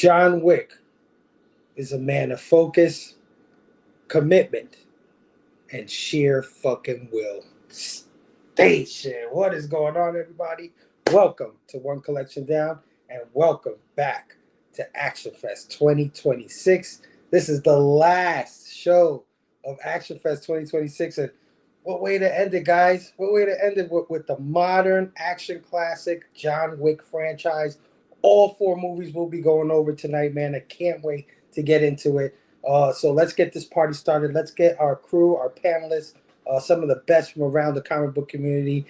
John Wick is a man of focus, commitment, and sheer fucking will. Station. What is going on, everybody? Welcome to One Collection Down, and welcome back to Actionfest 2026. This is the last show of Actionfest 2026, and what way to end it, guys? What way to end it with the modern action classic John Wick franchise. All four movies we'll be going over tonight, man. I can't wait to get into it. So let's get this party started. Let's get our crew, our panelists, some of the best from around the comic book community.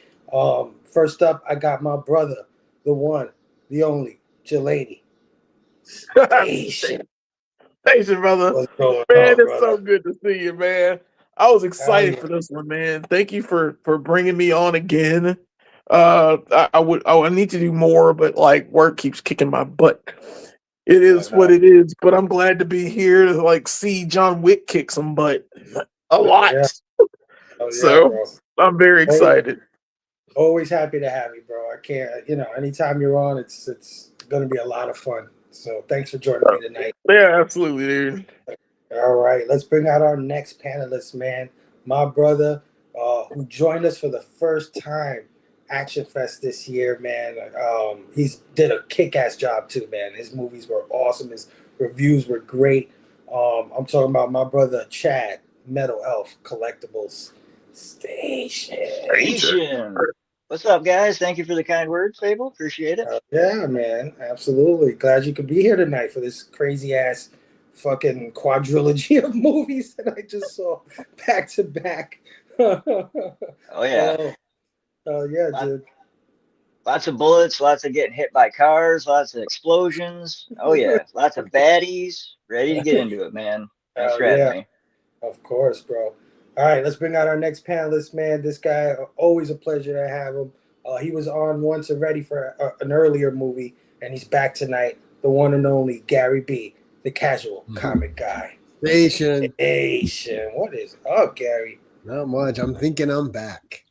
First up, I got my brother, the one, the only, Jelani. Station, brother. What's going Man, on, it's brother? so good to see you, man. I was excited for this one, man. Thank you for bringing me on again. I need to do more, but like work keeps kicking my butt. It is what it is, but I'm glad to be here to like see John Wick kick some butt a lot. Yeah. So bro. I'm very excited. Always happy to have you, bro. I can't, anytime you're on, it's going to be a lot of fun. So thanks for joining me tonight. Yeah, absolutely, dude. All right, let's bring out our next panelist, man. My brother, who joined us for the first time, Actionfest this year, man. He's did a kick-ass job too, man. His movies were awesome. His reviews were great. I'm talking about my brother Chad, Metal Elf Collectibles Station. What's up, guys? Thank you for the kind words, Fable. Appreciate it. Yeah, man. Absolutely. Glad you could be here tonight for this crazy-ass fucking quadrilogy of movies that I just saw back to back. Oh, yeah. Oh, yeah, dude. Lots of bullets, lots of getting hit by cars, lots of explosions. Oh, yeah. Lots of baddies. Ready to get into it, man. Thanks for having me. Of course, bro. All right, let's bring out our next panelist, man. This guy, always a pleasure to have him. He was on once already for an earlier movie, and he's back tonight. The one and only Gary B, the casual comic guy. Station. What is up, Gary? Not much. I'm thinking I'm back.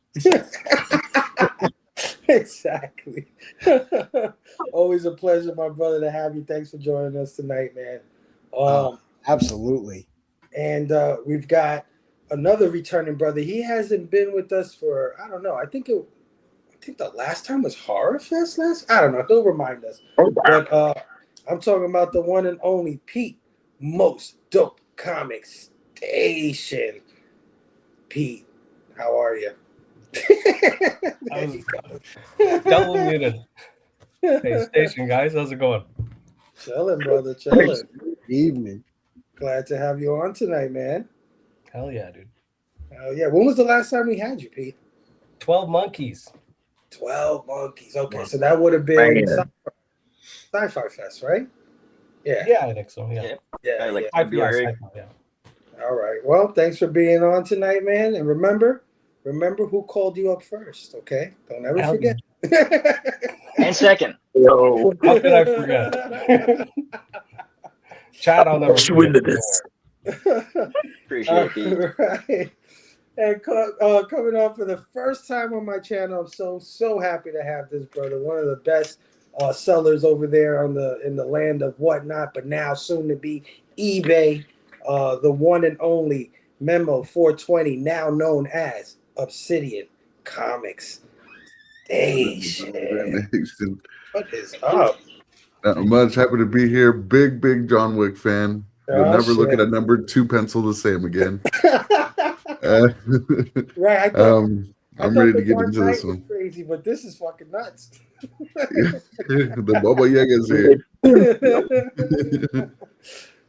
Exactly. Always a pleasure, my brother, to have you. Thanks for joining us tonight, man. Absolutely. And we've got another returning brother. He hasn't been with us for, I don't know. I think the last time was Horror Fest I don't know. He'll remind us. But I'm talking about the one and only Pete, Most Dope Comics Station. Pete, how are you? I was double muted. Hey, Station, guys. How's it going? Chilling, brother. Chilling. Good evening. Glad to have you on tonight, man. Hell yeah, dude. Hell yeah. When was the last time we had you, Pete? 12 Monkeys. 12 Monkeys. Okay, so that would have been Sci-Fi Fest, right? Yeah. Yeah, I think so. Yeah. February. Yeah. All right. Well, thanks for being on tonight, man. And remember who called you up first, okay? Don't ever forget. And second. How could I forget? Chad, I'll never forget this. Appreciate it. Right. And coming on for the first time on my channel, I'm so happy to have this brother. One of the best sellers over there in the land of whatnot, but now soon to be eBay. The one and only Memo 420, now known as Obsidian Comics Station. What is up? Not much. Happy to be here. Big John Wick fan. You'll never look at a number 2 pencil the same again. Right. I'm ready to get into this one. Crazy, but this is fucking nuts. The Baba Yaga's here.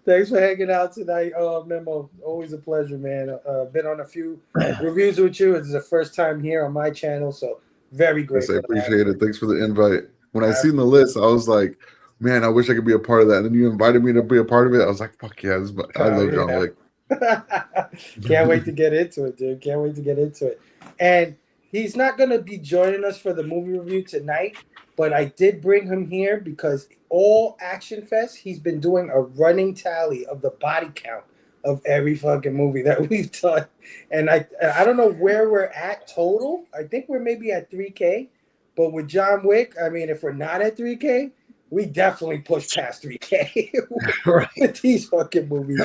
Thanks for hanging out tonight, Memo. Always a pleasure, man. Been on a few reviews with you. It's the first time here on my channel, so very grateful. Yes, I appreciate it. Thanks for the invite. When I seen the list, I was like, man, I wish I could be a part of that. And then you invited me to be a part of it. I was like, fuck yeah, I love John Wick. Can't wait to get into it, dude. Can't wait to get into it. And he's not going to be joining us for the movie review tonight, but I did bring him here because all Actionfest, he's been doing a running tally of the body count of every fucking movie that we've done. And I don't know where we're at total. I think we're maybe at 3K. But with John Wick, I mean, if we're not at 3K, we definitely pushed past 3K Right. with these fucking movies.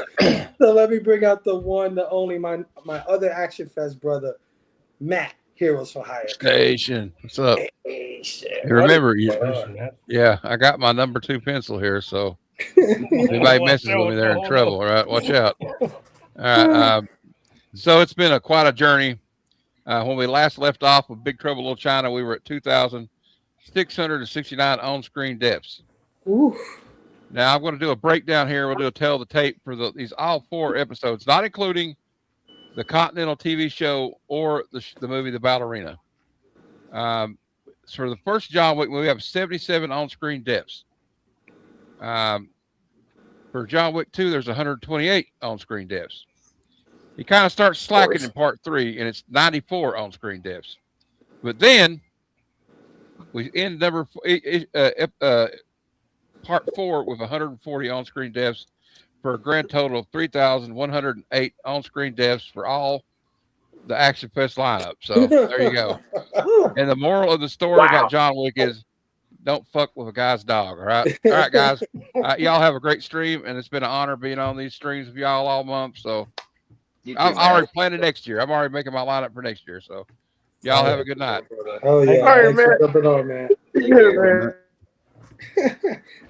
So let me bring out the one, the only, my other Action Fest brother, Matt, Heroes for Hire. Station. What's up? Hey, shit. You remember, Matt. yeah, I got my number 2 pencil here, so anybody messes with me, they're in trouble. All right, watch out. All right, so it's been quite a journey. When we last left off with Big Trouble Little China, we were at 2,669 on-screen deaths. Oof. Now I'm going to do a breakdown here. We'll do a tell the tape for these all 4 episodes, not including the Continental TV show or the movie The Ballerina. So for the first John Wick, we have 77 on-screen deaths. For John Wick 2, there's 128 on-screen deaths. He kind of starts slacking in part 3, and it's 94 on-screen deaths. But then we end part 4 with 140 on-screen deaths for a grand total of 3,108 on-screen deaths for all the Actionfest lineup. So there you go. And the moral of the story about John Wick is don't fuck with a guy's dog. All right. All right, guys. Y'all have a great stream, and it's been an honor being on these streams with y'all all month. So I'm already planning next year. I'm already making my lineup for next year. So y'all have a good night. Oh yeah. All right, Thanks man. for jumping on, man. Yeah, man.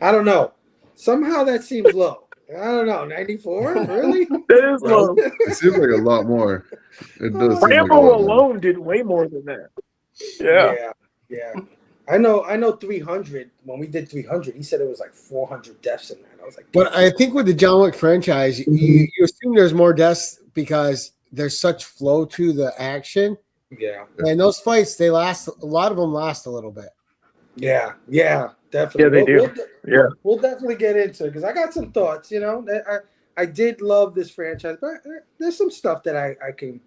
I don't know. Somehow that seems low. I don't know. 94? Really? That is low. It seems like a lot more. It does seem like a Rambo lot more. alone did way more than that. Yeah. Yeah. I know 300. When we did 300, he said it was like 400 deaths in that. I was like, But I think with the John Wick franchise, you assume there's more deaths because there's such flow to the action. yeah. And those fights, they last. A lot of them last a little bit. Yeah, definitely. Yeah, they do. Yeah. We'll definitely get into it because I got some thoughts. You know, I did love this franchise, but there's some stuff that I can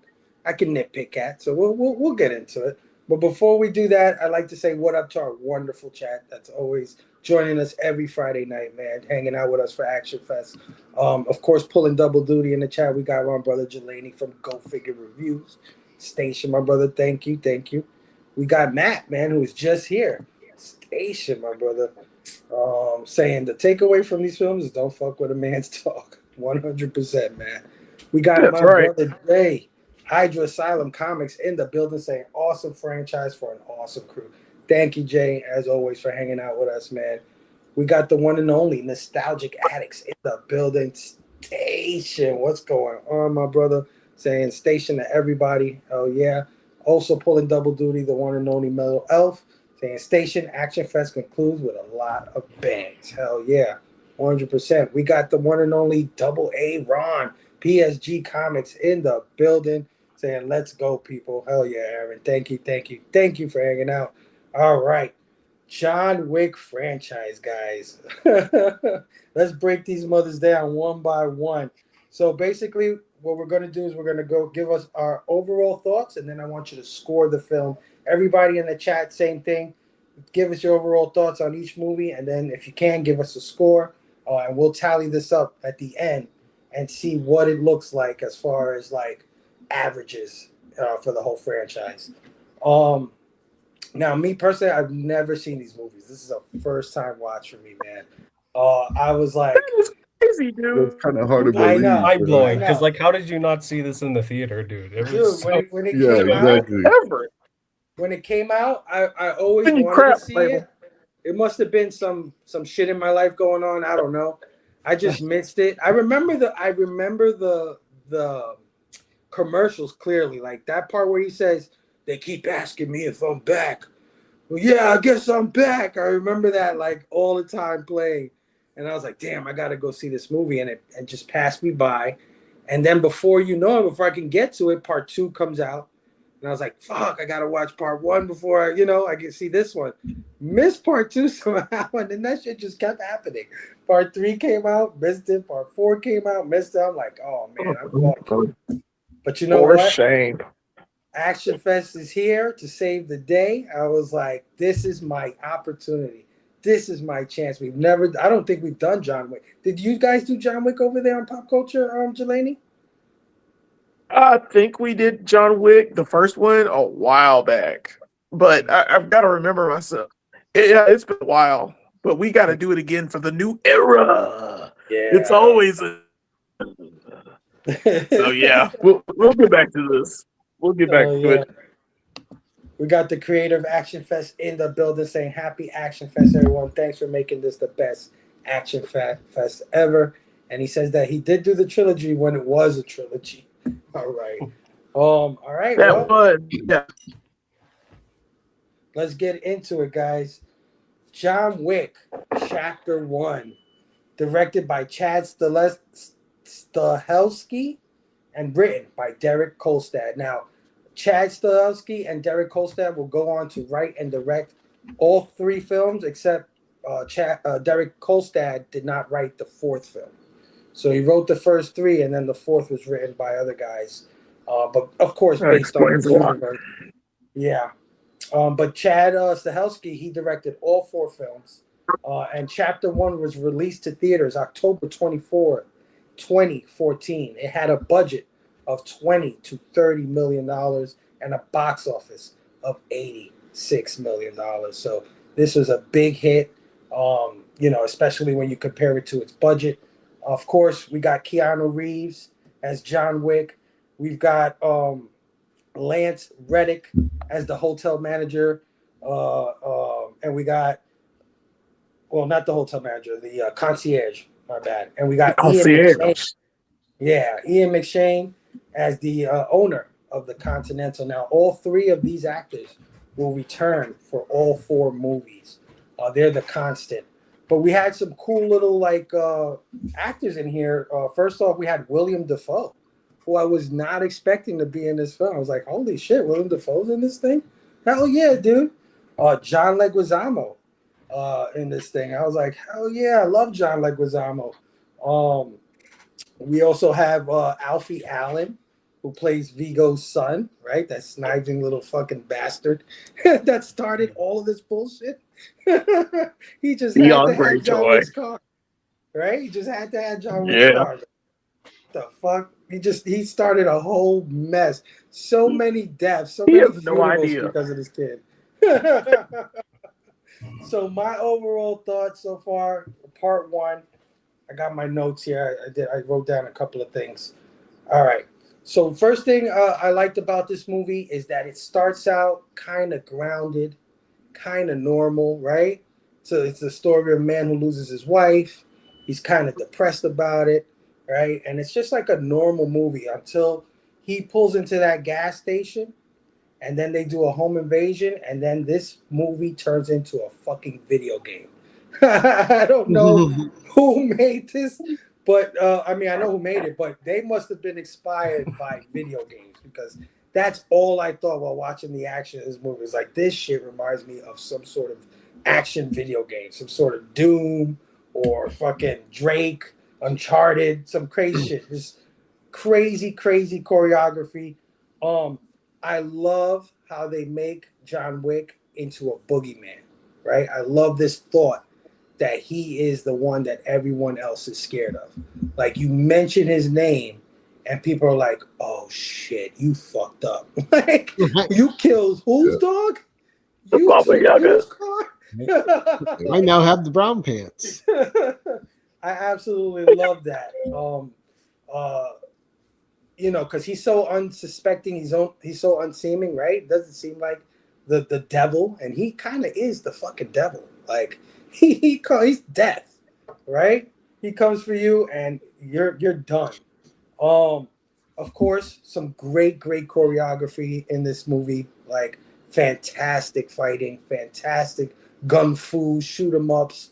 nitpick at. So we'll get into it. But before we do that, I'd like to say what up to our wonderful chat that's always joining us every Friday night, man, hanging out with us for Action Fest. Of course, pulling double duty in the chat. We got my brother Jelani from Go Figure Reviews. Station, my brother, thank you. We got Matt, man, who was just here. Station, my brother, saying the takeaway from these films is don't fuck with a man's dog. 100%, man. We got That's my right. brother Jay, Hydra Asylum Comics in the building, saying awesome franchise for an awesome crew. Thank you, Jay, as always, for hanging out with us, man. We got the one and only Nostalgic Addicts in the building. Station, what's going on, my brother? Saying station to everybody. Oh, yeah. Also pulling double duty, the one and only Mellow Elf. Saying Station Action Fest concludes with a lot of bangs. Hell yeah, 100%. We got the one and only Double A Ron, PSG Comics in the building. Saying let's go, people. Hell yeah, Aaron. Thank you for hanging out. All right, John Wick franchise, guys. Let's break these mothers down one by one. So basically, what we're going to do is we're going to go give us our overall thoughts, and then I want you to score the film. Everybody in the chat, same thing. Give us your overall thoughts on each movie, and then if you can, give us a score, and we'll tally this up at the end and see what it looks like as far as like averages for the whole franchise. Now, me personally, I've never seen these movies. This is a first-time watch for me, man. I was like, Crazy, dude. It's kind of hard to believe. I know. Mind blowing. I know. Because, like, how did you not see this in the theater, dude? It was dude, when it Yeah, came out, exactly. Ever. when it came out, I always Holy wanted crap, to see Bible. it. It must have been some shit in my life going on. I don't know. I just missed it. I remember the commercials clearly, like that part where he says, "They keep asking me if I'm back." Well, yeah, I guess I'm back. I remember that like all the time playing, and I was like, "Damn, I gotta go see this movie," and it just passed me by. And then before I can get to it, part 2 comes out. And I was like, fuck, I got to watch part 1 before I can see this one. Missed part 2 somehow, and then that shit just kept happening. Part 3 came out, missed it. Part 4 came out, missed it. I'm like, oh, man, I'm fucked. But you know For what? shame. Action Fest is here to save the day. I was like, this is my opportunity. This is my chance. I don't think we've done John Wick. Did you guys do John Wick over there on Pop Culture, Jelani? I think we did John Wick, the first one, a while back. But I've got to remember myself. Yeah, it's been a while. but we got to do it again for the new era. Yeah. It's always a. So yeah, we'll get back to this. We'll get back to it. We got the creator of Action Fest in the building saying happy Action Fest, everyone. Thanks for making this the best Action Fest ever. And he says that he did do the trilogy when it was a trilogy. All right. All right. That was, yeah. Let's get into it, guys. John Wick, Chapter 1, directed by Chad Stahelski and written by Derek Kolstad. Now, Chad Stahelski and Derek Kolstad will go on to write and direct all 3 films, except Derek Kolstad did not write the 4th film. So he wrote the first 3, and then the 4th was written by other guys. But of course, based on the universe. Yeah. But Chad Stahelski, he directed all 4 films. And Chapter 1 was released to theaters October 24, 2014. It had a budget of $20 to $30 million and a box office of $86 million. So this was a big hit, especially when you compare it to its budget. Of course, we got Keanu Reeves as John Wick. We've got Lance Reddick as the hotel manager. And we got, not the hotel manager, the concierge, my bad. And we got Ian McShane. Yeah, Ian McShane as the owner of the Continental. Now, all 3 of these actors will return for all 4 movies. They're the constant. But we had some cool little actors in here. First off, we had William Dafoe, who I was not expecting to be in this film. I was like, holy shit, William Dafoe's in this thing? Hell yeah, dude. John Leguizamo in this thing. I was like, hell yeah, I love John Leguizamo. We also have Alfie Allen, who plays Vigo's son, right? That sniping little fucking bastard that started all of this bullshit. He just had to have John Wick's car, right? He just had to have John Wick's car. The fuck? He started a whole mess. So many deaths, so many funerals because of this kid. So my overall thoughts so far, part 1. I got my notes here. I wrote down a couple of things. All right. So first thing I liked about this movie is that it starts out kind of grounded, kind of normal, right? So it's the story of a man who loses his wife. He's kind of depressed about it, right? And it's just like a normal movie until he pulls into that gas station, and then they do a home invasion, and then this movie turns into a fucking video game. I don't know who made this, but I know who made it, but they must have been inspired by video games, because that's all I thought while watching the action of this movie. It's like, this shit reminds me of some sort of action video game, some sort of Doom or fucking Drake, Uncharted, some crazy shit. This crazy choreography. I love how they make John Wick into a boogeyman, right? I love this thought that he is the one that everyone else is scared of. Like, you mention his name and people are like, oh shit, you fucked up. Like, you killed whose dog? You killed whose car? I now have the brown pants. I absolutely love that. Because he's so unsuspecting, he's so unseeming, right? Doesn't seem like the devil, and he kind of is the fucking devil. Like, he's death, right? He comes for you, and you're done. Of course, some great choreography in this movie. Like, fantastic fighting, fantastic gun fu, shoot 'em ups,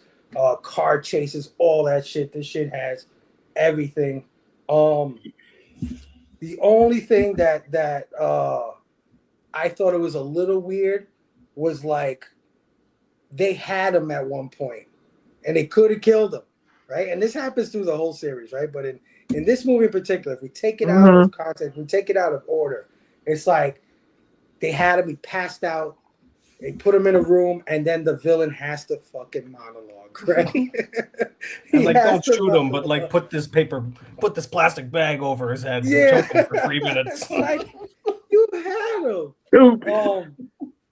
car chases, all that shit. This shit has everything. The only thing that I thought it was a little weird was, like, they had him at one point and they could have killed him, right? And this happens through the whole series, right? But in this movie in particular, if we take it out of context, we take it out of order, it's like they had him, he passed out, they put him in a room, and then the villain has to fucking monologue, right? And like, don't shoot him, but like put this plastic bag over his head and choke him for 3 minutes. Like, you had him.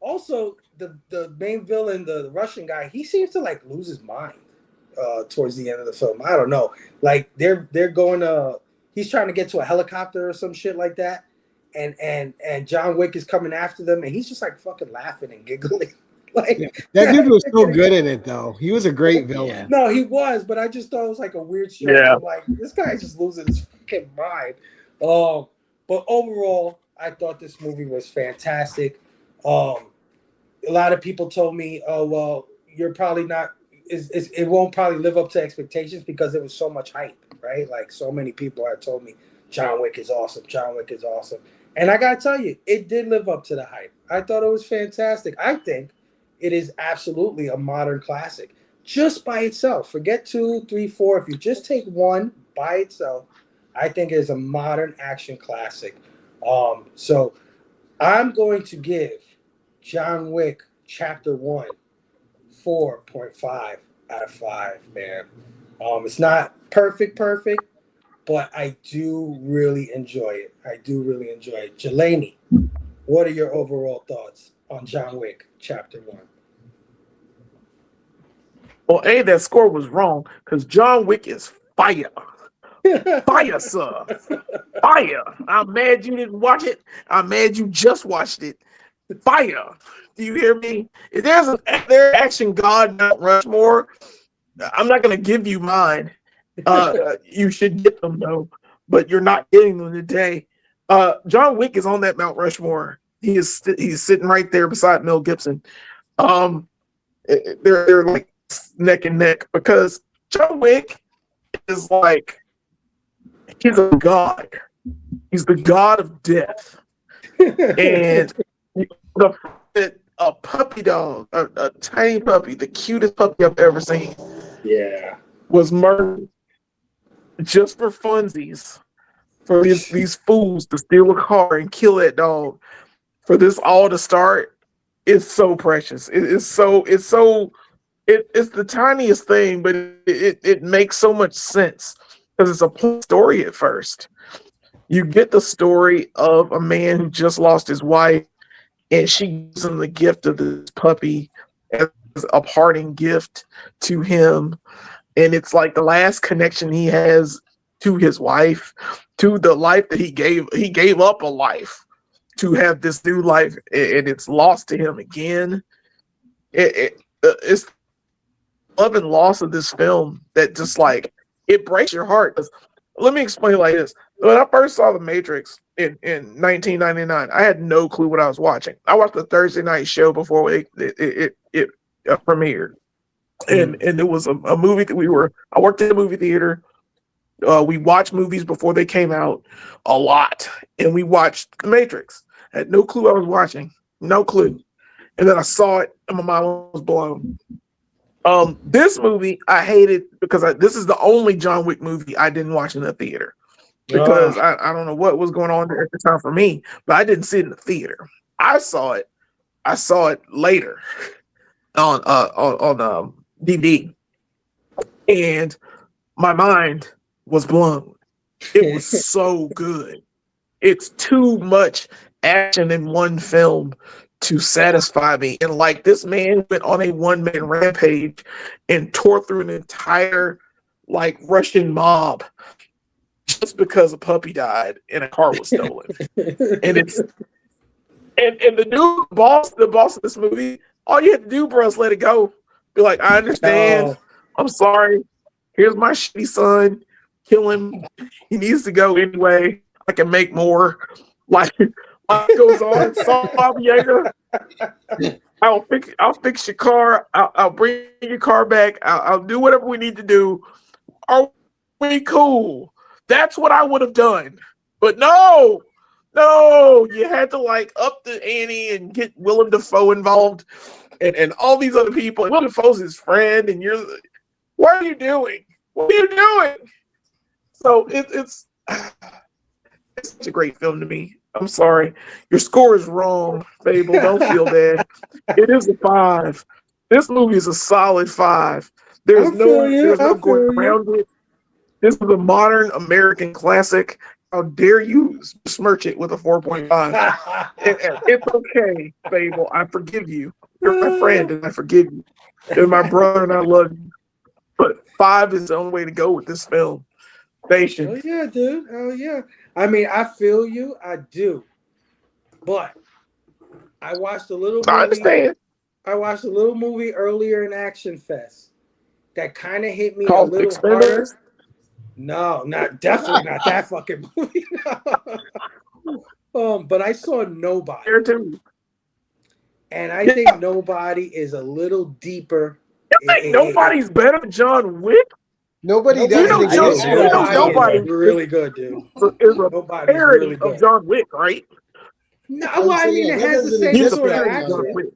Also, the main villain, the Russian guy, he seems to like lose his mind towards the end of the film. I don't know. Like they're going to, he's trying to get to a helicopter or some shit like that, and John Wick is coming after them, and he's just like fucking laughing and giggling. Like That dude was so good in it, though. He was a great villain. No, he was, but I just thought it was like a weird show. Yeah. I'm like, this guy's just losing his fucking mind. But overall, I thought this movie was fantastic. A lot of people told me, "Oh, well, you're probably not. It won't probably live up to expectations because there was so much hype, right? Like so many people had told me, John Wick is awesome. John Wick is awesome." And I gotta tell you, it did live up to the hype. I thought it was fantastic. I think it is absolutely a modern classic just by itself. Forget 2, 3, 4. If you just take one by itself, I think it is a modern action classic. So I'm going to give John Wick Chapter 1 4.5 out of 5, man. It's not perfect, but I do really enjoy it. Jelani, what are your overall thoughts on John Wick Chapter 1? Well, that score was wrong because John Wick is fire. Fire, sir. Fire. I'm mad you didn't watch it. I'm mad you just watched it. Fire. Do you hear me? If there's action god Mount Rushmore, I'm not going to give you mine. You should get them, though, but you're not getting them today. John Wick is on that Mount Rushmore. He's sitting right there beside Mel Gibson. They're like neck and neck because John Wick is like, he's a god. He's the god of death. And a puppy dog, a tiny puppy, the cutest puppy I've ever seen, was murdered just for funsies, for these fools to steal a car and kill that dog. For this all to start, it's so precious. It's the tiniest thing, but it makes so much sense because it's a story at first. You get the story of a man who just lost his wife, and she gives him the gift of this puppy as a parting gift to him. And it's like the last connection he has to his wife, to the life that he gave. He gave up a life to have this new life, and it's lost to him again. It's love and loss of this film that just like, it breaks your heart. Let me explain it like this. When I first saw The Matrix in 1999, I had no clue what I was watching. I watched the Thursday night show before it premiered. And it was a movie that I worked in a movie theater. We watched movies before they came out a lot. And we watched The Matrix. I had no clue I was watching. No clue. And then I saw it and my mind was blown. This movie I hated because this is the only John Wick movie I didn't watch in the theater. Because I don't know what was going on there at the time for me, but I didn't see it in the theater. I saw it later on DVD, and my mind was blown. It was so good. It's too much action in one film to satisfy me. And like, this man went on a one-man rampage and tore through an entire like Russian mob just because a puppy died and a car was stolen. And it's and the boss of this movie, all you had to do, bro, is let it go. Be like, I understand. Oh. I'm sorry. Here's my shitty son. Kill him. He needs to go anyway. I can make more. Like, life goes on. Bob Yeager. I'll fix your car. I'll bring your car back. I'll do whatever we need to do. Are we cool? That's what I would have done. But no, you had to like up the ante and get Willem Dafoe involved and all these other people. And Willem Dafoe's his friend, and what are you doing? What are you doing? So it's such a great film to me. I'm sorry. Your score is wrong, Fable. Don't feel bad. It is a 5. This movie is a solid 5. There's no going around it. This is a modern American classic. How dare you smirch it with a 4.5? It's okay, Fable. I forgive you. You're my friend, and I forgive you. You're my brother, and I love you. But 5 is the only way to go with this film. Station. Oh yeah, dude. Oh yeah. I mean, I feel you. I do. But I watched a little I movie. understand. I watched a little movie earlier in Action Fest that kind of hit me a Called little harder. Expendables. No, definitely not that fucking movie. But I saw Nobody, There too. and I think Nobody is a little deeper. I think nobody's better than John Wick. Nobody Nobody- does. You know, I John, can see you that. know, Nobody is nobody really good, dude. is a Nobody's parody really good. of John Wick, right? No, well, I mean, it that has the doesn't same He's a exist sort of parody of John action. Wick.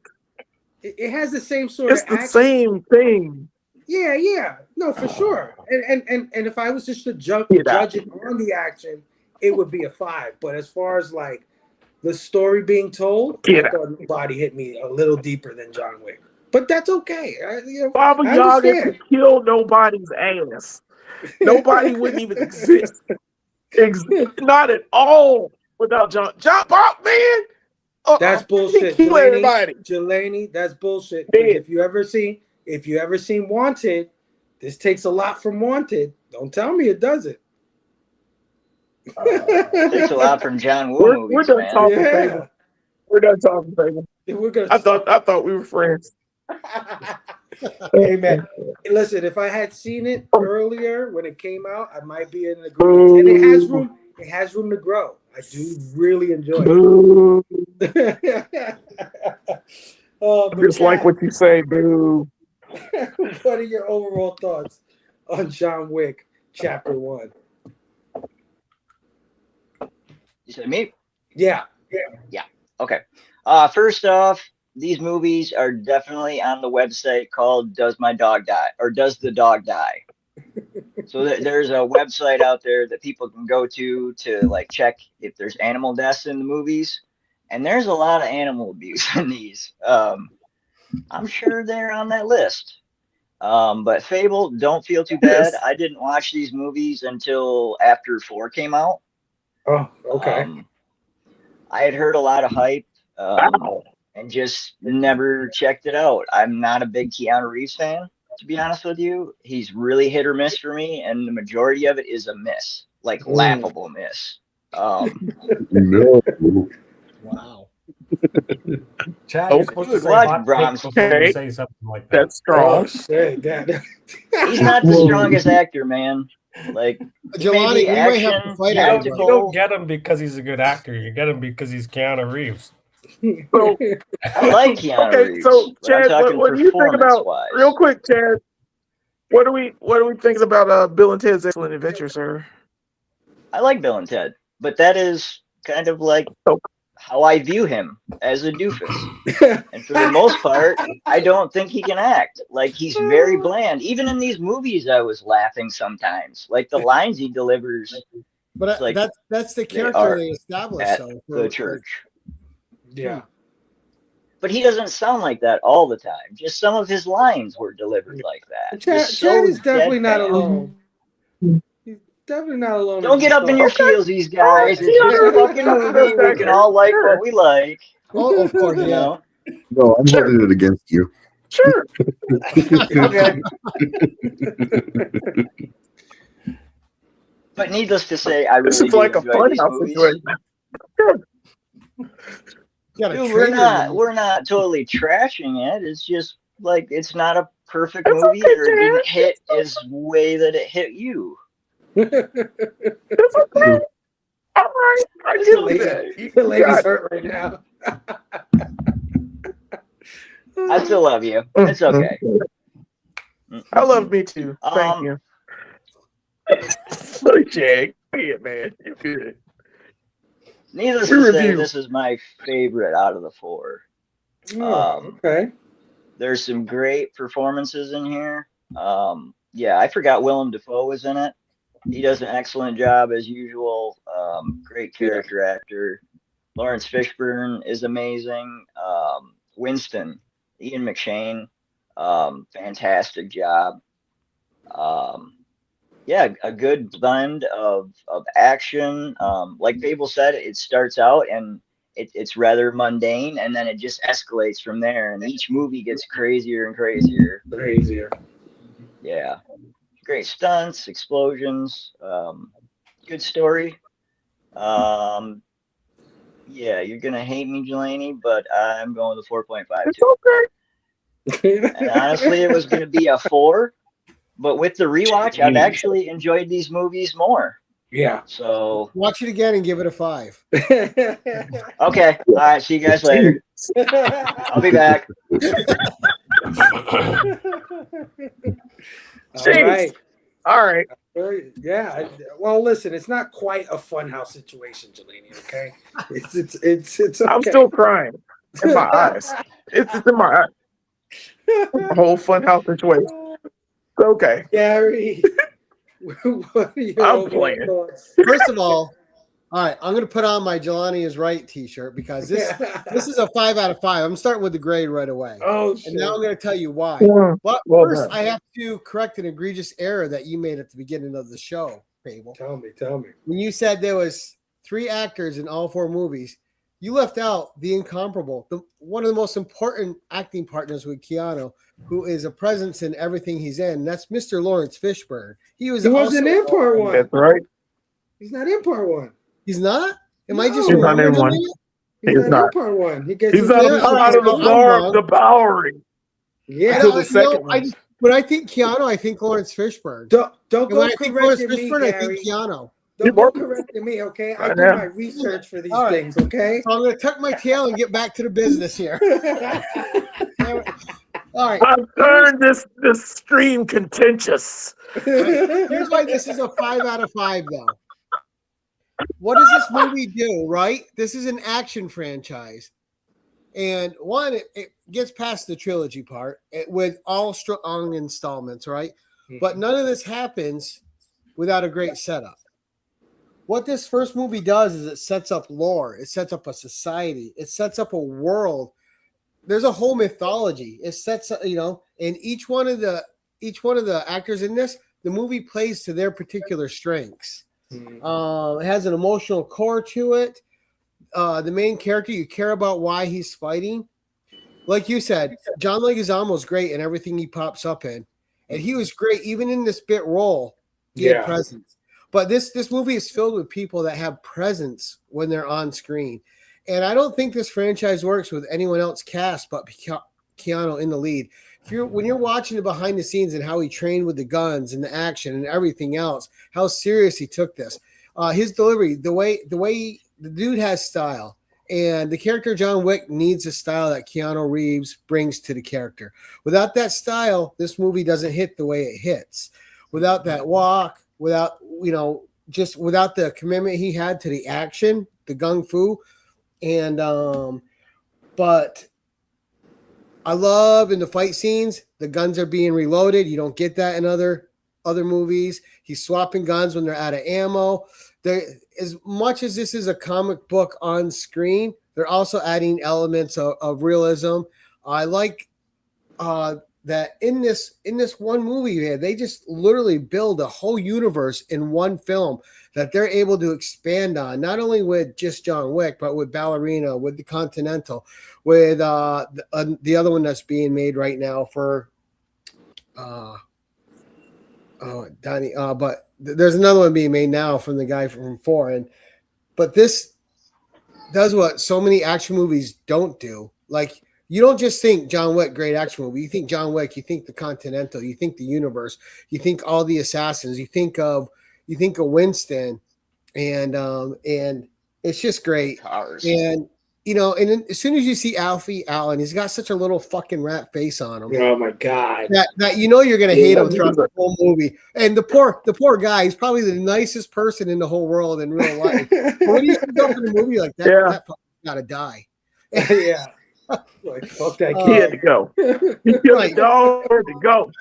It has the same sort It's of the action. same thing. Yeah, no, for sure. And if I was just to judge Get out. it on the action, it would be a 5. But as far as like the story being told, Get I out. thought Nobody hit me a little deeper than John Wick. But that's okay. Baba I Yaga understand. could kill nobody's ass. Nobody wouldn't even exist. Not at all without John Bob, man. That's bullshit, Kill everybody. Jelani, that's bullshit. 'Cause Yeah. if you ever seen Wanted, this takes a lot from Wanted. Don't tell me it doesn't. Takes a lot from John Woo We're movies, done man. talking, Yeah. baby. We're done talking, baby. We're gonna I thought we were friends. Hey man, listen, if I had seen it earlier when it came out, I might be in agreement. And it has room to grow. I do really enjoy it. Boo. Oh, but Just like Chad, what you say, boo. what are your overall thoughts on John Wick Chapter 1? You said me? Yeah. Okay. First off, these movies are definitely on the website called Does My Dog Die? Or Does the Dog Die? So there's a website out there that people can go to like check if there's animal deaths in the movies. And there's a lot of animal abuse in these. I'm sure they're on that list. But Fable, don't feel too bad. Yes. I didn't watch these movies until after 4 came out. Oh, okay. I had heard a lot of hype Wow. and just never checked it out. I'm not a big Keanu Reeves fan, to be honest with you. He's really hit or miss for me, and the majority of it is a miss, like laughable miss. No. Wow. Chad, Oh, you're supposed to dude, say watch hot Brahms. take before Okay. you say something like that. That's strong. Oh shit, He's not the strongest actor, man. Like, Jelani, maybe we might have to action, fight You over don't, that. you don't get him because he's a good actor. You get him because he's Keanu Reeves. So, I like Keanu okay, Reeves. so but I'm Chad, talking what do you think about performance-wise. real quick, Chad? What do we think about Bill and Ted's Excellent Adventure, sir? I like Bill and Ted, but that is kind of like Okay. how I view him, as a doofus. And for the most part, I don't think he can act. Like, he's very bland. Even in these movies, I was laughing sometimes. Like, the lines he delivers But like that's the they character are they established. at So the church. Yeah. But he doesn't sound like that all the time. Just some of his lines were delivered like that. Chad Just so is definitely not deadpan. alone. He's definitely not alone. Don't get up in your feelsies, guys. It's just a fucking movie. We can all like what we like. Oh, of course, You yeah. know? No, I'm holding it against you. Sure. Okay. But needless to say, I This really is do like a enjoy fun these house movies. situation. You got a Dude, traitor. we're not totally trashing it. It's just like it's not a perfect It's movie, okay, or it didn't Chad. hit as way that it hit you. It's okay. All right. I The get lady- that. You The lady's got it. hurt right now. I still love you. It's okay. I love me too. Thank you. So, Jake, yeah, man, you're good. Needless We to say, review. this is my favorite out of the 4. Oh, okay. There's some great performances in here. Yeah, I forgot Willem Dafoe was in it. He does an excellent job as usual. Great character actor. Lawrence Fishburne is amazing. Winston, Ian McShane, fantastic job. Yeah, a good blend of action. Like Fable said, it starts out and it's rather mundane, and then it just escalates from there, and each movie gets crazier and crazier. Crazier. Yeah, great stunts, explosions, good story. Yeah, you're gonna hate me, Delaney, but I'm going with 4.5 It's too. okay. And honestly, it was gonna be a 4, but with the rewatch, I've actually enjoyed these movies more. Yeah. So Watch it again and give it a 5. okay, all right, see you guys later. I'll be back. All right. All right. Yeah. Well, listen, it's not quite a funhouse situation, Jelani. Okay. It's okay. I'm still crying in my eyes. It's in my eyes. The whole funhouse situation. Okay. Gary. What are your I'm overall playing. thoughts? First of all right, I'm going to put on my Jelani is right T-shirt because this is a 5 out of 5. I'm starting with the grade right away. Oh, and now I'm going to tell you why. Yeah. But Well first, done. I have to correct an egregious error that you made at the beginning of the show, Fable. Tell me. When you said there was 3 actors in all 4 movies, you left out the incomparable, one of the most important acting partners with Keanu, who is a presence in everything he's in. And that's Mr. Lawrence Fishburne. He He wasn't in part 1. That's right. He's not in part 1. He's not? Am I just No. He's not in remembering one. it? He's He's not not. in part 1. He gets He's into not the- out of the Bowery. Yeah. Until the second one. When I think Keanu, I think Lawrence Fishburne. Don't And go when I think Lawrence correcting me, Fishburne, I Gary. think Keanu. Don't go correcting me, okay? I do know. my research for these All right. things, okay? So I'm going to tuck my tail and get back to the business here. All right. I've turned this stream contentious. Here's why this is a 5 out of 5, though. What does this movie do, right? This is an action franchise. And one, it gets past the trilogy part with all strong installments, right? But none of this happens without a great setup. What this first movie does is it sets up lore. It sets up a society. It sets up a world. There's a whole mythology. It sets up, and each one of the actors in this, the movie plays to their particular strengths. It has an emotional core to it. The main character, you care about why he's fighting. Like you said, John Leguizamo is great in everything he pops up in, and he was great even in this bit role. He had presence. But this movie is filled with people that have presence when they're on screen, and I don't think this franchise works with anyone else cast but Keanu in the lead. When you're watching the behind the scenes and how he trained with the guns and the action and everything else, how serious he took this, his delivery, the way the dude has style, and the character John Wick needs a style that Keanu Reeves brings to the character. Without that style, this movie doesn't hit the way it hits. Without that walk, without the commitment he had to the action, the gung fu, and but I love in the fight scenes, the guns are being reloaded. You don't get that in other movies. He's swapping guns when they're out of ammo. As much as this is a comic book on screen, they're also adding elements of realism. I like that in this one movie, they just literally build a whole universe in one film that they're able to expand on, not only with just John Wick, but with Ballerina, with the Continental, with the other one that's being made right now for Donnie. But there's another one being made now from the guy from 4. But this does what so many action movies don't do. Like, you don't just think John Wick, great action movie. You think John Wick, you think the Continental, you think the universe, you think all the assassins, you think of Winston, and it's just great. Cars. And and then as soon as you see Alfie Allen, he's got such a little fucking rat face on him. Oh my god! That you're gonna hate him throughout the whole movie. And the poor guy, he's probably the nicest person in the whole world in real life. But when you see up in a movie like that, that fucking gotta die. Yeah. Like, fuck that kid. He had to go. He had to go.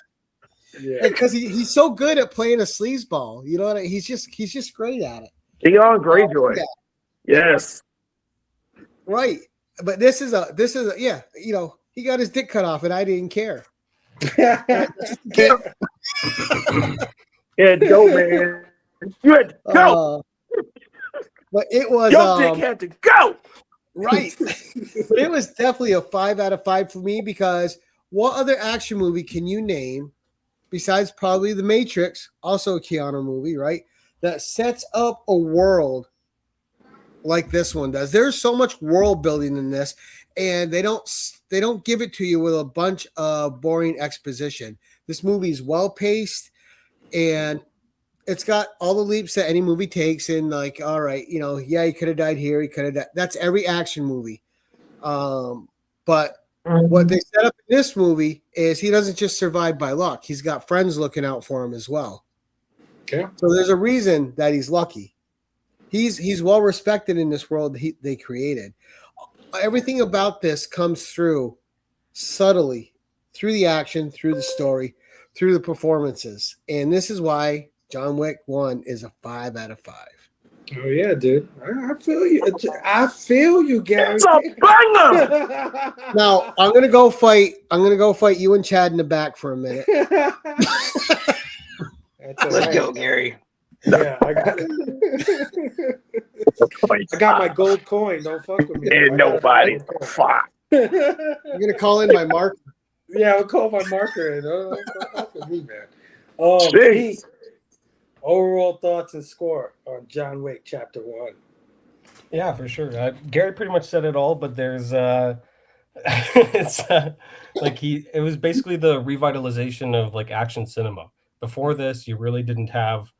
Yeah. Because he's so good at playing a sleazeball. You know what he's just great at it. Keon Greyjoy. Yes. Right. But this is a he got his dick cut off and I didn't care. Yeah, go, man. You had to go. But it was Your dick had to go. Right. But it was definitely a 5 out of 5 for me because what other action movie can you name besides probably The Matrix, also a Keanu movie, right? That sets up a world like this one does. There's so much world building in this, and they don't give it to you with a bunch of boring exposition. This movie is well paced, and it's got all the leaps that any movie takes. And like, all right, yeah, he could have died here. He could have died. That's every action movie. But what they set up in this movie is he doesn't just survive by luck. He's got friends looking out for him as well. Okay. So there's a reason that he's lucky. He's well respected in this world they created. Everything about this comes through subtly through the action, through the story, through the performances, and this is why John Wick 1 is a 5 out of 5. Oh yeah, dude. I feel you. I feel you, Gary. It's a banger. Now I'm gonna go fight you and Chad in the back for a minute. Let's go, Gary. Yeah, I got my gold coin. Don't fuck with me. Ain't nobody fuck. I'm gonna call in my marker. Yeah, I'll call my marker in. Don't fuck with me, man. Jeez. Pete, overall thoughts and score on John Wick Chapter 1. Yeah, for sure. Gary pretty much said it all, but there's it's like it was basically the revitalization of like action cinema. Before this, you really didn't have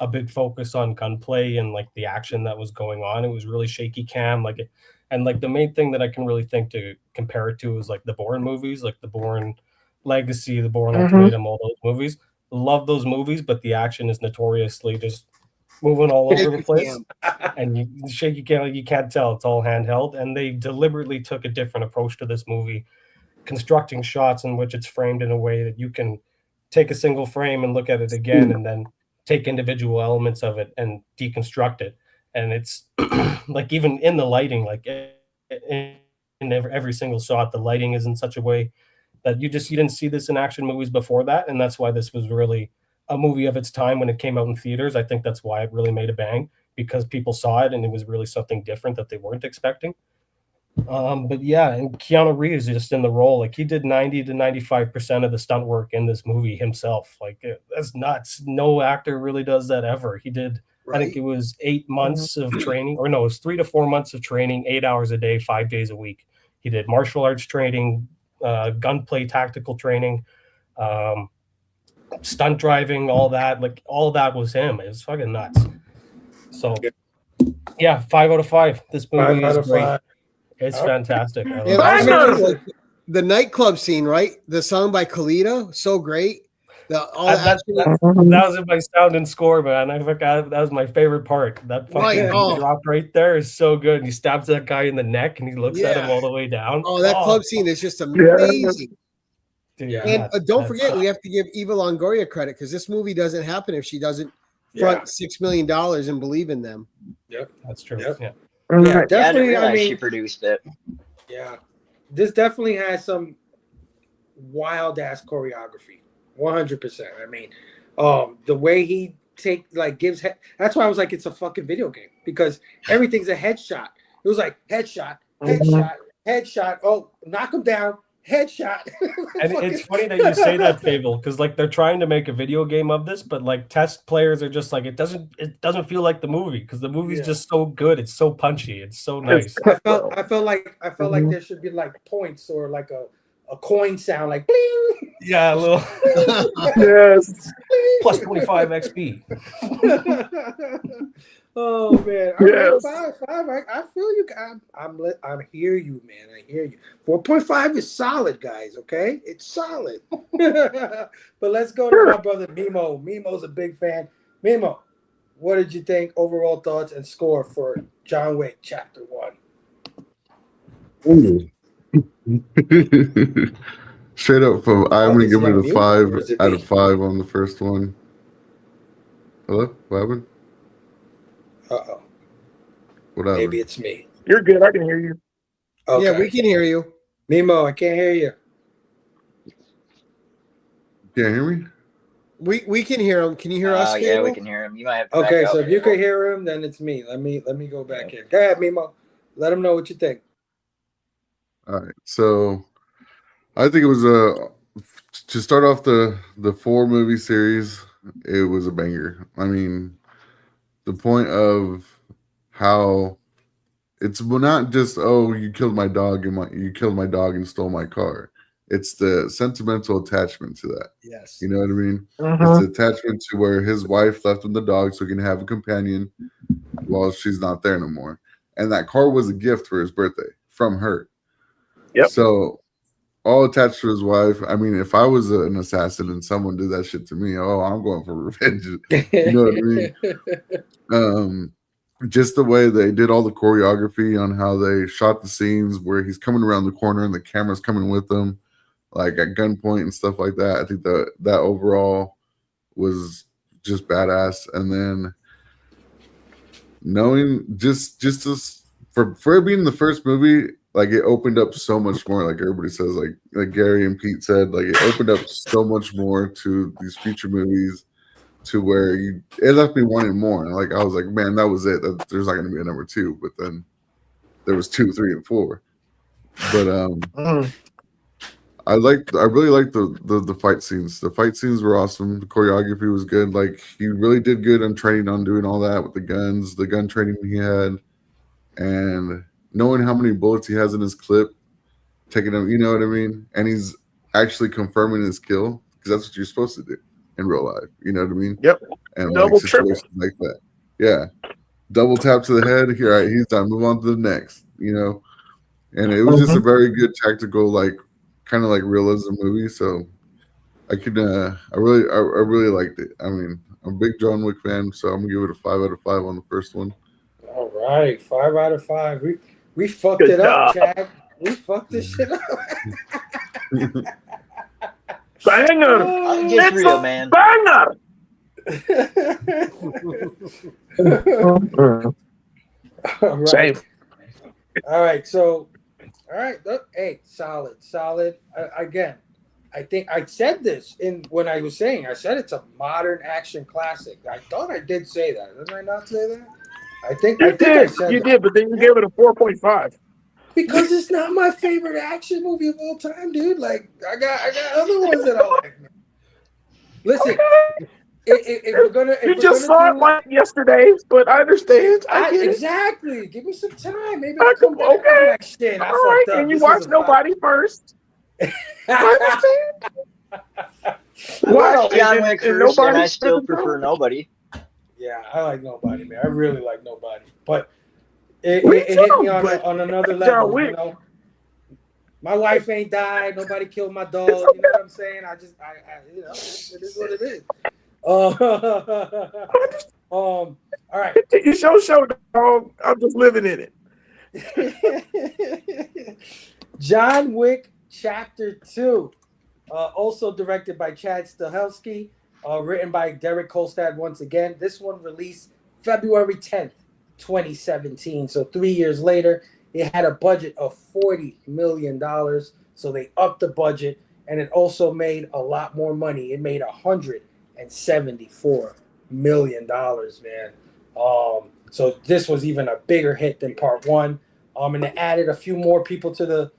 a big focus on gunplay and like the action that was going on. It was really shaky cam, and like the main thing that I can really think to compare it to is like the Bourne movies, like the Bourne Legacy, the Bourne Ultimatum, all those movies. Love those movies, but the action is notoriously just moving all over the place, and you shaky cam, you can't tell it's all handheld. And they deliberately took a different approach to this movie, constructing shots in which it's framed in a way that you can take a single frame and look at it again, and then take individual elements of it and deconstruct it. And it's like even in the lighting, like in every single shot, the lighting is in such a way that you didn't see this in action movies before that. And that's why this was really a movie of its time when it came out in theaters. I think that's why it really made a bang, because people saw it and it was really something different that they weren't expecting. But yeah, and Keanu Reeves is just in the role. Like he did 90 to 95% of the stunt work in this movie himself. Like that's nuts. No actor really does that ever. He did, right. I think it was 8 months of training, or no, it was 3 to 4 months of training, 8 hours a day, 5 days a week. He did martial arts training, gunplay tactical training, stunt driving, all that. Like all that was him. It was fucking nuts. So yeah, 5 out of 5. This movie is great. 5. It's fantastic. Like the nightclub scene, right? The song by Khalida, so great. That was in my sound and score, man. I forgot that was my favorite part. That fucking drop right there is so good. And he stabs that guy in the neck, and he looks at him all the way down. Oh, that club scene is just amazing. Dude, and don't forget, we have to give Eva Longoria credit, because this movie doesn't happen if she doesn't front $6 million and believe in them. Yep, that's true. Yep. Yeah. Yeah, definitely. I didn't realize she produced it. Yeah, this definitely has some wild ass choreography. 100%. I mean, the way he gives. That's why I was like, it's a fucking video game, because everything's a headshot. It was like headshot, headshot. Oh, knock him down. Headshot. And it's funny that you say that, Fable, because like they're trying to make a video game of this, but like test players are just like, it doesn't feel like the movie, because the movie's just so good. It's so punchy. It's so nice. I felt like there should be like points or like a coin sound, like bling. Yeah, a little. Yes. Plus 25 XP. Oh man! Yes. Right, 5. I feel you. I hear you, man. I hear you. 4.5 is solid, guys. Okay, it's solid. But let's go to my brother Mimo. Mimo's a big fan. Mimo, what did you think? Overall thoughts and score for John Wick Chapter 1. Straight up, I'm gonna give it a 5 out of 5 on the first one. Hello, what happened? Uh-oh. Whatever. Maybe it's me. You're good. I can hear you. Okay. Yeah, we can hear you. Mimo, I can't hear you. Can't hear me? We can hear him. Can you hear us? Yeah, we can hear him. You might have to okay, so if you can hear him, then it's me. Let me go back in. Go ahead, Mimo. Let them know what you think. All right, so I think it was to start off the 4 movie series. It was a banger. I mean, the point of how it's not just, oh, you killed my dog and stole my car. It's the sentimental attachment to that. Yes. You know what I mean? Mm-hmm. It's the attachment to where his wife left him the dog so he can have a companion while she's not there no more. And that car was a gift for his birthday from her. Yep. So all attached to his wife. I mean, if I was an assassin and someone did that shit to me, I'm going for revenge. You know what I mean? Just the way they did all the choreography on how they shot the scenes where he's coming around the corner and the camera's coming with him, like at gunpoint and stuff like that. I think that overall was just badass. And then knowing just this, for it being the first movie, like it opened up so much more. Like everybody says, like Gary and Pete said, like it opened up so much more to these future movies, to where it left me wanting more. And like I was like, man, that was it. There's not going to be a number 2. But then there was 2, 3, and 4. But I really liked the fight scenes. The fight scenes were awesome. The choreography was good. Like he really did good on training on doing all that with the guns, the gun training he had, and knowing how many bullets he has in his clip, taking them, you know what I mean? And he's actually confirming his kill, because that's what you're supposed to do in real life. You know what I mean? Yep. And Double, like situations like that. Yeah. Double tap to the head. Here, all right, he's done. Move on to the next, you know? And it was just a very good tactical, like kind of like realism movie. So I really liked it. I mean, I'm a big John Wick fan, so I'm gonna give it a 5 out of 5 on the first one. All right, 5 out of 5. We fucked Good it up, job. Chad. We fucked this shit up. Banger! I'll get real, man. Banger! All right. Same. All right. So, all right. Look, hey, solid. Again, I think I said this when I was saying. I said it's a modern action classic. I thought I did say that. Didn't I not say that? I think You I said did, but then you gave it a 4.5. because it's not my favorite action movie of all time, dude. Like I got other ones that I like. Listen, if we're gonna, You just saw it like yesterday, but I understand. I get it. Exactly. Give me some time. Maybe I'll come back. Okay. Like, shit, I All right, fucked up. and you This watch is a Nobody first. I understand. I watched John and- Wick and first, and I Nobody still doesn't prefer know. Nobody. Yeah, I like Nobody, man. I really like Nobody, but it Me hit too, me on but another John level. You Wick. know, my wife ain't died. Nobody killed my dog. You know what I'm saying? I you know, it is what it is. All right. You show, dog. I'm just living in it. John Wick Chapter 2, also directed by Chad Stahelski, written by Derek Kolstad once again. This one released February 10th, 2017. So 3 years later, it had a budget of $40 million. So they upped the budget, and it also made a lot more money. It made $174 million, man. So this was even a bigger hit than part 1. And they added a few more people to the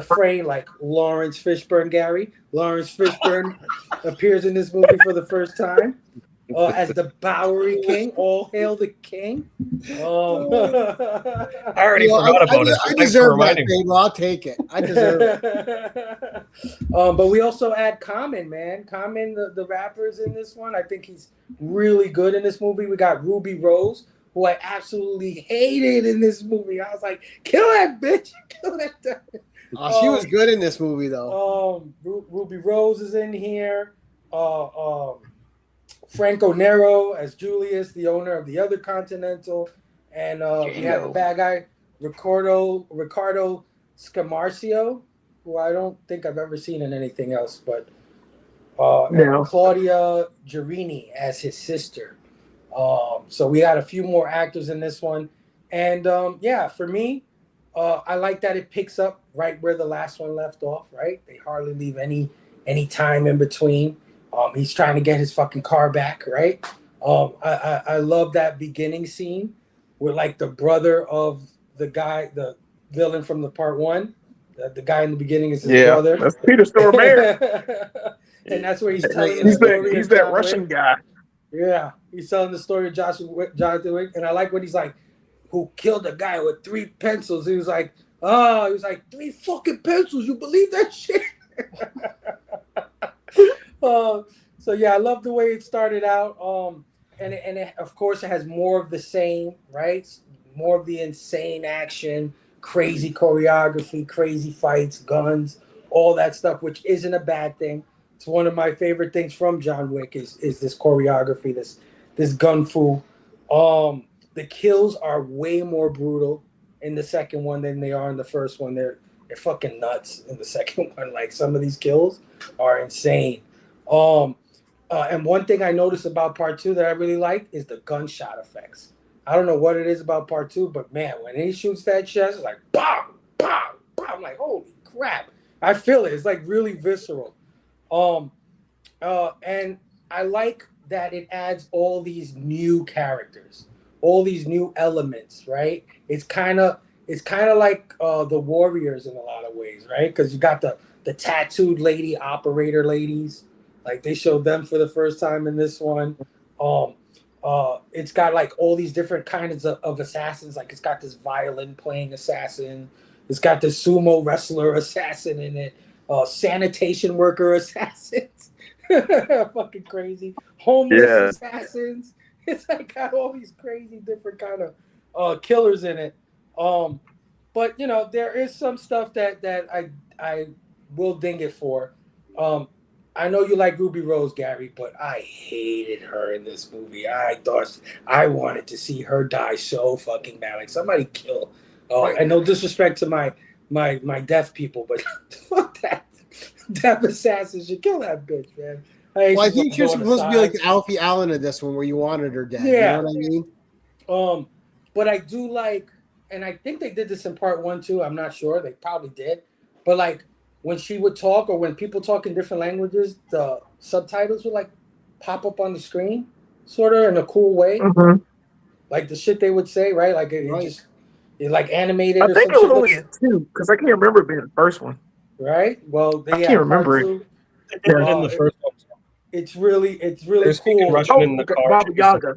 fray, like Lawrence Fishburne. Gary Lawrence Fishburne appears in this movie for the first time as the Bowery King. All hail the king! I already forgot about it. I So thanks for deserve that reminding me. favor. I'll take it. I deserve it. But we also add Common, man. Common, the rapper's in this one. I think he's really good in this movie. We got Ruby Rose, who I absolutely hated in this movie. I was like, kill that bitch. Kill that. Oh, she was good in this movie, though. Ruby Rose is in here. Franco Nero as Julius, the owner of the other Continental. And we have the bad guy, Ricardo Scamarcio, who I don't think I've ever seen in anything else, but and Claudia Girini as his sister. So we had a few more actors in this one. And for me, I like that it picks up right where the last one left off, right? They hardly leave any time in between. He's trying to get his fucking car back, right? I love that beginning scene with like the brother of guy, the villain from the part one. The guy in the beginning is his Yeah, brother. that's Peter Stormare. And that's where he's telling the He's story. he's of that John Russian Wick. guy. Yeah, he's telling the story of Jonathan Wick, and I like when he's like, "Who killed a guy with 3 pencils?" He was like, "Oh, he was like 3 fucking pencils. You believe that shit?" So yeah, I love the way it started out. And it, of course, it has more of the same, right? More of the insane action, crazy choreography, crazy fights, guns, all that stuff, which isn't a bad thing. It's one of my favorite things from John Wick is this choreography, this gun fu. The kills are way more brutal in the second one than they are in the first one. They're fucking nuts in the second one. Like some of these kills are insane. And one thing I noticed about part 2 that I really like is the gunshot effects. I don't know what it is about part 2, but man, when he shoots that chest, it's like bam, bam, bam. I'm like, holy crap! I feel it. It's like really visceral. And I like that it adds all these new characters, all these new elements. Right? It's kind of like the Warriors in a lot of ways, right? Because you got the tattooed lady operator ladies. Like they showed them for the first time in this one. It's got like all these different kinds of assassins. Like it's got this violin playing assassin. It's got this sumo wrestler assassin in it. Sanitation worker assassins. Fucking crazy. Homeless assassins. It's like got all these crazy different kind of killers in it. But you know, there is some stuff that I will ding it for. I know you like Ruby Rose, Gary, but I hated her in this movie. I thought I wanted to see her die so fucking bad. Like somebody kill. And no disrespect to my deaf people, but fuck that. Deaf assassins should kill that bitch, man. I think you're supposed to be like Alfie Allen in this one, where you wanted her dead. Yeah. You know what I mean? But I do like, and I think they did this in part 1 too. I'm not sure. They probably did. But like when she would talk, or when people talk in different languages, the subtitles would like pop up on the screen, sort of in a cool way. Mm-hmm. Like the shit they would say, right? Like it like animated. I think it was only in 2 because I can't remember it being the first one. Right. Well, I can't remember it. In the first one. It's really There's cool. Russian in the car. Baba Yaga.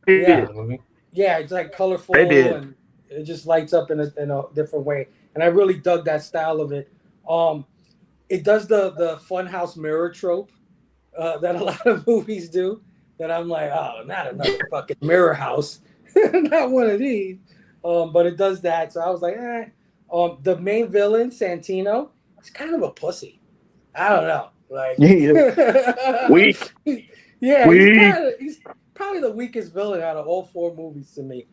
Yeah. Movie. Yeah, it's like colorful They did. and it just lights up in a different way. And I really dug that style of it. It does the funhouse mirror trope that a lot of movies do. That I'm like, oh, not another fucking mirror house, not one of these. But it does that, so I was like, eh. The main villain, Santino, he's kind of a pussy. I don't know, like weak. Yeah, weak. He's probably the weakest villain out of all 4 movies to me.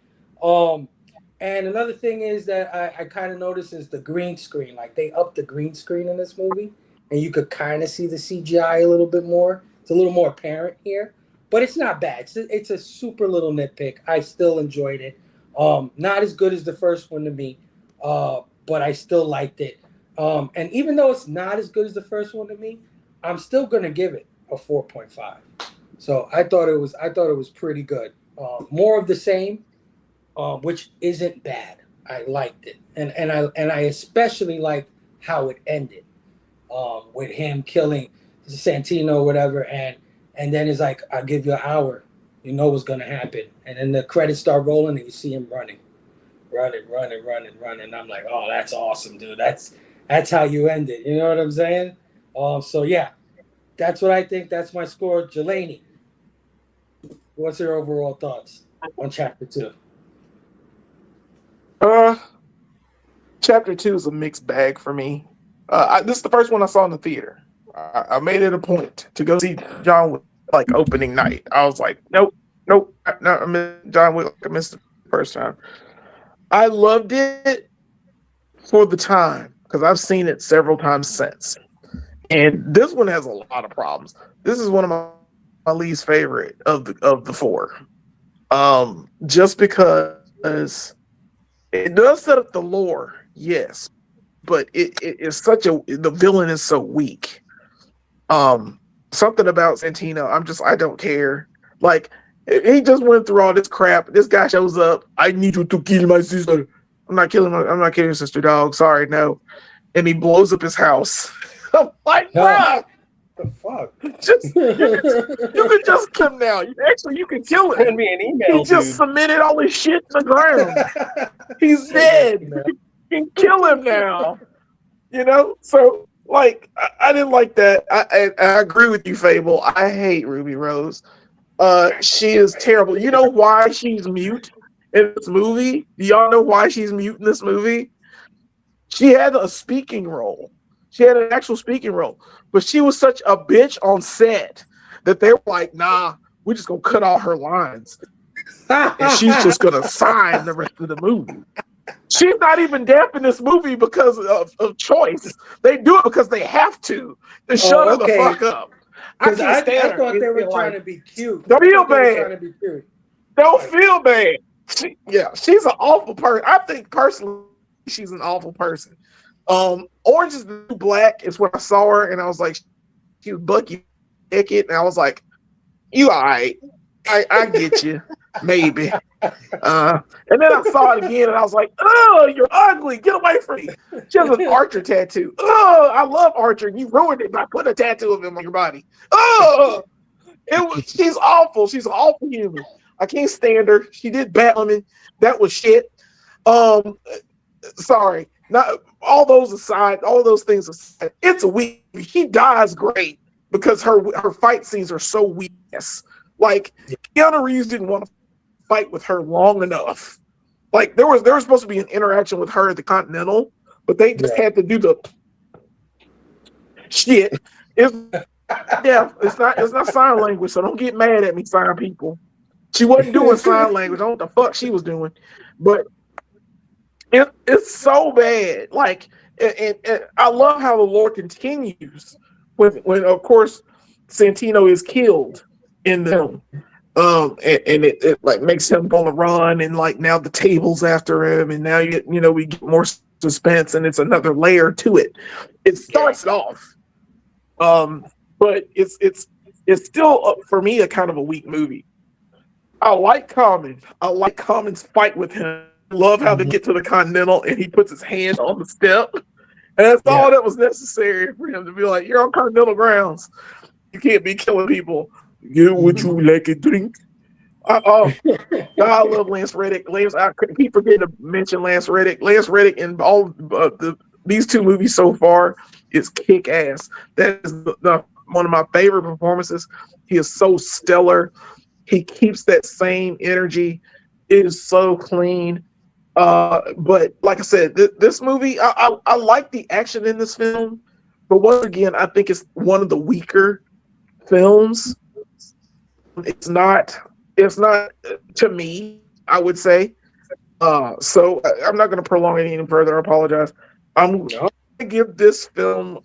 And another thing is that I kind of noticed is the green screen. Like they upped the green screen in this movie, and you could kind of see the CGI a little bit more. It's a little more apparent here, but it's not bad. It's a super little nitpick. I still enjoyed it. Not as good as the first one to me, but I still liked it. And even though it's not as good as the first one to me, I'm still gonna give it a 4.5. So I thought it was pretty good. More of the same. Which isn't bad. I liked it, and I especially liked how it ended, with him killing Santino or whatever, and then it's like, I'll give you an hour, you know what's gonna happen, and then the credits start rolling and you see him running. I'm like, oh, that's awesome, dude. That's how you end it. You know what I'm saying? So yeah, that's what I think. That's my score. Jelani, what's your overall thoughts on chapter 2? Chapter 2 is a mixed bag for me. This is the first one I saw in the theater. I made it a point to go see John Wick like opening night. I was like, nope, I missed John Wick. I missed the first time. I loved it for the time because I've seen it several times since. And this one has a lot of problems. This is one of my least favorite of the 4. Just because it does set up the lore, yes, but it is the villain is so weak. Something about Santino, I don't care. Like, he just went through all this crap. This guy shows up. I need you to kill my sister. I'm not killing your sister, dog. Sorry, no. And he blows up his house. I'm like, bruh, the fuck? you can just kill him now. You can kill him. Send me an email, He just dude. submitted all his shit in the ground. He's dead. You can kill him now. You know? So, like, I didn't like that. I agree with you, Fable. I hate Ruby Rose. She is terrible. You know why she's mute in this movie? Do y'all know why she's mute in this movie? She had a speaking role. She had an actual speaking role. But she was such a bitch on set that they were like, nah, we're just going to cut all her lines. And she's just going to sign the rest of the movie. She's not even deaf in this movie because of choice. They do it because they have to shut her the fuck up. I thought they were trying to be cute. Don't feel bad. Don't feel bad. She's an awful person. I think personally she's an awful person. Orange is the New Black is when I saw her and I was like, she was Bucky naked, and I was like, you all right. I get you. Maybe. And then I saw it again and I was like, oh, you're ugly. Get away from me. She has an Archer tattoo. Oh, I love Archer. You ruined it by putting a tattoo of him on your body. Oh, she's awful. She's an awful human. I can't stand her. She did Batwoman. That was shit. Sorry. Not all those aside, all those things aside, it's a weak. She dies great because her fight scenes are so weak. Like Keanu Reeves didn't want to fight with her long enough. Like there was supposed to be an interaction with her at the Continental, but they just had to do the shit. It's not sign language, so don't get mad at me, sign people. She wasn't doing sign language. I don't know what the fuck she was doing, but it's so bad. Like, and I love how the lore continues when of course Santino is killed in them. And it like makes him on the run, and like now the table's after him, and now we get more suspense, and it's another layer to it. It starts off, but it's still for me a kind of a weak movie. I like Common. I like Common's fight with him. Love how they get to the Continental and he puts his hand on the step, and that's all that was necessary for him to be like, "You're on Continental grounds. You can't be killing people." Would you like a drink? God, I love Lance Reddick. I keep forgetting to mention Lance Reddick. Lance Reddick in all these two movies so far is kick ass. That is one of my favorite performances. He is so stellar. He keeps that same energy. It is so clean. But like I said, this movie, I like the action in this film, but once again, I think it's one of the weaker films. It's not to me, I would say. So I'm not going to prolong it any further. I apologize. I'm going to give this one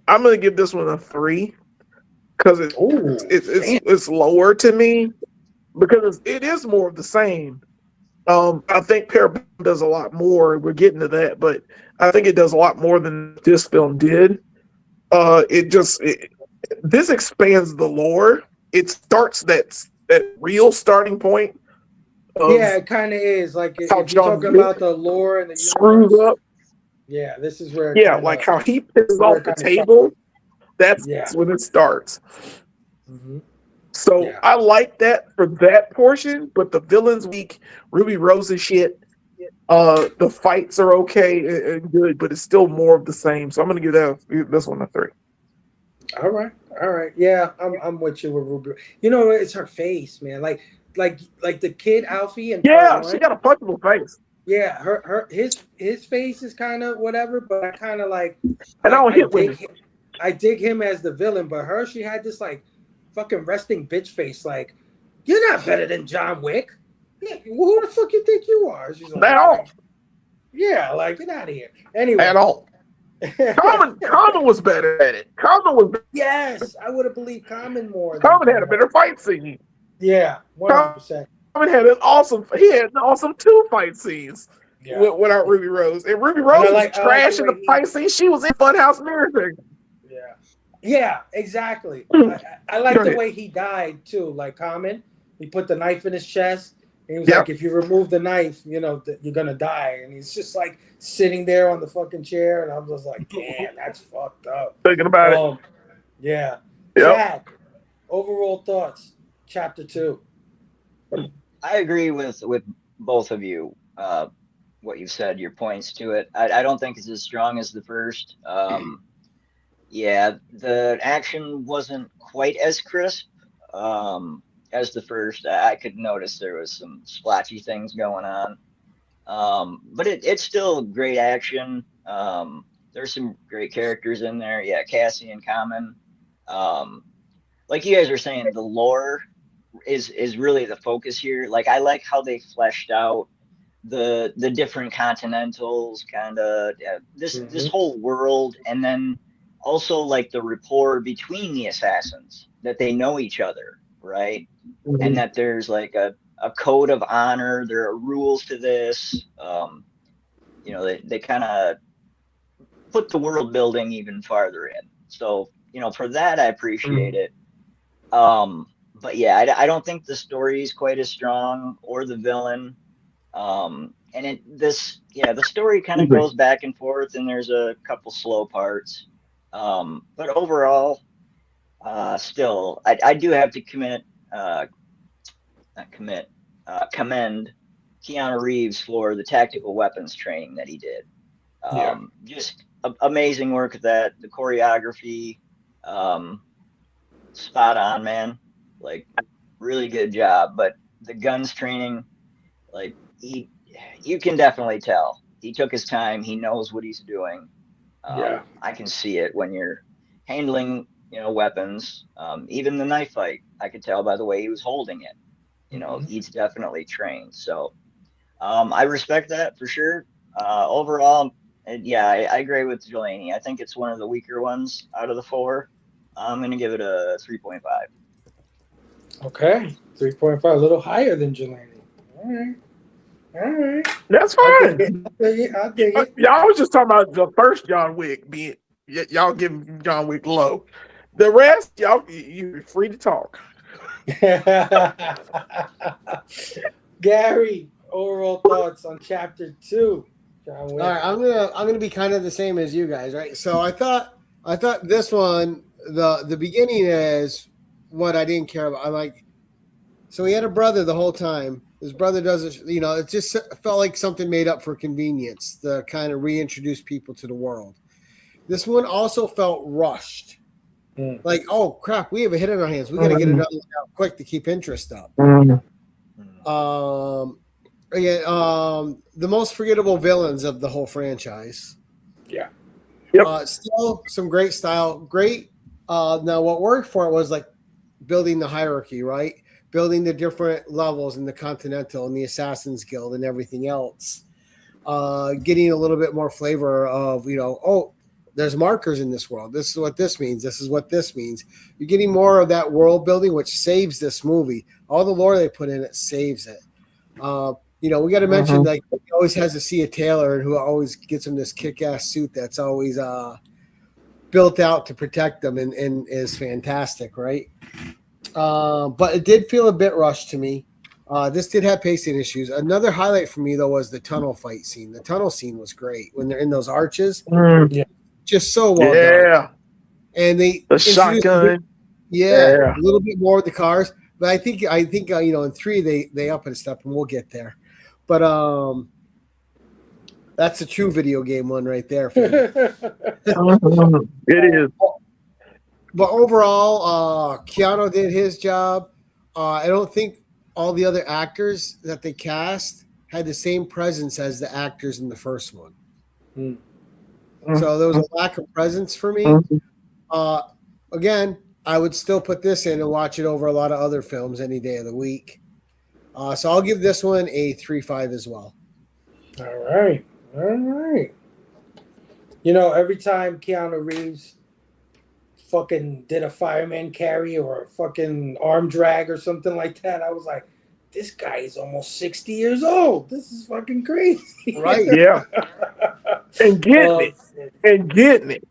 a 3 because it's lower to me because it is more of the same. I think Parabellum does a lot more. We're getting to that, but I think it does a lot more than this film did. This expands the lore. It starts that real starting point. It kind of is. Like if you're talking about the lore and the screws up. Yeah, this is where. Like how he pisses off the table. That's when it starts. Mm-hmm. So I like that for that portion, but the villain's weak. Ruby Rose's shit. The fights are okay and good, but it's still more of the same. So I'm gonna give this one a 3. All right. Yeah, I'm with you with Ruby. You know, it's her face, man. Like the kid Alfie and she got a punchable face. Yeah, his face is kind of whatever, but I kind of like. And I dig him as the villain, but she had this like fucking resting bitch face. Like, you're not better than John Wick. Yeah, who the fuck you think you are? She's like, yeah, like get out of here. Anyway, at all. Common was better at it. Yes, I would have believed Common more. Common had a better fight scene. Yeah, 100%. Common had an awesome 2 fight scenes without Ruby Rose. And Ruby Rose was trash in the fight scene. She was in Funhouse Mirror. Yeah, exactly. I like the way he died too. Like Common, he put the knife in his chest He was Yep. like, if you remove the knife, you know, you're gonna die. And he's just like sitting there on the fucking chair, and I'm just like, damn, that's fucked up. Thinking about it. Yeah. Yep. Chad, overall thoughts, chapter 2. I agree with both of you. What you've said, your points to it. I don't think it's as strong as the first. Yeah, the action wasn't quite as crisp as the first. I could notice there was some splatchy things going on. But it's still great action. There's some great characters in there. Yeah, Cassie and Common. Like you guys are saying, the lore is really the focus here. Like I like how they fleshed out the different continentals, kind of this whole world, and then also like the rapport between the assassins, that they know each other, right? And that there's like a code of honor. There are rules to this. You know, they kind of put the world building even farther in. So, you know, for that, I appreciate it. But yeah, I don't think the story is quite as strong, or the villain. And the story kind of goes back and forth, and there's a couple slow parts. But overall, still, I do have to commend Keanu Reeves for the tactical weapons training that he did. Just amazing work with that. The choreography, spot on, man. Like, really good job. But the guns training, like, you can definitely tell he took his time. He knows what he's doing. I can see it when you're handling, you know, weapons. Even the knife fight, I could tell by the way he was holding it. You know, he's definitely trained. So I respect that for sure. Overall, yeah, I agree with Delaney. I think it's one of the weaker ones out of the 4. I'm going to give it a 3.5. Okay, 3.5, a little higher than Jelani. All right. That's fine. I'll dig it. Y'all was just talking about the first John Wick being y'all giving John Wick low. The rest, y'all, you're free to talk. Gary, overall thoughts on chapter 2. John Wick. All right, I'm gonna be kind of the same as you guys, right? So I thought this one, the beginning is what I didn't care about. I'm like, so he had a brother the whole time. His brother doesn't, you know, it just felt like something made up for convenience to kind of reintroduce people to the world. This one also felt rushed. Like, oh crap, we have a hit on our hands. We got to get another one out quick to keep interest up. The most forgettable villains of the whole franchise. Yeah. Yep. Still some great style. Great. Now what worked for it was like building the hierarchy, right? Building the different levels in the Continental and the Assassin's Guild and everything else. Getting a little bit more flavor of, you know, oh, there's markers in this world. This is what this means. This is what this means. You're getting more of that world building, which saves this movie. All the lore they put in it saves it. You know, we got to mention, like, he always has to see a tailor who always gets him this kick-ass suit that's always built out to protect them and is fantastic, right? But it did feel a bit rushed to me. This did have pacing issues. Another highlight for me, though, was the tunnel fight scene. The tunnel scene was great when they're in those arches. Yeah. Just so well done. And the shotgun. A little bit more with the cars. But I think you know, in 3 they up it a step, and we'll get there. But that's a true video game one right there. It is. But overall, Keanu did his job. I don't think all the other actors that they cast had the same presence as the actors in the first one. So there was a lack of presence for me. Again, I would still put this in and watch it over a lot of other films any day of the week. So I'll give this one a 3.5 as well. All right. You know, every time Keanu Reeves fucking did a fireman carry or a fucking arm drag or something like that, I was like, this guy is almost 60 years old. This is fucking crazy. Right. Yeah. And getting it.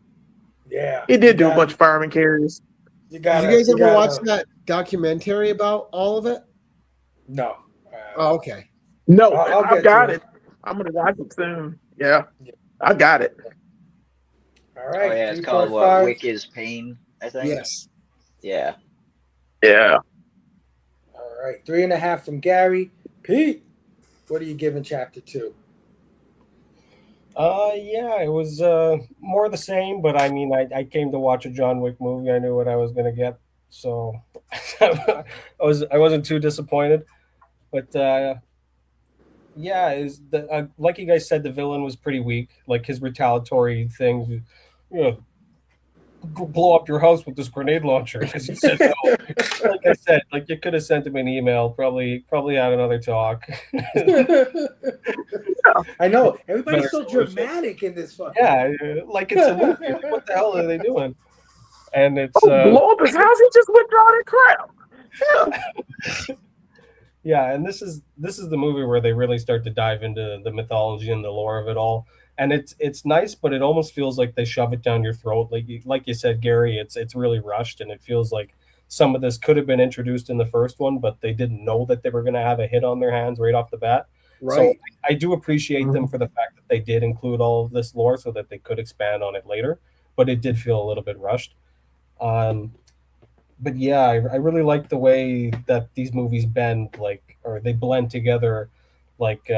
Yeah. He did do a bunch of fireman carries. Did you guys ever watch that documentary about all of it? No. Oh, okay. No, I'll I've get got to it. I'm gonna watch it soon. Yeah, I got it. All Oh right, yeah, it's called what? 3.5. Wick is Pain, I think. Yes. Yeah. Yeah. All right, 3.5 from Gary. Pete, what are you giving chapter 2? Yeah, it was more the same, but I mean, I came to watch a John Wick movie. I knew what I was gonna get, so I wasn't too disappointed. But yeah, is the like you guys said, the villain was pretty weak. Like his retaliatory things, you know, blow up your house with this grenade launcher because you said no. Like I said, like you could have sent him an email. Probably had another talk. I know everybody's Better so solution. dramatic in this fucking. Yeah, like it's a movie. Like, what the hell are they doing? And it's Blow up his house. He just withdraw that crap. Yeah. yeah, and this is the movie where they really start to dive into the mythology and the lore of it all. And it's nice, but it almost feels like they shove it down your throat. Like you said, Gary, it's really rushed, and it feels like some of this could have been introduced in the first one, but they didn't know that they were going to have a hit on their hands right off the bat. So Right. I do appreciate them for the fact that they did include all of this lore so that they could expand on it later, but it did feel a little bit rushed. But yeah, I really like the way that these movies bend, like, or they blend together, like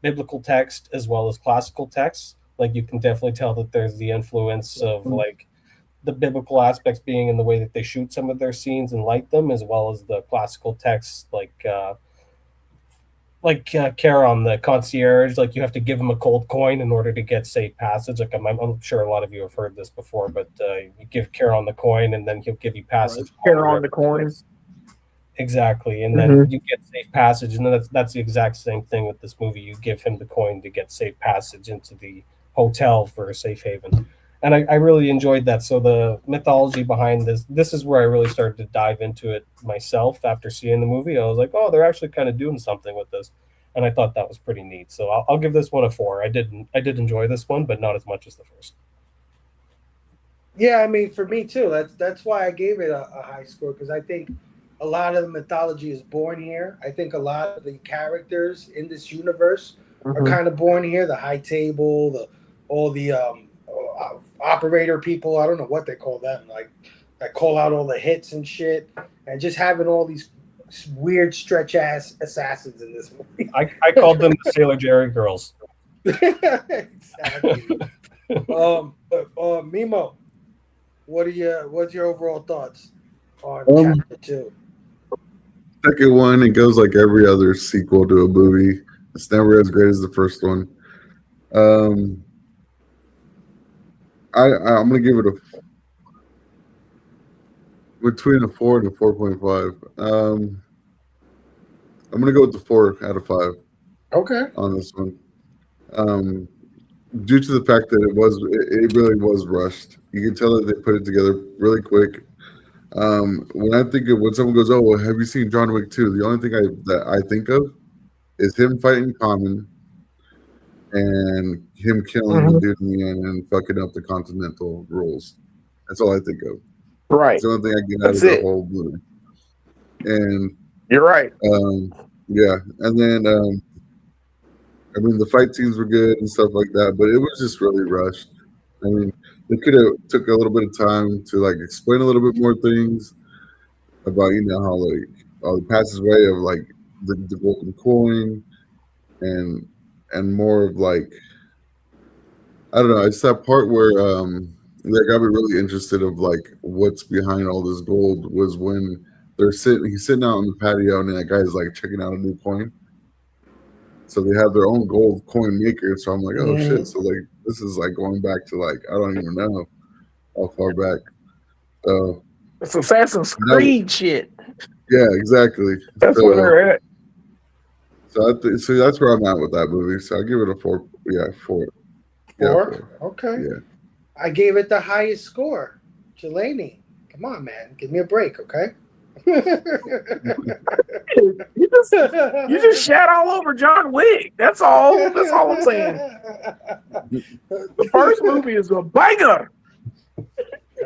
biblical text as well as classical text. Like you can definitely tell that there's the influence of like the biblical aspects being in the way that they shoot some of their scenes and light them, as well as the classical texts, like Charon, the concierge, like you have to give him a cold coin in order to get safe passage. Like I'm sure a lot of you have heard this before, but you give Charon the coin and then he'll give you passage. Care on the coins. Exactly, and then you get safe passage, and then that's the exact same thing with this movie. You give him the coin to get safe passage into the hotel for a safe haven, and I really enjoyed that. So the mythology behind this is where I really started to dive into it myself after seeing the movie. I was like, oh, they're actually kind of doing something with this, and I thought that was pretty neat. So I'll give this one a 4. I did enjoy this one, but not as much as the first. Yeah, I mean, for me too. That's why I gave it a high score, because I think a lot of the mythology is born here. I think a lot of the characters in this universe are kind of born here. The High Table, all the operator people. I don't know what they call them. Like, that call out all the hits and shit, and just having all these weird stretch ass assassins in this movie. I called them the Sailor Jerry girls. Exactly. Mimo, what's your overall thoughts on chapter 2? Second one, it goes like every other sequel to a movie. It's never as great as the first one. I'm gonna give it between a 4 and a 4.5. I'm gonna go with the 4 out of 5. Okay. On this one, due to the fact that it really was rushed. You can tell that they put it together really quick. When someone goes, "Oh, well, have you seen John Wick 2?" The only thing that I think of is him fighting Common and him killing the dude in the end and fucking up the Continental rules. That's all I think of. Right. It's the only thing I get out of the whole movie. And you're right. Yeah, and then I mean the fight scenes were good and stuff like that, but it was just really rushed. I mean, they could have took a little bit of time to like explain a little bit more things about how like the passageway of like the golden coin and more of like I don't know. It's that part where that got me really interested of like what's behind all this gold was when he's sitting out on the patio and that guy's like checking out a new coin. So they have their own gold coin maker. So I'm like, oh shit. So like this is like going back to like I don't even know how far back. So it's Assassin's Creed shit. Yeah, exactly. That's where they're at. So that's where I'm at with that movie. So I give it a 4. Yeah, 4. 4? Okay. Yeah. I gave it the highest score. Jelani, come on, man. Give me a break, okay? You just shat all over John Wick. That's all I'm saying. The first movie is a banger.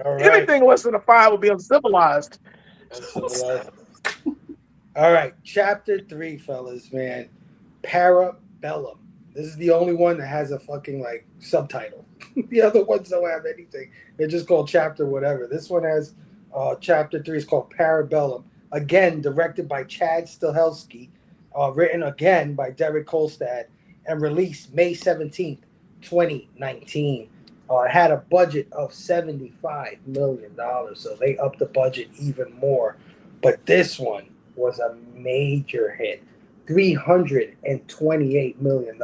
All right. Anything less than a 5 would be uncivilized. All right, chapter 3, fellas, man. Parabellum. This is the only one that has a fucking like subtitle. The other ones don't have anything. They're just called chapter whatever. This one has chapter 3 is called Parabellum. Again, directed by Chad Stahelski, written again by Derek Kolstad, and released May 17th, 2019. It had a budget of $75 million, so they upped the budget even more. But this one was a major hit. $328 million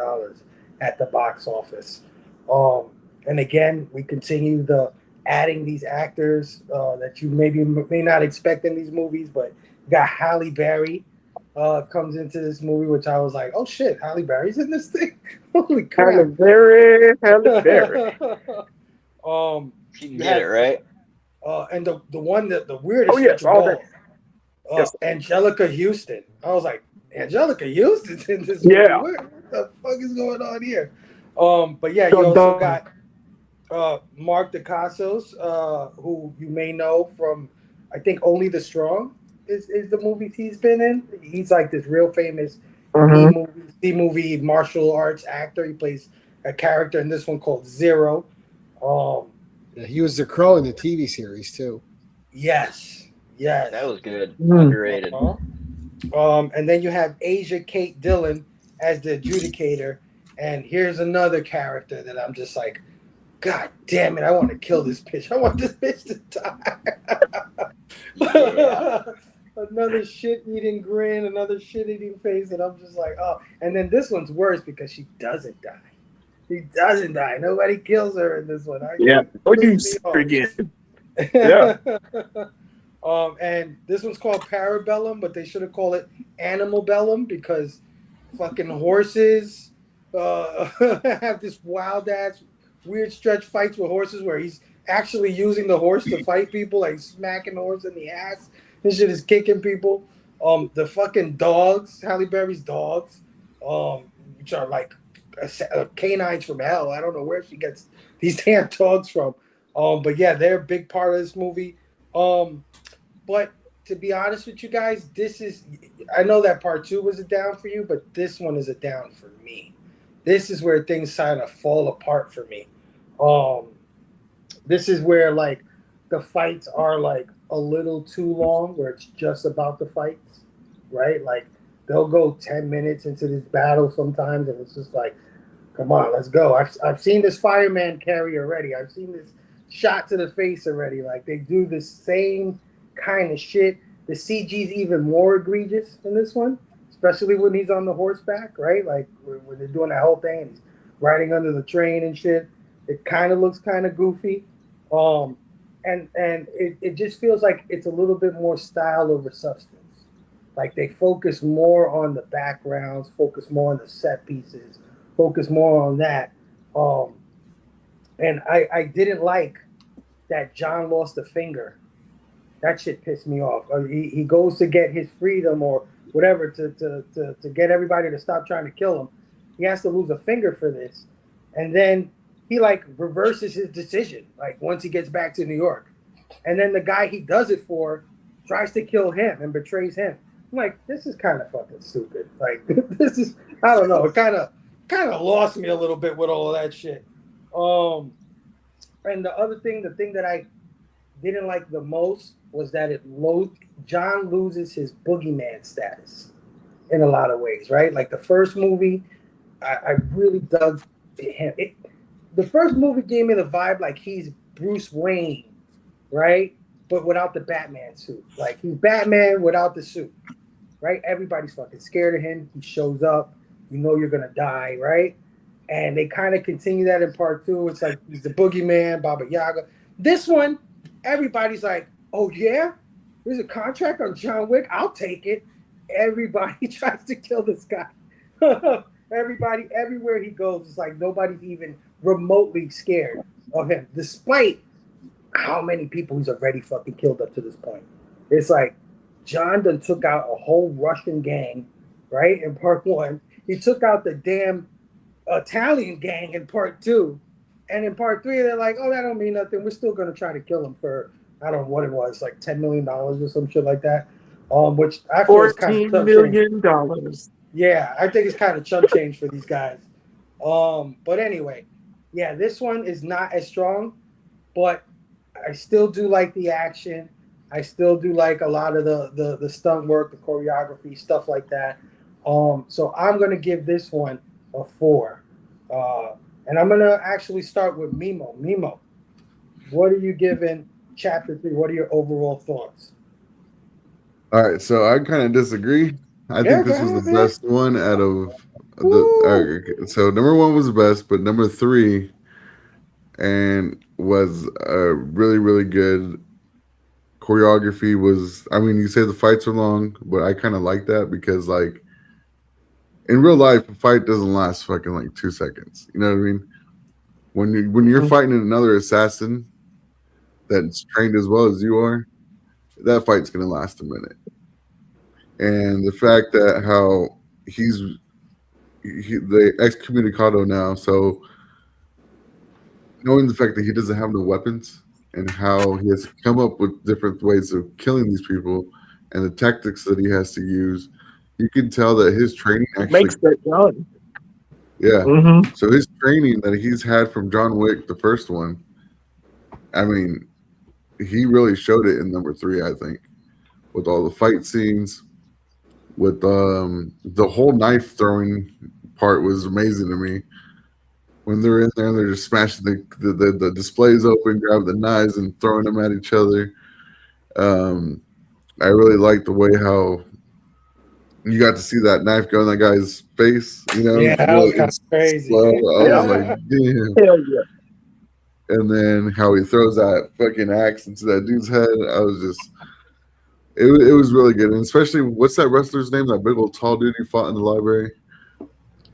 at the box office. And again, we continue adding these actors that you may not expect in these movies, but you got Halle Berry comes into this movie, which I was like, oh shit, Halle Berry's in this thing. Holy crap. Halle Berry. She can get it, right? And the one that the weirdest yes, all day. Yes. Angelica Houston. I was like, Angelica Houston's in this movie. Yeah. What the fuck is going on here? But yeah, you also got Mark Dacascos, who you may know from, I think, Only the Strong is the movie he's been in. He's like this real famous B-movie martial arts actor. He plays a character in this one called Zero. Yeah, he was the Crow in the TV series too. Yes. That was good. Underrated. And then you have Asia Kate Dillon as the adjudicator. And here's another character that I'm just like, God damn it, I want to kill this bitch. I want this bitch to die. Yeah. Another shit-eating grin, another shit-eating face. And I'm just like, oh. And then this one's worse because she doesn't die. She doesn't die. Nobody kills her in this one. What do you see her again? Yeah. And this one's called Parabellum, but they should have called it Animal Bellum because fucking horses have this wild ass weird stretch fights with horses where he's actually using the horse to fight people, like smacking the horse in the ass. This shit is kicking people. The fucking dogs, Halle Berry's dogs, which are like canines from hell. I don't know where she gets these damn dogs from. But yeah, they're a big part of this movie. But to be honest with you guys, I know that part 2 was a down for you, but this one is a down for me. This is where things kind of fall apart for me. This is where like the fights are like a little too long, where it's just about the fights, right? Like they'll go 10 minutes into this battle sometimes, and it's just like, come on, let's go. I've seen this fireman carry already. I've seen this shot to the face already. Like they do the same kind of shit. The CG's even more egregious in this one, especially when he's on the horseback, right? Like when they're doing that whole thing and he's riding under the train and shit. It kind of looks kind of goofy. And it just feels like it's a little bit more style over substance. Like they focus more on the backgrounds, focus more on the set pieces, focus more on that. And I didn't like that John lost a finger. That shit pissed me off. He goes to get his freedom or whatever to get everybody to stop trying to kill him. He has to lose a finger for this. And then he like reverses his decision, like once he gets back to New York. And then the guy he does it for tries to kill him and betrays him. I'm like, this is kind of fucking stupid. Like this is, I don't know. It kind of lost me a little bit with all of that shit. And the thing that I didn't like the most was that John loses his boogeyman status in a lot of ways, right? Like the first movie, I really dug him. The first movie gave me the vibe like he's Bruce Wayne, right? But without the Batman suit. Like he's Batman without the suit, right? Everybody's fucking scared of him. He shows up. You know you're going to die, right? And they kind of continue that in part 2. It's like he's the boogeyman, Baba Yaga. This one, everybody's like, oh yeah? There's a contract on John Wick? I'll take it. Everybody tries to kill this guy. Everybody, everywhere he goes, it's like nobody's even remotely scared of him, despite how many people he's already fucking killed up to this point. It's like John done took out a whole Russian gang, right? In part 1. He took out the damn Italian gang in part 2. And in part 3, they're like, oh, that don't mean nothing. We're still going to try to kill him for, I don't know what it was, like $10 million or some shit like that. which I feel is kind of $14 chump change. million. Yeah, I think it's kind of chump change for these guys. But anyway, yeah, this one is not as strong, but I still do like the action. I still do like a lot of the stunt work, the choreography, stuff like that. So I'm gonna give this one a 4. And I'm gonna actually start with Mimo. Mimo, what are you giving Chapter 3? What are your overall thoughts? All right, so I kind of disagree. I Yeah, think go this was the ahead, man. best one out of Woo! so number 1 was the best, but number 3 and was really really good. Choreography was, I mean, you say the fights are long, but I kind of like that because like in real life, a fight doesn't last fucking like 2 seconds. You know what I mean? When you're fighting another assassin that's trained as well as you are, that fight's gonna last a minute. And the fact that how the excommunicado now, so knowing the fact that he doesn't have no weapons and how he has come up with different ways of killing these people and the tactics that he has to use, you can tell that his training actually Makes that gun. yeah. Mm-hmm. So his training that he's had from John Wick, the first one, I mean, he really showed it in number 3, I think, with all the fight scenes, with the whole knife throwing part was amazing to me. When they're in there and they're just smashing the displays open, grabbing the knives and throwing them at each other. I really like the way how you got to see that knife go in that guy's face, you know, Yeah, that really was kind of crazy. slow. I was like, Yeah. damn. Hell yeah. And then how he throws that fucking axe into that dude's head. I was just, it was really good. And especially, what's that wrestler's name? That big old tall dude he fought in the library.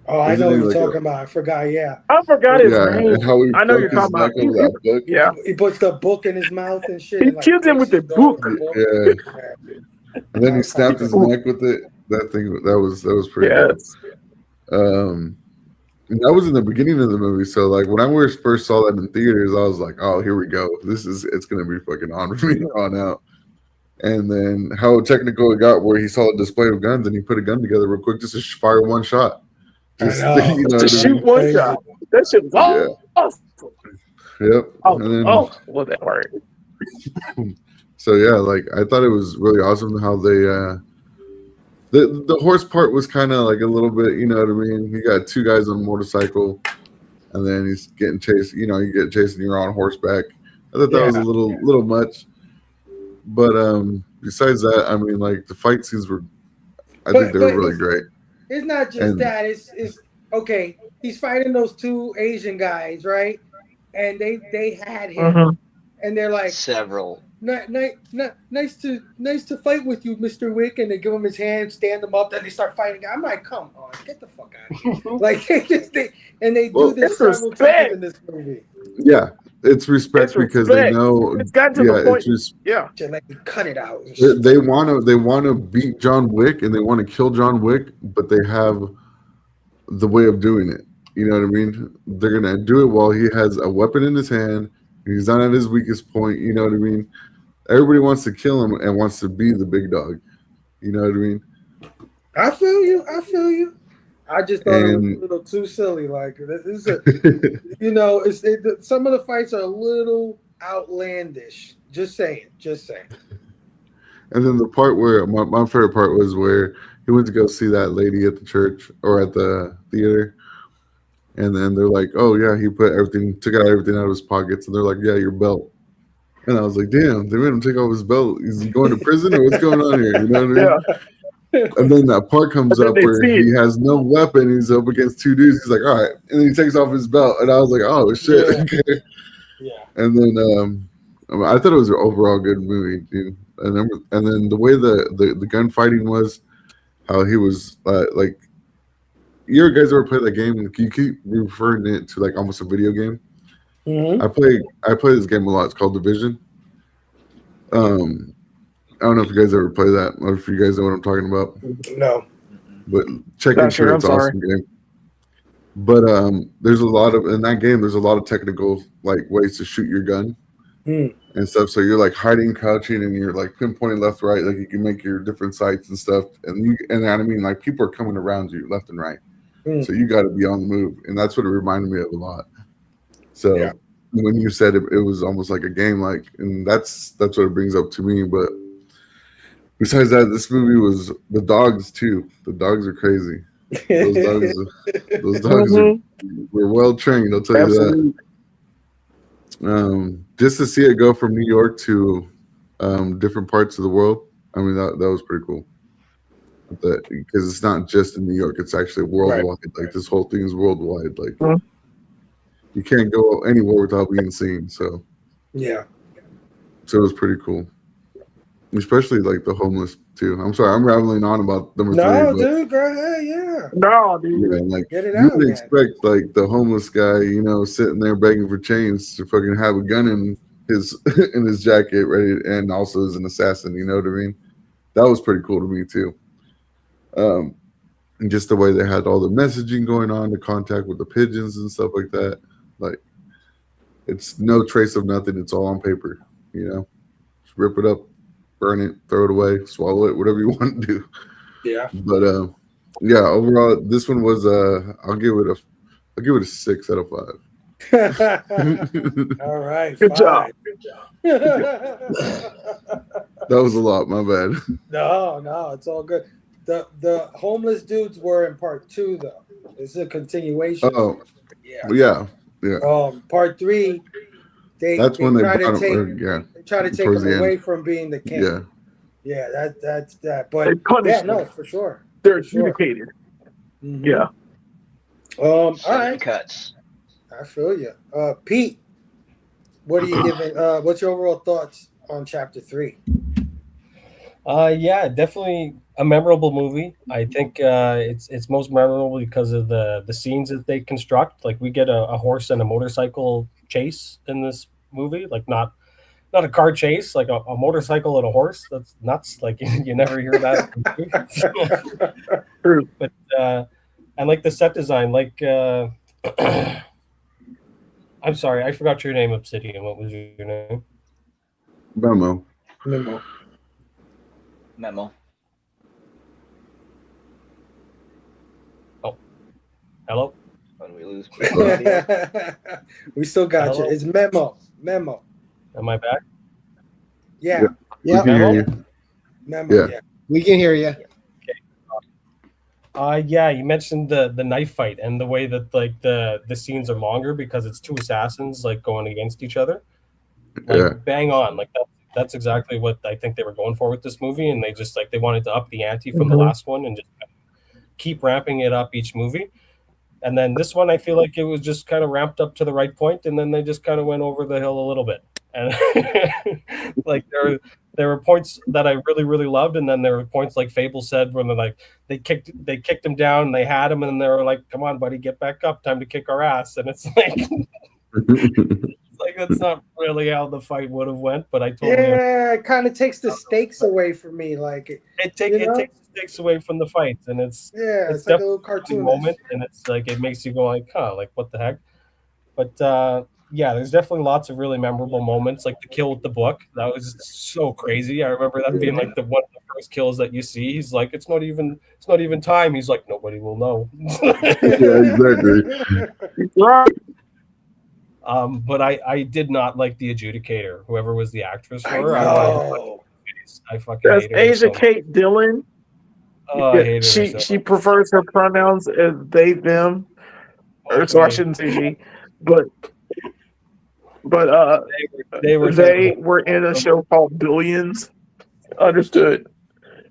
Oh, I Isn't know he what you're like talking about. I forgot. Yeah, I forgot his yeah, name. and how he I know you're broke his talking about. neck over that book. Yeah. he puts the book in his mouth and shit. He And, like, killed him with breaks the his jaw with book. the Yeah. And then he snapped his cool. neck with it. That thing, that was pretty Yes. dope. And that was in the beginning of the movie. So like when I first saw that in theaters, I was like, oh, here we go. It's gonna be fucking on from here on out. And then how technical it got, where he saw a display of guns and he put a gun together real quick just to fire one shot. Just I know. you know To what I shoot mean? one Crazy. shot. That shit was awesome. Yep. Oh, And then well, that part. so yeah, like I thought it was really awesome how they the horse part was kind of like a little bit, you know what I mean? You got 2 guys on a motorcycle, and then he's getting chased. You know, you get chased and you're on horseback. I thought that was a little much, but besides that, I mean, like the fight scenes were, I think they were really great. It's not just that. It's okay. He's fighting those 2 Asian guys, right? And they had him, and they're like several. Nice to fight with you, Mr. Wick. And they give him his hand, stand him up, then they start fighting. I'm like, come on, get the fuck out of here! Like they do this several times in this movie. Yeah, it's respect because they know it's gotten to the point. Like cut it out. They want to beat John Wick and they want to kill John Wick, but they have the way of doing it. You know what I mean? They're gonna do it while he has a weapon in his hand. He's not at his weakest point. You know what I mean? Everybody wants to kill him and wants to be the big dog. You know what I mean? I feel you. I just thought it was a little too silly. Like this is you know, some of the fights are a little outlandish. Just saying. And then the part where my favorite part was where he went to go see that lady at the church or at the theater. And then they're like, oh, yeah, he took out everything out of his pockets. And they're like, yeah, your belt. And I was like, damn, they made him take off his belt. Is he going to prison or what's going on here? You know what I mean? Yeah. And then that part comes up where he has no weapon. He's up against 2 dudes. He's like, all right. And then he takes off his belt. And I was like, oh, shit. Yeah. And then I thought it was an overall good movie, dude. And then the way the gunfighting was, how he was like, you guys ever play that game? You keep referring it to like almost a video game. Mm-hmm. I play this game a lot. It's called Division. I don't know if you guys ever play that, or if you guys know what I'm talking about. No. But check into it. It's an awesome game. But there's a lot of in that game. There's a lot of technical like ways to shoot your gun, and stuff. So you're like hiding, crouching, and you're like pinpointing left, right. Like you can make your different sights and stuff. And I mean, like people are coming around you left and right. So you got to be on the move, and that's what it reminded me of a lot. So when you said it was almost like a game, like, and that's what it brings up to me. But besides that, this movie was the dogs too. The dogs are crazy. Those dogs were well trained. I'll tell you that. Just to see it go from New York to different parts of the world, I mean that was pretty cool. Because it's not just in New York; it's actually worldwide. Right. Like this whole thing is worldwide. Like you can't go anywhere without being seen. So yeah, so it was pretty cool. Especially like the homeless too. I'm sorry, I'm rambling on about number three. No, dude, go ahead, No, dude. Yeah, like get it you out, would man. expect like the homeless guy, you know, sitting there begging for chains to fucking have a gun in his jacket, ready, and also as an assassin. You know what I mean? That was pretty cool to me too. And just the way they had all the messaging going on, the contact with the pigeons and stuff like that. Like, it's no trace of nothing. It's all on paper. You know, just rip it up, burn it, throw it away, swallow it, whatever you want to do. Yeah. But yeah, overall, this one was I'll give it a 6 out of 5. All right. Good job. That was a lot. My bad. No, it's all good. The homeless dudes were in part 2 though. It's a continuation. Oh, yeah. Part 3. That's when they try brought to take him away from being the king. Yeah, that's that. But for sure. They're adjudicated. Mm-hmm. Yeah. All right. Cuts. I feel you. Pete, what are you giving? What's your overall thoughts on chapter 3? Yeah, definitely a memorable movie. I think it's most memorable because of the scenes that they construct. Like we get a horse and a motorcycle chase in this movie. Like not a car chase, like a motorcycle and a horse. That's nuts. Like you never hear that. But and like the set design, like I'm sorry, I forgot your name, Obsidian. What was your name? Memo. Oh, hello. When we lose, we still got you. It's Memo. Am I back? Yeah. We can hear you. Memo. Yeah. We can hear you. Yeah, you mentioned the knife fight and the way that like the scenes are longer because it's two assassins like going against each other. Like bang on. Like that's exactly what I think they were going for with this movie, and they just like they wanted to up the ante from the last one and just keep ramping it up each movie. And then this one, I feel like it was just kind of ramped up to the right point, and then they just kind of went over the hill a little bit. And like there were points that I really, really loved, and then there were points like Fable said when they kicked him down, and they had him, and they were like, "Come on, buddy, get back up! Time to kick our ass!" And it's like. Like that's not really how the fight would have went, but I totally it kind of takes the stakes away from me. Like it takes the stakes away from the fights, and it's like a little cartoon moment, and it's like it makes you go like, huh, like what the heck? But yeah, there's definitely lots of really memorable moments, like the kill with the book. That was so crazy. I remember that being like one of the first kills that you see. He's like, it's not even time. He's like, nobody will know. Yeah, exactly. Right. But I did not like the adjudicator, whoever was the actress for her. I fucking That's hate her. Asia Kate Dillon. Oh, I hate her she prefers her pronouns as they, them. Or so I shouldn't say she. But they were in a show called Billions. Understood.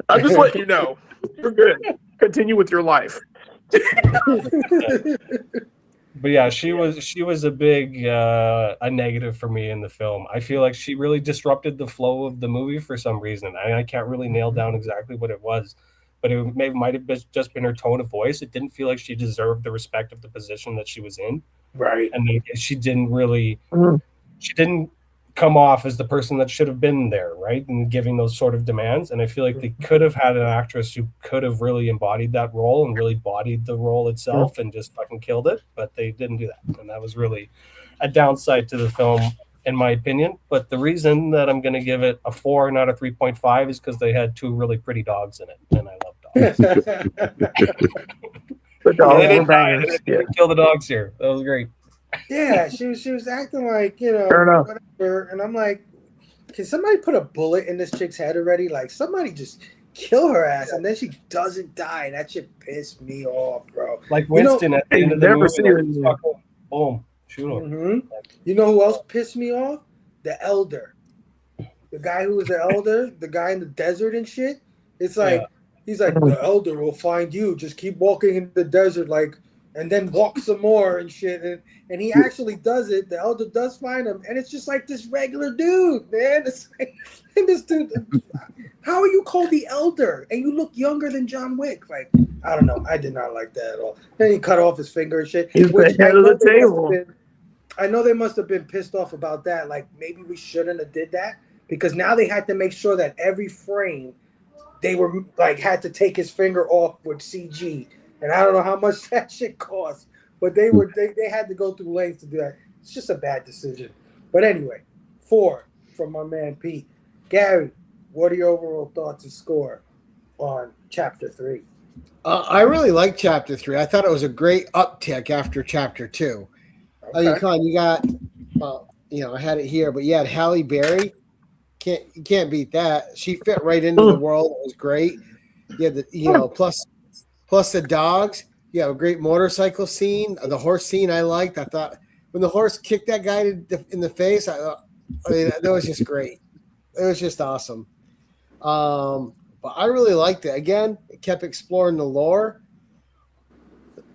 I'm just letting you know. You're good. Continue with your life. But yeah, she was a big a negative for me in the film. I feel like she really disrupted the flow of the movie for some reason. I can't really nail down exactly what it was, but it might have just been her tone of voice. It didn't feel like she deserved the respect of the position that she was in. Right. And she didn't come off as the person that should have been there, right? And giving those sort of demands. And I feel like they could have had an actress who could have really embodied that role and really bodied the role itself and just fucking killed it, but they didn't do that. And that was really a downside to the film in my opinion. But the reason that I'm going to give it a 4, not a 3.5, is because they had 2 really pretty dogs in it, and I love dogs. The They dogs were didn't die. They bangers. didn't kill the dogs here. That was great. Yeah, she was acting like, Fair enough. whatever. And I'm like, can somebody put a bullet in this chick's head already? Like, somebody just kill her ass, and then she doesn't die. That shit pissed me off, bro. Like Winston at the end of the never movie, see like, her again. fucking boom, shoot him. Mm-hmm. You know who else pissed me off? The elder. The guy who was the elder, the guy in the desert and shit. It's like, he's like, the elder will find you. Just keep walking in the desert, like, and then walk some more and shit. And he actually does it. The elder does find him. And it's just like this regular dude, man. It's like, and this dude, how are you called the elder? And you look younger than John Wick. Like, I don't know. I did not like that at all. Then he cut off his finger and shit. He's the head of the table. I know they must have been pissed off about that. Like, maybe we shouldn't have did that. Because now they had to make sure that every frame they were like had to take his finger off with CG. And I don't know how much that shit cost. But they had to go through lengths to do that. It's just a bad decision. But anyway, 4 from my man Pete. Gary, what are your overall thoughts and score on chapter 3? I really like chapter 3. I thought it was a great uptick after chapter 2. Okay. You got, I had it here, but you had Halle Berry. You can't beat that. She fit right into the world. It was great. You had plus the dogs. You have a great motorcycle scene. The horse scene I liked. I thought when the horse kicked that guy in the face, that was just great. It was just awesome. But I really liked it. Again, it kept exploring the lore.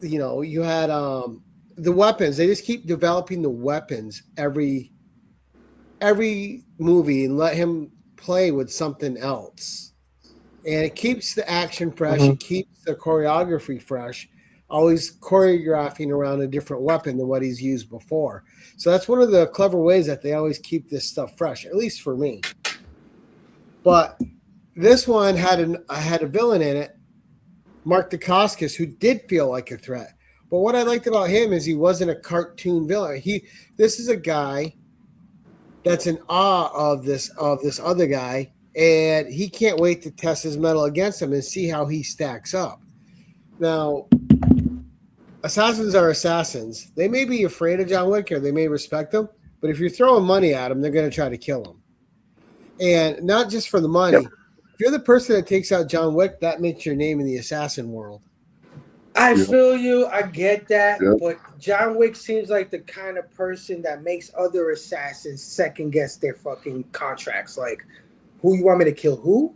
You had the weapons. They just keep developing the weapons every movie and let him play with something else. And it keeps the action fresh. It keeps the choreography fresh, always choreographing around a different weapon than what he's used before. So that's one of the clever ways that they always keep this stuff fresh, at least for me. But this one had a villain in it, Mark Dacascos, who did feel like a threat. But what I liked about him is he wasn't a cartoon villain. This is a guy that's in awe of this other guy, and he can't wait to test his mettle against him and see how he stacks up. Now, assassins are assassins. They may be afraid of John Wick or they may respect him, but if you're throwing money at him, they're going to try to kill him. And not just for the money. Yep. If you're the person that takes out John Wick, that makes your name in the assassin world. I feel you. I get that. Yep. But John Wick seems like the kind of person that makes other assassins second guess their fucking contracts. Like, who you want me to kill? Who?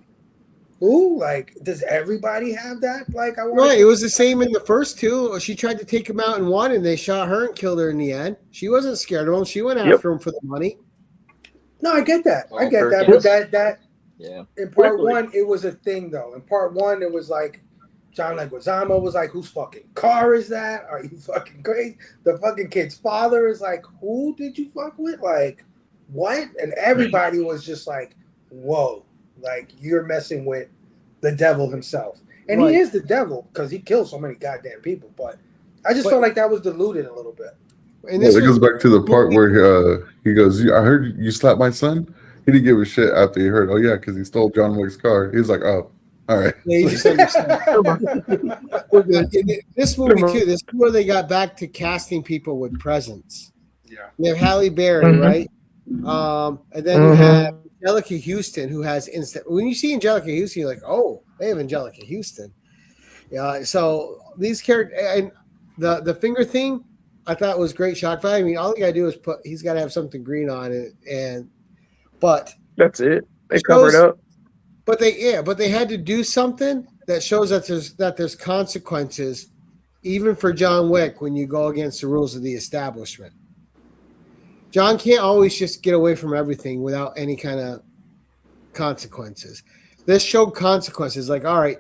Like, does everybody have that? Like, Right. It was the same in the first two. She tried to take him out in one, and they shot her and killed her in the end. She wasn't scared of him. She went after him for the money. No, I get that. I get that. But that in part one, it was a thing, though. In part one, it was like, John Leguizamo was like, whose fucking car is that? Are you fucking crazy? The fucking kid's father is like, who did you fuck with? Like, what? And everybody was just like, whoa, like, you're messing with the devil himself. And he is the devil because he kills so many goddamn people. But I just felt like that was diluted a little bit. And it goes back to the part where he goes, I heard you slapped my son. He didn't give a shit after he heard, oh, yeah, because he stole John Wick's car. He was like, oh. All right. Yeah, you just understand. This movie too. This is where they got back to casting people with presence. Yeah. You have Halle Berry, right? And then you have Angelica Houston, who has instant. When you see Angelica Houston, you're like, oh, they have Angelica Houston. Yeah. So these characters and the finger thing, I thought was great shot value. I mean, all you gotta do is he's got to have something green on it, but that's it. They cover it up. But they had to do something that shows that there's consequences, even for John Wick, when you go against the rules of the establishment. John can't always just get away from everything without any kind of consequences. This showed consequences. Like, all right,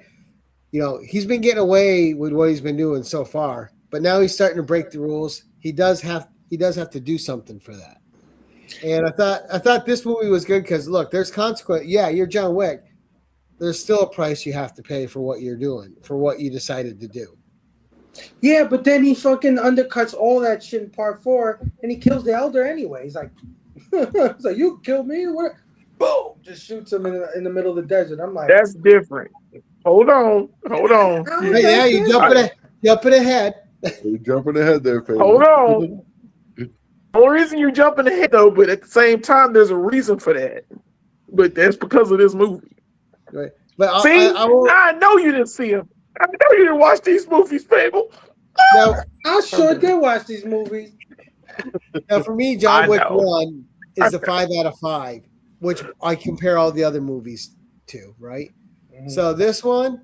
he's been getting away with what he's been doing so far, but now he's starting to break the rules. He does have to do something for that. And I thought this movie was good because look, there's consequence. Yeah, you're John Wick. There's still a price you have to pay for what you're doing, for what you decided to do. Yeah, but then he fucking undercuts all that shit in part 4, and he kills the elder anyway. He's like, It's like, you killed me? What? Boom! Just shoots him in the middle of the desert. I'm like, That's different. Hold on. how is Yeah, that you different? jumping ahead. You're jumping ahead there, Hold Fable. on. The only reason you jumping ahead though, but at the same time, there's a reason for that. But that's because of this movie. Right. But See, I will I know you didn't see them. I know you didn't watch these movies, Fable. now. I sure did watch these movies. Now, for me, John I Wick know. 1 is a 5 out of 5, which I compare all the other movies to, right? Mhm. So this one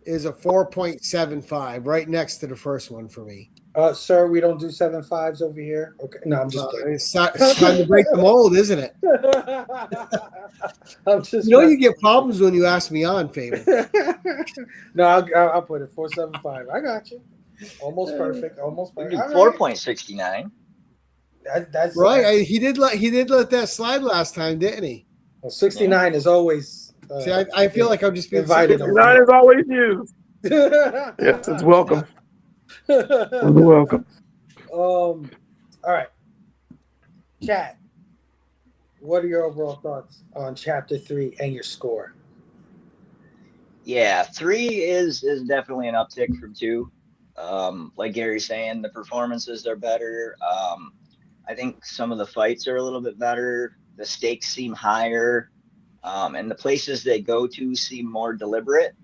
is a 4.75, right next to the first one for me. Sir, we don't do 7.5s over here. Okay, no, I'm just playing. It's time to break the mold, isn't it? I'm just. You know you get problems when you ask me on, Faber. No, I'll put it 4.75. I got you. Almost perfect. Almost We perfect. do All right. 4.69. That's Right. He did let that slide last time, didn't he? Well, 69 is always. See, I feel like I'm just being invited super- over. Not as always used. Yes, it's welcome. It's welcome. All right. Chat. What are your overall thoughts on chapter 3 and your score? Yeah, 3 is definitely an uptick from 2. Like Gary's saying, the performances are better. I think some of the fights are a little bit better. The stakes seem higher, and the places they go to seem more deliberate,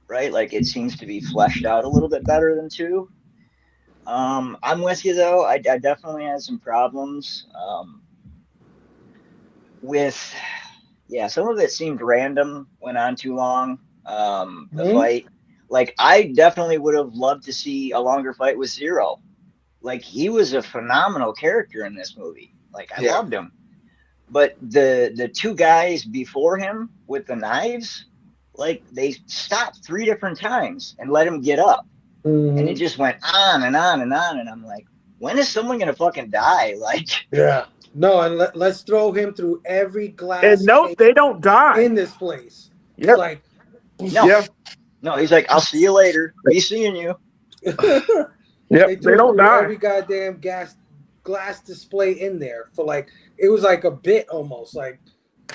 right? Like it seems to be fleshed out a little bit better than 2. I'm with you though. I definitely had some problems with, yeah, some of it seemed random, went on too long. The fight, like I definitely would have loved to see a longer fight with Zero. Like he was a phenomenal character in this movie. Like I loved him. But the two guys before him with the knives, like they stopped 3 different times and let him get up. Mm-hmm. And it just went on and on and on. And I'm like, when is someone gonna fucking die? Like, yeah, no, and let's throw him through every glass. And no, they don't die in this place. Yep. It's like, no, he's like, I'll see you later. Be seeing you. Yep, they don't die. Every goddamn glass display in there for like, it was like a bit almost like,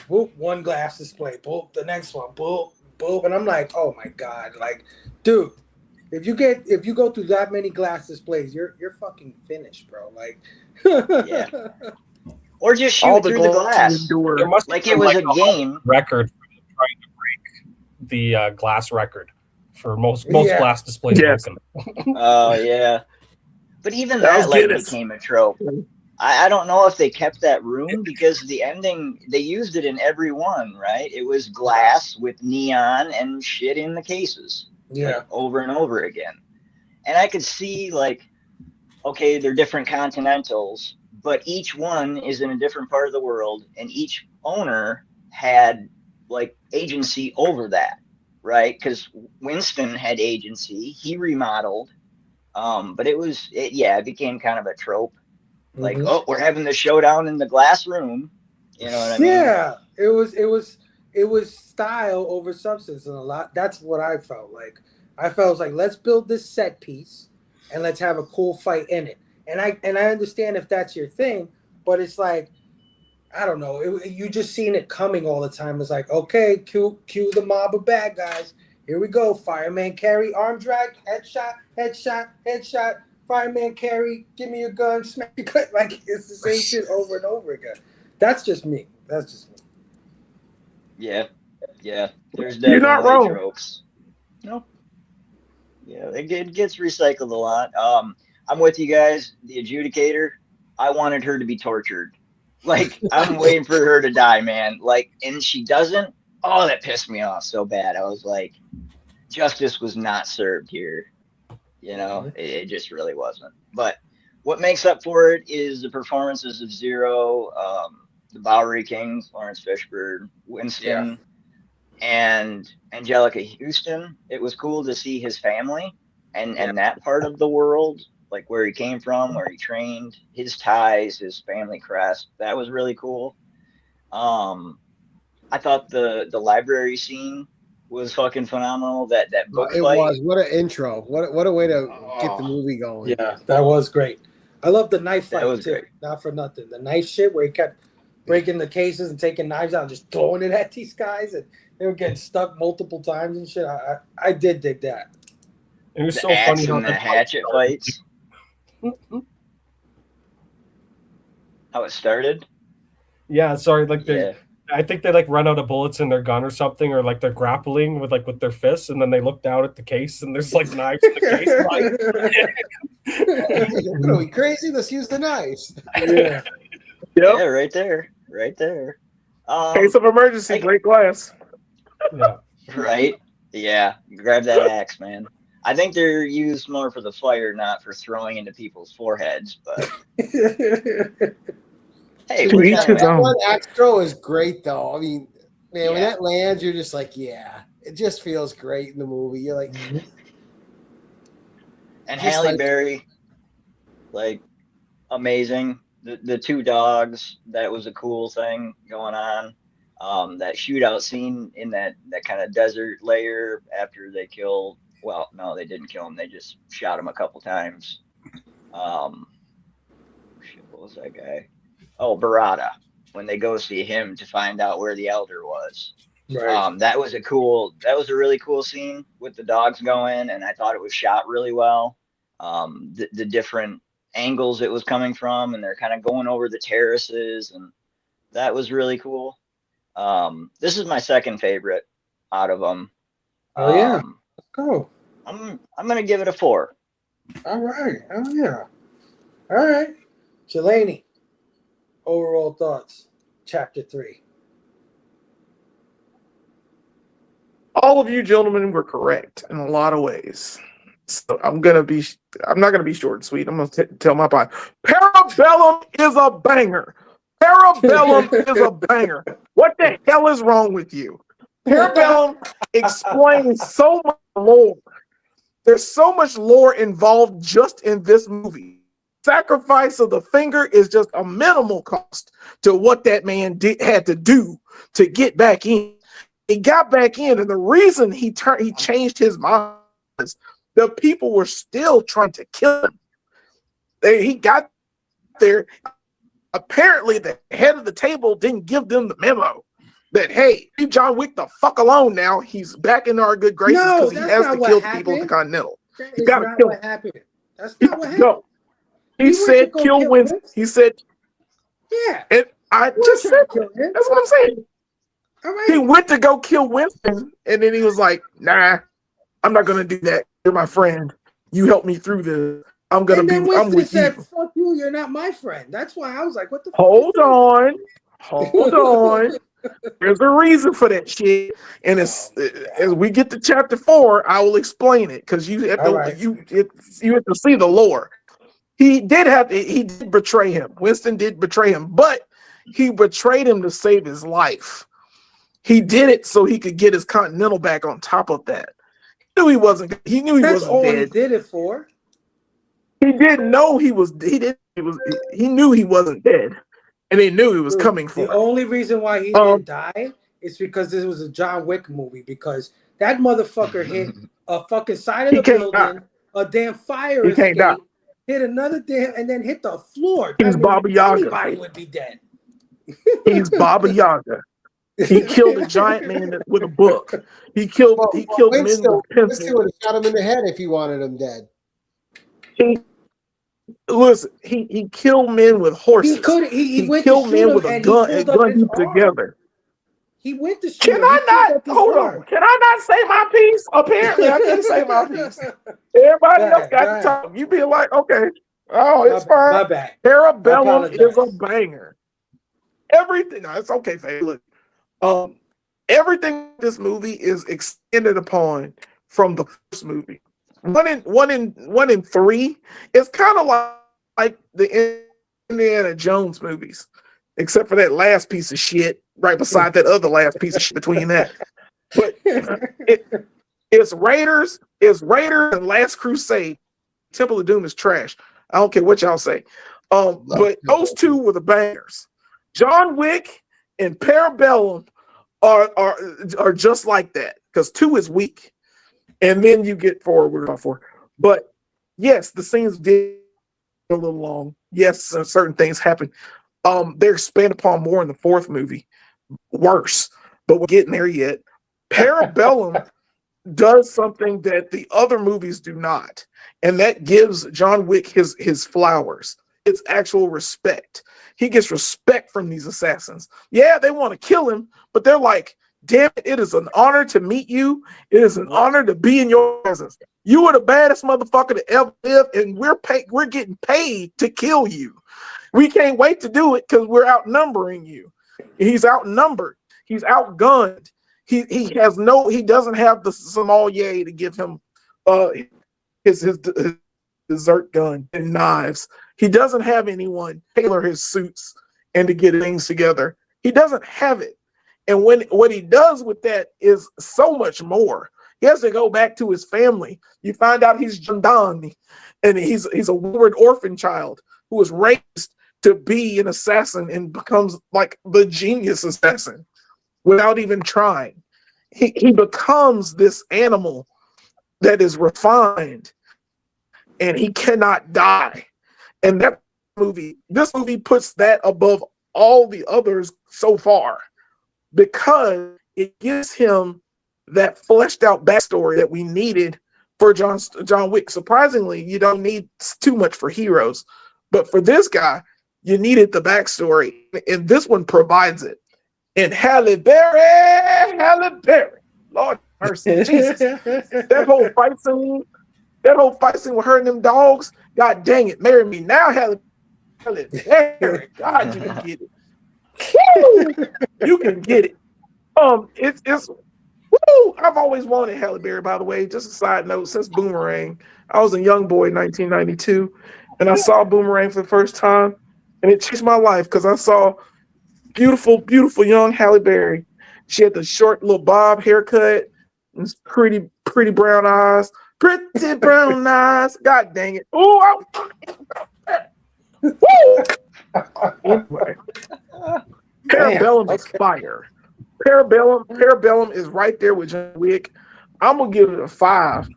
boop, one glass display, boop, the next one, boop, boop, and I'm like, oh my god, like, dude. If you go through that many glass displays, you're fucking finished, bro. Like, yeah. Or just shoot through the glass. There must like be it was like a game. Record for trying to break the glass record for most glass displays. Yes. Oh yeah. But even that like became a trope. I don't know if they kept that room because the ending they used it in every one, right? It was glass with neon and shit in the cases. Yeah. Like, over and over again. And I could see like, okay, they're different continentals, but each one is in a different part of the world, and each owner had like agency over that, right? Because Winston had agency, he remodeled, but it became kind of a trope. Like, oh, we're having the showdown in the glass room. You know what I mean? Yeah, it was style over substance, and a lot. That's what I felt like. I felt like, let's build this set piece, and let's have a cool fight in it. And I understand if that's your thing, but it's like, I don't know. You just seen it coming all the time. It's like, okay, cue the mob of bad guys. Here we go. Fireman carry, arm drag, headshot. Fireman carry, give me your gun, smack your gun. Like, it's the same shit over and over again. That's just me. Yeah. There's definitely tropes. Nope. Yeah, it gets recycled a lot. I'm with you guys. The adjudicator, I wanted her to be tortured. Like, I'm waiting for her to die, man. Like, and she doesn't. Oh, that pissed me off so bad. I was like, justice was not served here. You know, it just really wasn't. But what makes up for it is the performances of Zero, the Bowery Kings, Lawrence Fishburne, Winston, and Angelica Houston. It was cool to see his family and that part of the world, like where he came from, where he trained, his ties, his family crest. That was really cool. I thought the library scene was fucking phenomenal. That book it fight. was. What an intro. What a way to get the movie going. Yeah, that was great. I love the knife That fight was too. great. Not for nothing. The knife shit where he kept breaking the cases and taking knives out and just throwing it at these guys, and they were getting stuck multiple times and shit. I did dig that. It was The so axe funny how and the that hatchet fights. How it started. Yeah, sorry, like Yeah. I think they like run out of bullets in their gun or something, or like they're grappling with their fists, and then they look down at the case and there's like knives in the case. What are we crazy? Let's use the knives. Yeah. Yeah, right there. Right there. Case of emergency, break glass. Yeah. Right? Yeah. Grab that axe, man. I think they're used more for the fire, not for throwing into people's foreheads, but hey, To we're each his done. own. One axe throw is great though. I mean, man, when Yeah. that lands, you're just like, yeah, it just feels great in the movie. You're like, And Just Halle like- Berry, like, amazing. The two dogs, that was a cool thing going on. That shootout scene in that kind of desert layer after they killed. Well, no, they didn't kill him. They just shot him a couple times. Shit, what was that guy? Oh, Barada. When they go see him to find out where the elder was. Right. That was a really cool scene with the dogs going, and I thought it was shot really well. The different angles it was coming from, and they're kind of going over the terraces, and that was really cool. This is my second favorite out of them. Oh yeah. Let's go. I'm gonna give it a 4. All right. Oh yeah. All right. Jelani, overall thoughts. Chapter 3. All of you gentlemen were correct in a lot of ways. So I'm not gonna be short and sweet. I'm gonna tell my part. Parabellum is a banger. Parabellum is a banger. What the hell is wrong with you? Parabellum explains so much lore. There's so much lore involved just in this movie. Sacrifice of the finger is just a minimal cost to what that man had to do to get back in. He got back in, and the reason he changed his mind is the people were still trying to kill him. He got there. Apparently, the head of the table didn't give them the memo that, hey, leave John Wick the fuck alone now. He's back in our good graces No, because he that's has not to what kill people at the happened. Continental. That You is gotta not kill what him. happened. That's not what happened. No. He went to said go kill kill Winston. Winston? He said, Yeah. and I We're just trying said to kill him. that's what I'm saying. All He right. went to go kill Winston, and then he was like, nah, I'm not gonna do that. You're my friend. You helped me through this. I'm Winston with said, you. fuck you, you're not my friend. That's why I was like, what the Hold fuck on. Hold on. There's a reason for that shit. And as we get to chapter 4, I will explain it because you have to you have to see the lore. He did betray him. Winston did betray him, but he betrayed him to save his life. He did it so he could get his Continental back on top of that. He knew he wasn't That's all dead. he did it for. He didn't know he knew he wasn't dead. And he knew he was Dude, coming for the him. only reason why he didn't die is because this was a John Wick movie, because that motherfucker hit a fucking side of the building, a damn fire escape, hit another damn, and then hit the floor. He's Baba Yaga. Anybody would be dead. He's Baba Yaga. He killed a giant man with a book. He killed men with pencils. Winston would have shot him in the head if he wanted him dead. He killed men with horses. He went killed to shoot men with him a and gun he and pulled up gun his heaped arm. together. He went to shoot Can him. I not hold on? Can I not say my piece? Apparently, I can't say my piece. Everybody else got to talk. You be like, okay, oh, it's fine. My bad. Parabellum is a banger. Everything. No, it's okay, Faye. Look, everything in this movie is extended upon from the first movie. One in 3 is kind of like the Indiana Jones movies, except for that last piece of shit right beside that other last piece of shit between that. But it's Raiders and Last Crusade. Temple of Doom is trash. I don't care what y'all say. But those two were the bangers. John Wick and Parabellum are just like that, because 2 is weak, and then you get 4. We're on 4, but yes, the scenes did a little long. Yes, certain things happen. They're expanded upon more in the fourth movie. Worse, but we're getting there yet. Parabellum does something that the other movies do not, and that gives John Wick his flowers. It's actual respect. He gets respect from these assassins. Yeah, they want to kill him, but they're like, damn it is an honor to meet you. It is an honor to be in your presence. You are the baddest motherfucker to ever live, and we're getting paid to kill you. We can't wait to do it because we're outnumbering you. He's outnumbered. He's outgunned. He doesn't have the sommelier to give him his dessert gun and knives. He doesn't have anyone tailor his suits and to get things together. He doesn't have it. And what he does with that is so much more. He has to go back to his family. You find out he's Jandani, and he's a wayward orphan child who was raised to be an assassin and becomes like the genius assassin without even trying. He becomes this animal that is refined, and he cannot die. And this movie puts that above all the others so far, because it gives him that fleshed out backstory that we needed for John Wick. Surprisingly, you don't need too much for heroes, but for this guy, you needed the backstory, and this one provides it. And Halle Berry, Lord mercy, Jesus, that whole fight scene with her and them dogs. God dang it, marry me now, Halle Berry. God, you can get it. Woo! You can get it. It's woo! I've always wanted Halle Berry, by the way. Just a side note, since Boomerang, I was a young boy in 1992, and I saw Boomerang for the first time, and it changed my life because I saw beautiful, beautiful young Halle Berry. She had the short little bob haircut, and pretty brown eyes. Pretty brown eyes. God dang it. Oh, woo! Anyway. Parabellum is fire. Parabellum is right there with John Wick. I'm gonna give it a 5.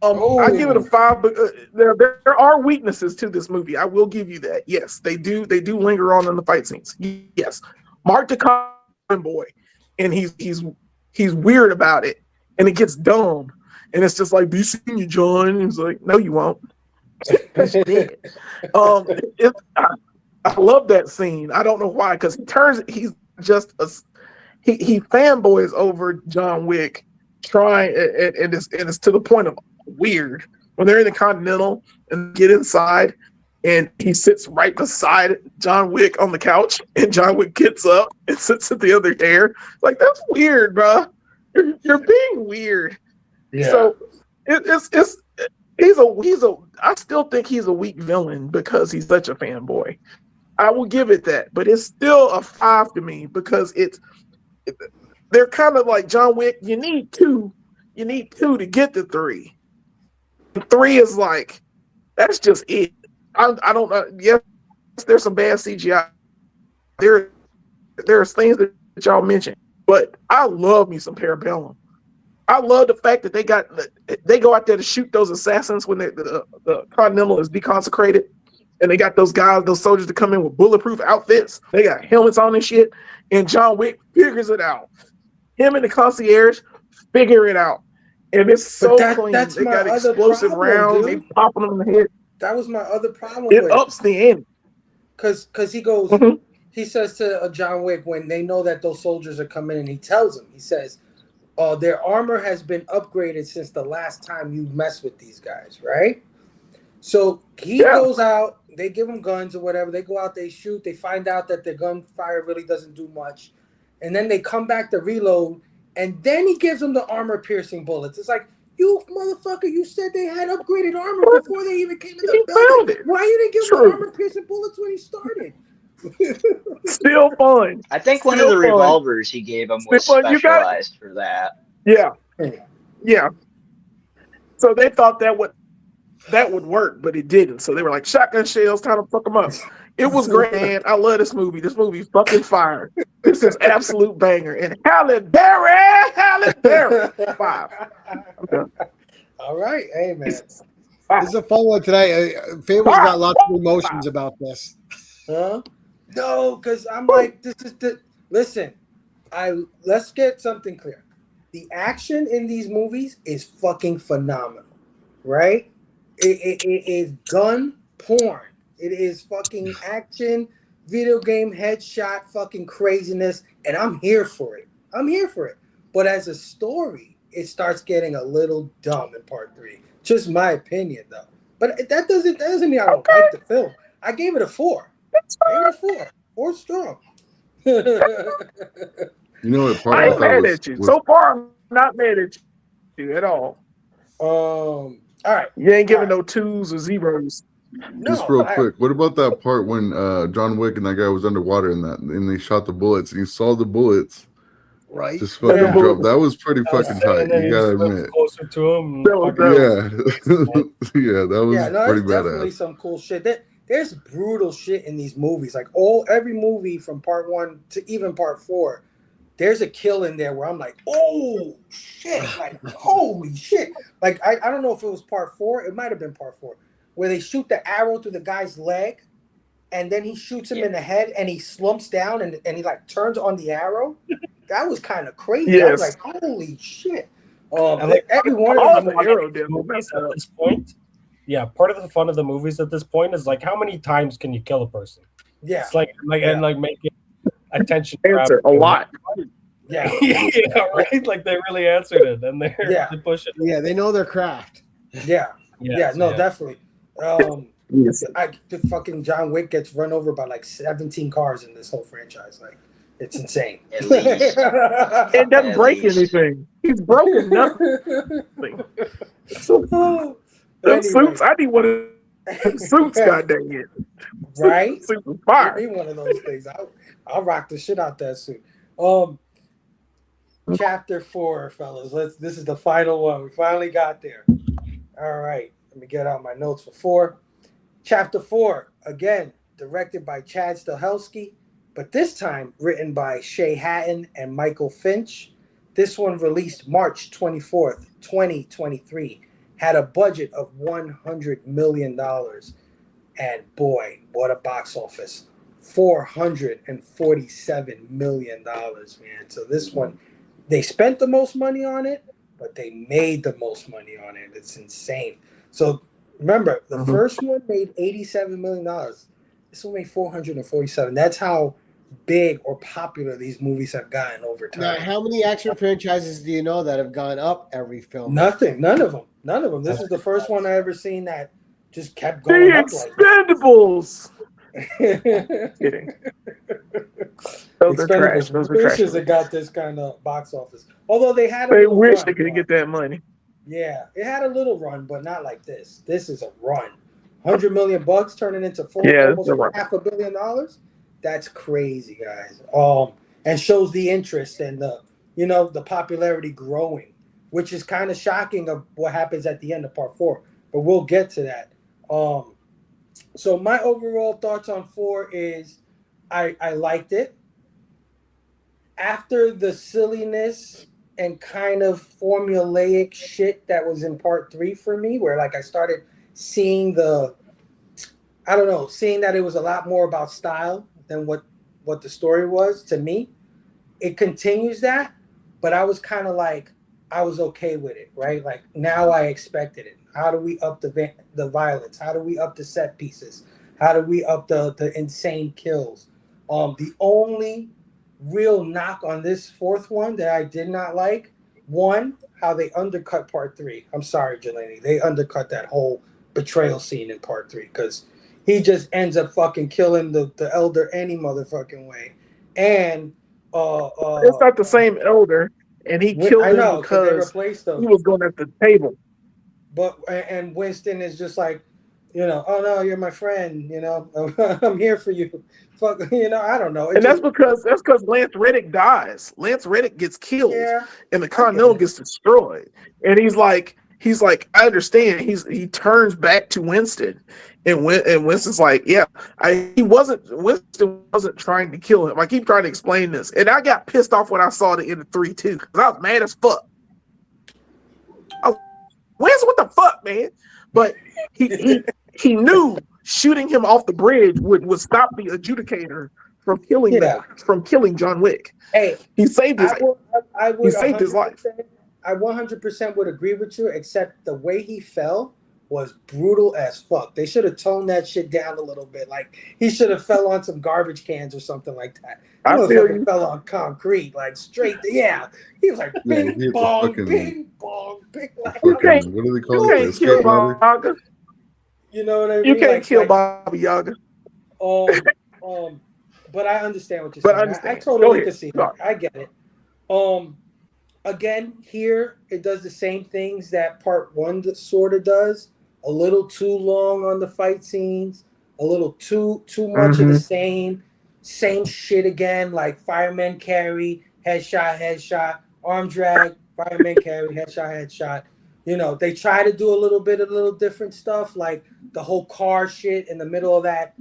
I give it a 5, but there are weaknesses to this movie. I will give you that. Yes, they do linger on in the fight scenes. Yes, Mark the Common Boy, and he's weird about it, and it gets dumb, and it's just like, "Be seeing you, John." And he's like, "No, you won't." He's dead. I love that scene. I don't know why, because he's just he fanboys over John Wick, trying, and it's to the point of weird when they're in the Continental and get inside, and he sits right beside John Wick on the couch, and John Wick gets up and sits at the other chair. Like, that's weird, bro. You're being weird. Yeah. So I still think he's a weak villain because he's such a fanboy. I will give it that, but it's still a 5 to me because they're kind of like John Wick. You need two to get to 3. 3 is like, that's just it. I don't know. Yes, there's some bad CGI. There's things that y'all mentioned, but I love me some Parabellum. I love the fact that they go out there to shoot those assassins when the Continental is deconsecrated. And they got those soldiers to come in with bulletproof outfits. They got helmets on and shit. And John Wick figures it out. Him and the concierge figure it out. And it's so clean. They got explosive rounds. They popping them in the head. That was my other problem. It ups the ante. Because he goes, he says to John Wick when they know that those soldiers are coming in, he tells them, he says, their armor has been upgraded since the last time you messed with these guys, right? So he goes out, they give him guns or whatever. They go out, they shoot. They find out that the gunfire really doesn't do much. And then they come back to reload. And then he gives them the armor-piercing bullets. It's like, you motherfucker, you said they had upgraded armor before they even came in the building. Why you didn't give them the armor-piercing bullets when he started? Still fun. I think one of the revolvers he gave him was specialized for that. Yeah. So they thought that would work, but it didn't. So they were like, shotgun shells, time to fuck them up. It was great, man. I love this movie. This movie's fucking fire. This is absolute banger. And Halle Berry, 5. Okay. All right, hey man. This is a fun one tonight. Fable's got lots of emotions about this. Huh? No, because I'm like, this is the listen. Let's get something clear. The action in these movies is fucking phenomenal, right? It is gun porn. It is fucking action, video game headshot, fucking craziness, and I'm here for it. I'm here for it. But as a story, it starts getting a little dumb in part 3. Just my opinion, though. But that doesn't mean I don't like the film. I gave it a 4. I gave it a 4. 4 strong. You know what part I I ain't thought mad was, at you. was So far, I'm not mad at you at all. All right. You ain't giving All no 2s or 0s. just real quick. What about that part when John Wick and that guy was underwater and they shot the bullets and you saw the bullets Right? just fucking Yeah. drop? That was pretty fucking tight. And then You he gotta slipped admit. closer to him. That was fucking- Yeah, that was Yeah, no, pretty there's definitely badass. some cool shit. There's brutal shit in these movies. Like every movie from part 1 to even part 4, there's a kill in there where I'm like, oh shit, like holy shit. Like I don't know if it was part 4, it might have been part 4, where they shoot the arrow through the guy's leg, and then he shoots him in the head, and he slumps down, and he like turns on the arrow. That was kind of crazy. I was Yes. like, holy shit. And like Every one of all these the movies, arrow did movies at this point. Yeah, part of the fun of the movies at this point is like how many times can you kill a person? yeah, It's like and like make it attention answer a grabbing. lot. yeah. Yeah, right. Like they really answered it, and they're Yeah. they push it. Yeah, they know their craft. Yeah, Yes, no, yeah. definitely. Yes. The fucking John Wick gets run over by like 17 cars in this whole franchise. Like, it's insane. At least. It doesn't At break least. anything. He's broken nothing. So, Oh, those anyway. suits, I need one of them suits, god dang it. Right? Suits is Give fire. me one of those things. I'll rock the shit out that suit. Chapter 4, fellas. This is the final one. We finally got there. All right. Let me get out my notes for 4. Chapter 4, again, directed by Chad Stahelski, but this time written by Shay Hatton and Michael Finch. This one released March 24th, 2023. Had a budget of $100 million. And boy, what a box office. $447 million, man. So this one, they spent the most money on it, but they made the most money on it. It's insane. So remember, the first one made $87 million. This one made $447. That's how big or popular these movies have gotten over time. Now, how many action franchises do you know that have gone up every film? Nothing. None of them. This is the first one I ever seen that just kept The going up like Expendables. that. Kidding. Those are trash. Those are trash. Wishes it got this kind of box office. Although they had a They little wish run, they could get that money. Yeah, it had a little run, but not like this. This is a run. $100 million turning into almost $500 million. That's crazy, guys. And shows the interest and the popularity growing, which is kind of shocking of what happens at the end of part 4. But we'll get to that. So my overall thoughts on 4 is I liked it. After the silliness and kind of formulaic shit that was in part 3 for me, where like I started seeing that it was a lot more about style than what the story was to me. It continues that, but I was kind of like, I was okay with it, right? Like now I expected it. How do we up the violence? How do we up the set pieces? How do we up the insane kills? The only real knock on this 4th one that I did not like, one, how they undercut part 3. I'm sorry, Jelani. They undercut that whole betrayal scene in part 3 because he just ends up fucking killing the elder any motherfucking way. And it's not the same elder, and he killed him because they replaced him. He was going at the table. But and Winston is just like, oh no, you're my friend, I'm here for you. Fuck, I don't know. That's because Lance Reddick dies. Lance Reddick gets killed, and the Continental gets destroyed. And he's like, I understand. He turns back to Winston, and Winston's like, yeah, Winston wasn't trying to kill him. I keep trying to explain this, and I got pissed off when I saw the end of 3 too, because I was mad as fuck. Winston, what the fuck, man? but he knew shooting him off the bridge would stop the adjudicator from killing John Wick. Hey, he saved his I would he saved his 100%, life. I 100% would agree with you, except the way he fell was brutal as fuck. They should have toned that shit down a little bit. Like he should have fell on some garbage cans or something like that. He I feel you. fell on concrete, like straight. Yeah, he was like Yeah, bing he hit the bong, fucking- bing bong, bing. Like, You can't- What do they call You it? The can't kill escape ladder? Yaga. you know what I mean? You can't Like, kill Bobby Yaga. But I understand what you're But I saying. I understand. Go totally ahead. can see Sorry. that. I get it. Again, here it does the same things that part one sort of does. A little too long on the fight scenes. A little too much of the same shit again. Like firemen carry, headshot, arm drag, firemen carry, headshot. You know, they try to do a little different stuff, like the whole car shit in the middle of that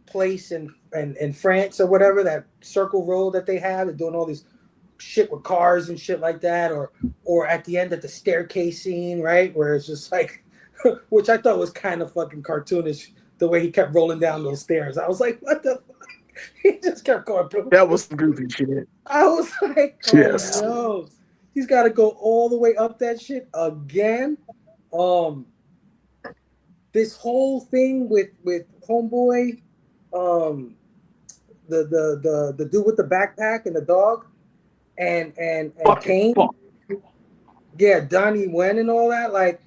place in France or whatever, that circle road that they have. They're doing all these shit with cars and shit like that, or at the end at the staircase scene, right, where it's just like, which I thought was kind of fucking cartoonish, the way he kept rolling down those stairs. I was like, what the fuck? He just kept going. That was some goofy shit. I was like, oh Yes. no, he's got to go all the way up that shit again. This whole thing with homeboy, the dude with the backpack and the dog, and Kane, yeah, Donnie Wen and all that, like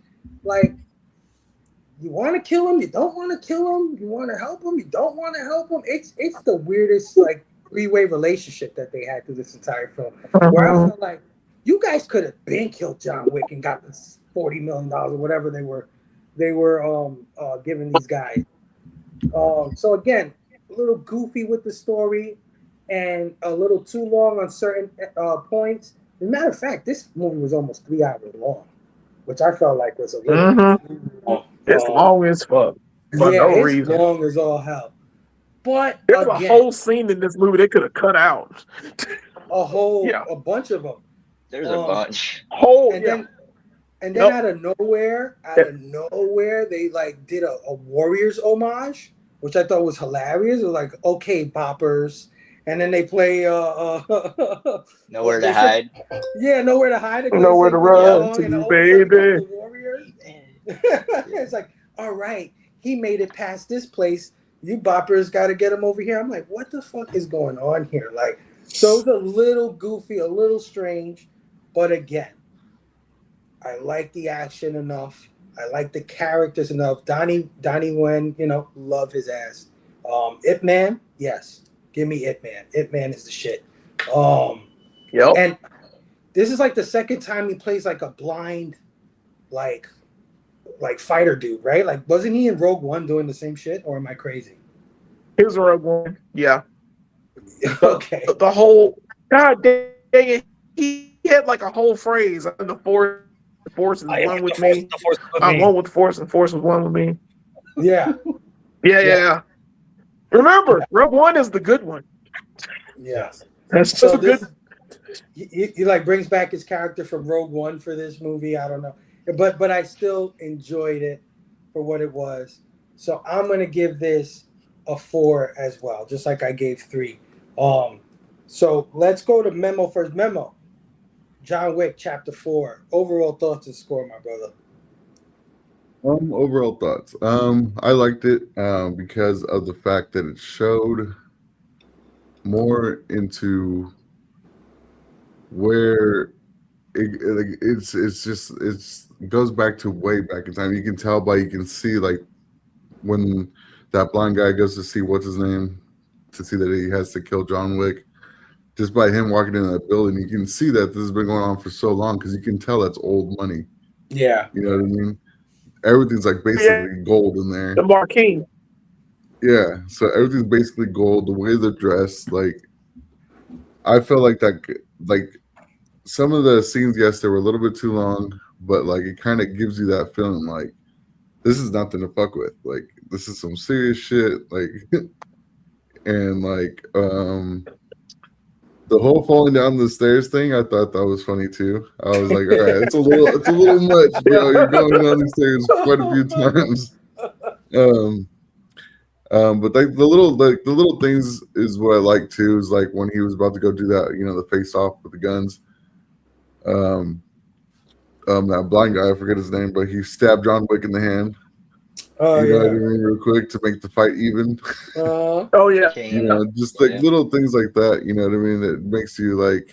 you want to kill him, you don't want to kill him, you want to help him, you don't want to help him. It's the weirdest like three-way relationship that they had through this entire film, where I felt like you guys could have been killed John Wick and got this $40 million or whatever they were giving these guys. So again, a little goofy with the story and a little too long on certain points. As a matter of fact, this movie was almost 3 hours long, which I felt like was a little long. It's long as fuck. For Yeah, no it's reason. long as all hell. But There's again, a whole scene in this movie they could have cut out. a bunch of them. There's a bunch. And then out of nowhere, they like did a Warriors homage, which I thought was hilarious. It was like, okay, boppers. And then they play Nowhere to hide. Yeah, nowhere to hide. Nowhere to run to, baby. The Warriors. It's like, all right, he made it past this place. You boppers got to get him over here. I'm like, what the fuck is going on here? Like, so it's a little goofy, a little strange, but again, I like the action enough. I like the characters enough. Donnie Wen, love his ass. Ip Man, yes. Give me Ip Man. Ip Man is the shit. Yep. And this is like the second time he plays like a blind, like fighter dude, right? Like, wasn't he in Rogue One doing the same shit, or am I crazy? He was Rogue One. Yeah. Okay. The whole, God dang it, he had like a whole phrase. The force is one with me. I'm one with the force, and the force is one with me. Yeah. Yeah. Remember, Rogue One is the good one. Yeah. That's so good. He like brings back his character from Rogue One for this movie. I don't know, but I still enjoyed it for what it was. So I'm gonna give this a 4 as well, just like I gave 3. So let's go to Memo first. Memo. John Wick Chapter 4. Overall thoughts and score, my brother. Overall thoughts. I liked it because of the fact that it showed more into where it goes back to way back in time. You can tell you can see like when that blind guy goes to see what's his name to see that he has to kill John Wick. Just by him walking in that building, you can see that this has been going on for so long because you can tell that's old money. Yeah. You know what I mean? Everything's like basically gold in there. The marquee. Yeah, so everything's basically gold. The way they're dressed, like I feel like that. Like some of the scenes, yes, they were a little bit too long, but like it kind of gives you that feeling like this is nothing to fuck with. Like this is some serious shit. Like and like The whole falling down the stairs thing, I thought that was funny too. I was like, all right, it's a little much, bro. You're going down these stairs quite a few times. But like the little things is what I like too. Is like when he was about to go do that, the face off with the guns. That blind guy, I forget his name, but he stabbed John Wick in the hand. Oh What I yeah. mean, real quick to make the fight even. Oh yeah. Just like little things like that. You know what I mean? It makes you like,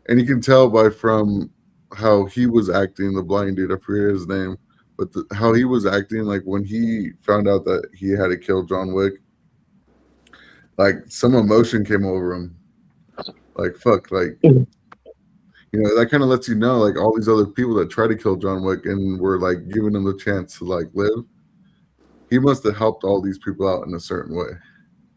and you can tell from how he was acting. The blind dude, I forget his name, but how he was acting, like when he found out that he had to kill John Wick, like some emotion came over him. Like fuck, like. That kind of lets you know, like all these other people that try to kill John Wick and were like giving him the chance to like live. He must have helped all these people out in a certain way.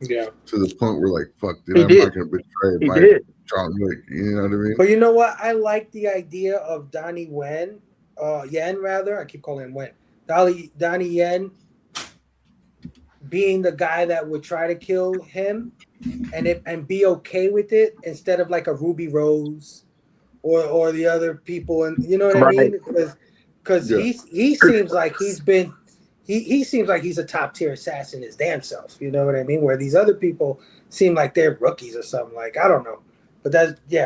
Yeah. To the point where like, fuck, dude, I'm not gonna betray John Wick. You know what I mean? But you know what? I like the idea of Donnie Yen rather. I keep calling him Wen. Donnie Yen being the guy that would try to kill him and be okay with it instead of like a Ruby Rose. Or the other people, and you know what I mean? Because he seems like he seems like he's a top tier assassin his damn self. You know what I mean? Where these other people seem like they're rookies or something. Like I don't know, but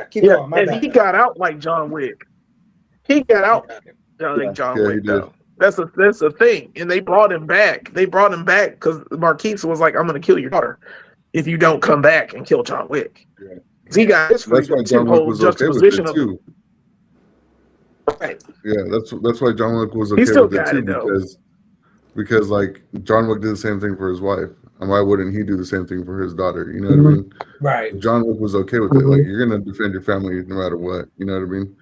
keep going. My bad. He got out like John Wick. He got out like John Wick though. That's a thing, and they brought him back. They brought him back because Marquise was like, "I'm going to kill your daughter if you don't come back and kill John Wick." Yeah. He got his freedom. That's why John Wick was okay with it too. Right. Yeah, that's why John Wick was okay with it too, because like John Wick did the same thing for his wife, and why wouldn't he do the same thing for his daughter? You know what I mean? Right. John Wick was okay with it. Like you're gonna defend your family no matter what. You know what I mean?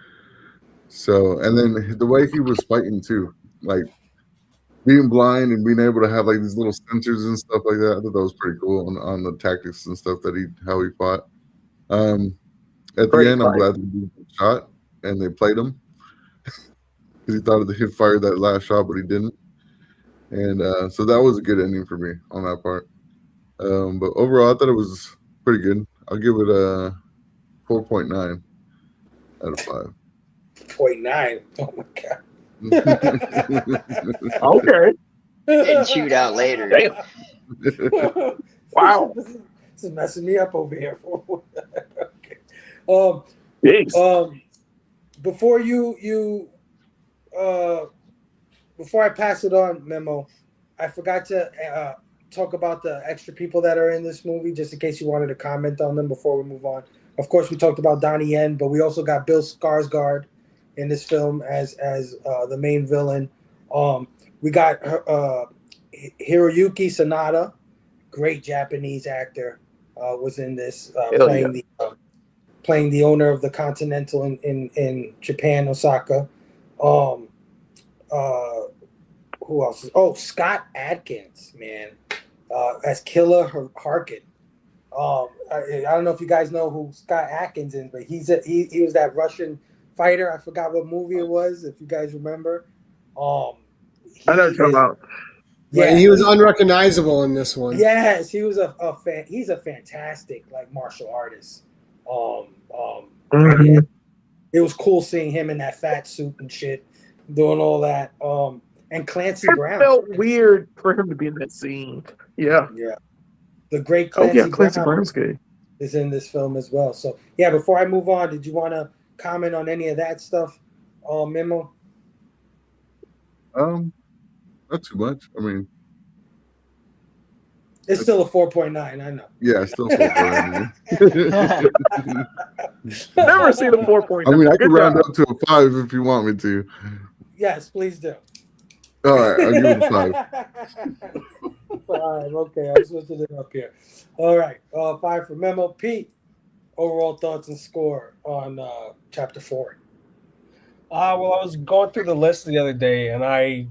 So, and then the way he was fighting too, like being blind and being able to have like these little sensors and stuff like that. I thought that was pretty cool on the tactics and stuff that how he fought. At the end, I'm glad they did the shot and they played him because he thought he'd fired that last shot, but he didn't. And so that was a good ending for me on that part. But overall, I thought it was pretty good. I'll give it a 4.9 out of 5. 0.9. Oh my god. Okay. Getting chewed out later. Damn. Wow. This is messing me up over here. Okay. Before before I pass it on, Memo, I forgot to talk about the extra people that are in this movie, just in case you wanted to comment on them before we move on. Of course, we talked about Donnie Yen, but we also got Bill Skarsgård in this film as the main villain. We got Hiroyuki Sanada, great Japanese actor, was in this, playing the owner of the Continental in Japan, Osaka. Who else? Scott Adkins, man, as Killer Harkin. I don't know if you guys know who Scott Adkins is, but he was that Russian fighter. I forgot what movie it was. If you guys remember, I know what you're talking about. Yeah, he was unrecognizable in this one. Yes, he was he's a fantastic like martial artist. Yeah, it was cool seeing him in that fat suit and shit, doing all that. And Clancy Brown. It felt weird for him to be in that scene. Yeah. Yeah. The great Clancy Brown is in this film as well. So yeah, before I move on, did you want to comment on any of that stuff, Memo? Not too much. I mean, it's still a 4.9. I know. Yeah, it's still 4.9. Never seen a 4.9. I mean, I could round up to a 5 if you want me to. Yes, please do. All right, I'll give it a 5. 5. Okay, I'm switching it up here. All right, 5 for Memo. Pete, overall thoughts and score on Chapter 4. Well, I was going through the list the other day, and I've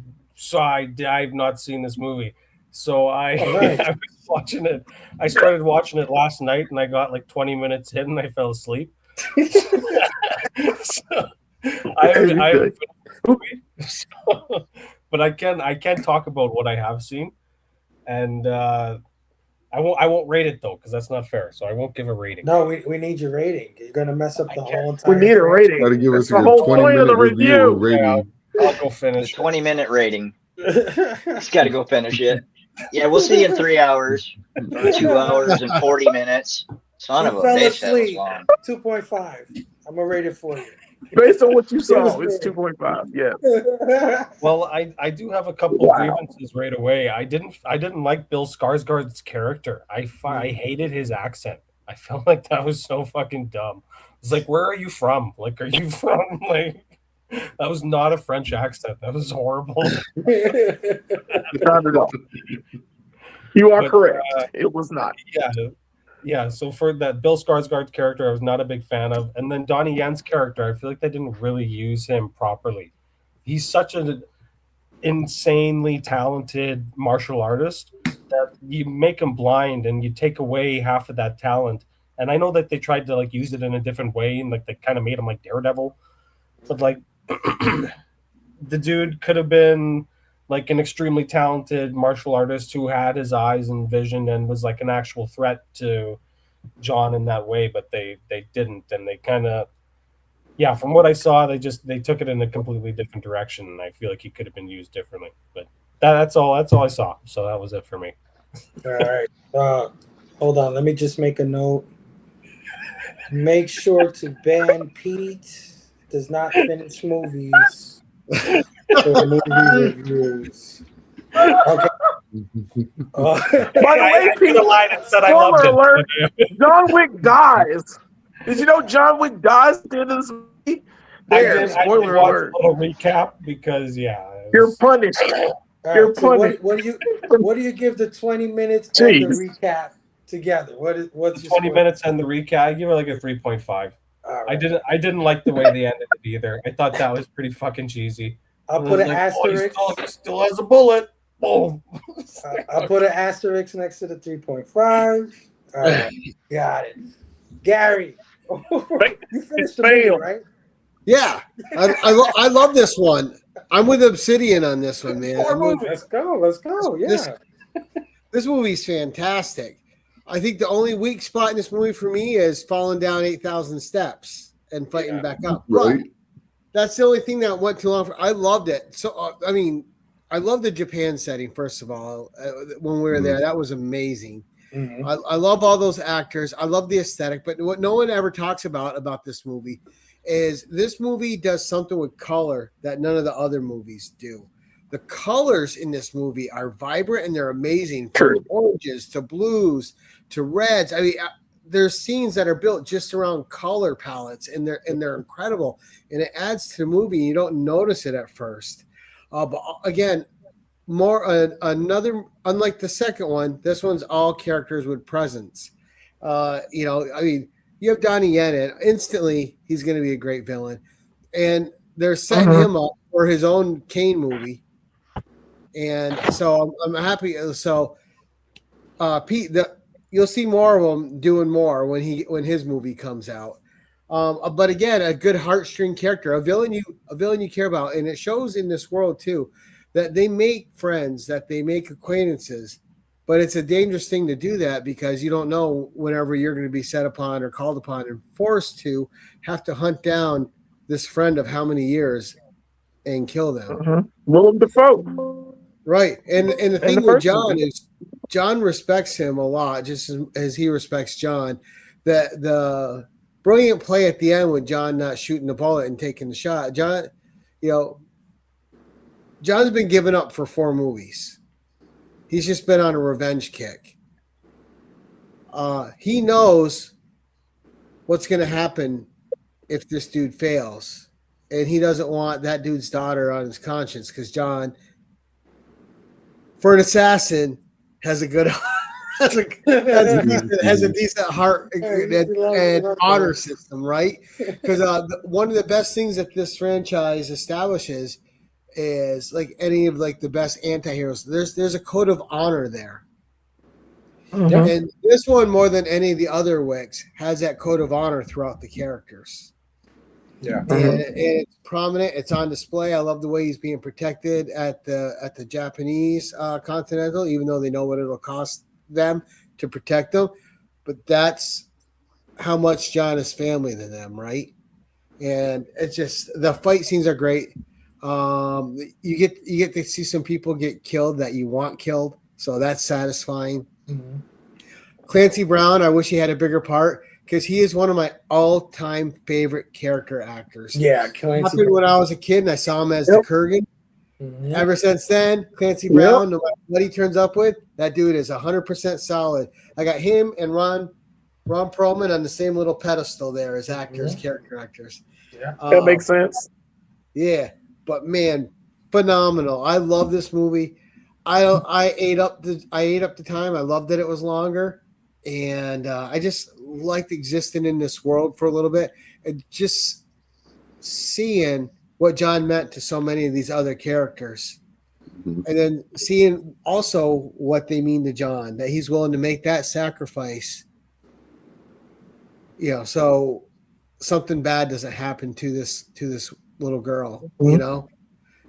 not seen this movie, so I was watching it. I started watching it last night, and I got like 20 minutes in, and I fell asleep. So I haven't finished this movie, but I can talk about what I have seen, and I won't rate it though, because that's not fair. So I won't give a rating. No, we need your rating. You're gonna mess up the whole We entire. need a franchise. rating. Got to give us That's the your whole point of the 20-minute review review. rating. I'll go The finish. 20-minute rating. He's got to go finish it. Yeah, we'll see you in 3 hours or 2 hours and 40 minutes. Son You of a fell bitch, that was asleep. long. 2.5. I'm gonna rate it for you. Based on what you saw, was it's good. 2.5. Yeah. Well, I do have a couple of grievances right away. I didn't like Bill Skarsgård's character. I hated his accent. I felt like that was so fucking dumb. It's like, where are you from? Like, are you from like? That was not a French accent. That was horrible. Not at all. You are But, correct. It was not. Yeah. So for that Bill Skarsgård character, I was not a big fan of. And then Donnie Yen's character, I feel like they didn't really use him properly. He's such an insanely talented martial artist that you make him blind and you take away half of that talent. And I know that they tried to like use it in a different way and like they kind of made him like Daredevil, but like the dude could have been like an extremely talented martial artist who had his eyes and vision and was like an actual threat to John in that way, but they didn't, and they kind of, yeah, from what I saw, they took it in a completely different direction, and I feel like he could have been used differently. But that's all I saw. So that was it for me. All right. Hold on. Let me just make a note. Make sure to ban Pete does not finish movies for movie reviews. Okay. By the way, Pete, the line and said I loved spoiler it. alert, John Wick dies. Did you know John Wick dies at the end of this movie? There, I spoiler did watch alert. a little recap because You're punished. All You're right, so punished. what do you give the 20 minutes and the recap together? What's your 20 score? minutes and the recap. I give it like a 3.5. All right. I didn't like the way they ended it either. I thought that was pretty fucking cheesy. I'll It put was an like, oh, asterisk. he still has a bullet. Boom. I'll put an asterisk next to the 3.5. All right, got it. Gary, you finished the movie, right? Yeah, I love this one. I'm with Obsidian on this one, man. Let's go. Yeah. This movie's fantastic. I think the only weak spot in this movie for me is falling down 8,000 steps and fighting back up. Right. But that's the only thing that went too long. I loved it. So, I mean, I love the Japan setting, first of all. When we were there, that was amazing. Mm-hmm. I love all those actors. I love the aesthetic. But what no one ever talks about this movie is this movie does something with color that none of the other movies do. The colors in this movie are vibrant and they're amazing. From oranges to blues to reds. I mean, there's scenes that are built just around color palettes, and they're incredible. And it adds to the movie. You don't notice it at first. But again, another unlike the second one, this one's all characters with presence. I mean, you have Donnie Yen in, instantly he's going to be a great villain, and they're setting him up for his own Kane movie. And so I'm happy. So Pete, you'll see more of him doing more when his movie comes out. But again, a good heartstring character, a villain you care about, and it shows in this world too that they make friends, that they make acquaintances. But it's a dangerous thing to do that because you don't know whenever you're going to be set upon or called upon and forced to have to hunt down this friend of how many years and kill them. Willem Dafoe. Right. And the thing with John is John respects him a lot, just as he respects John. The brilliant play at the end with John not shooting the bullet and taking the shot. John's been given up for 4 movies. He's just been on a revenge kick. He knows what's going to happen if this dude fails. And he doesn't want that dude's daughter on his conscience because John, for an assassin, has a good has a decent heart and honor system, right? Because one of the best things that this franchise establishes is like any of like the best anti-heroes. There's a code of honor there. And this one, more than any of the other Wicks, has that code of honor throughout the characters. Yeah. And it's prominent. It's on display. I love the way he's being protected at the Japanese Continental, even though they know what it'll cost them to protect them, but that's how much John is family to them, right? And it's just the fight scenes are great. You get to see some people get killed that you want killed, so that's satisfying. Mhm. Clancy Brown, I wish he had a bigger part because he is one of my all-time favorite character actors. Yeah, Clancy. Happened when I was a kid and I saw him as the Kurgan. Mhm. Ever since then, Clancy Brown, no matter what he turns up with, that dude is 100% solid. I got him and Ron Perlman on the same little pedestal there as actors, character actors. Yeah, That makes sense. Yeah, but man, phenomenal! I love this movie. I ate up the time. I loved that it was longer, and I just liked existing in this world for a little bit and just seeing what John meant to so many of these other characters. Mhm. And then seeing also what they mean to John, that he's willing to make that sacrifice. So something bad doesn't happen to this little girl,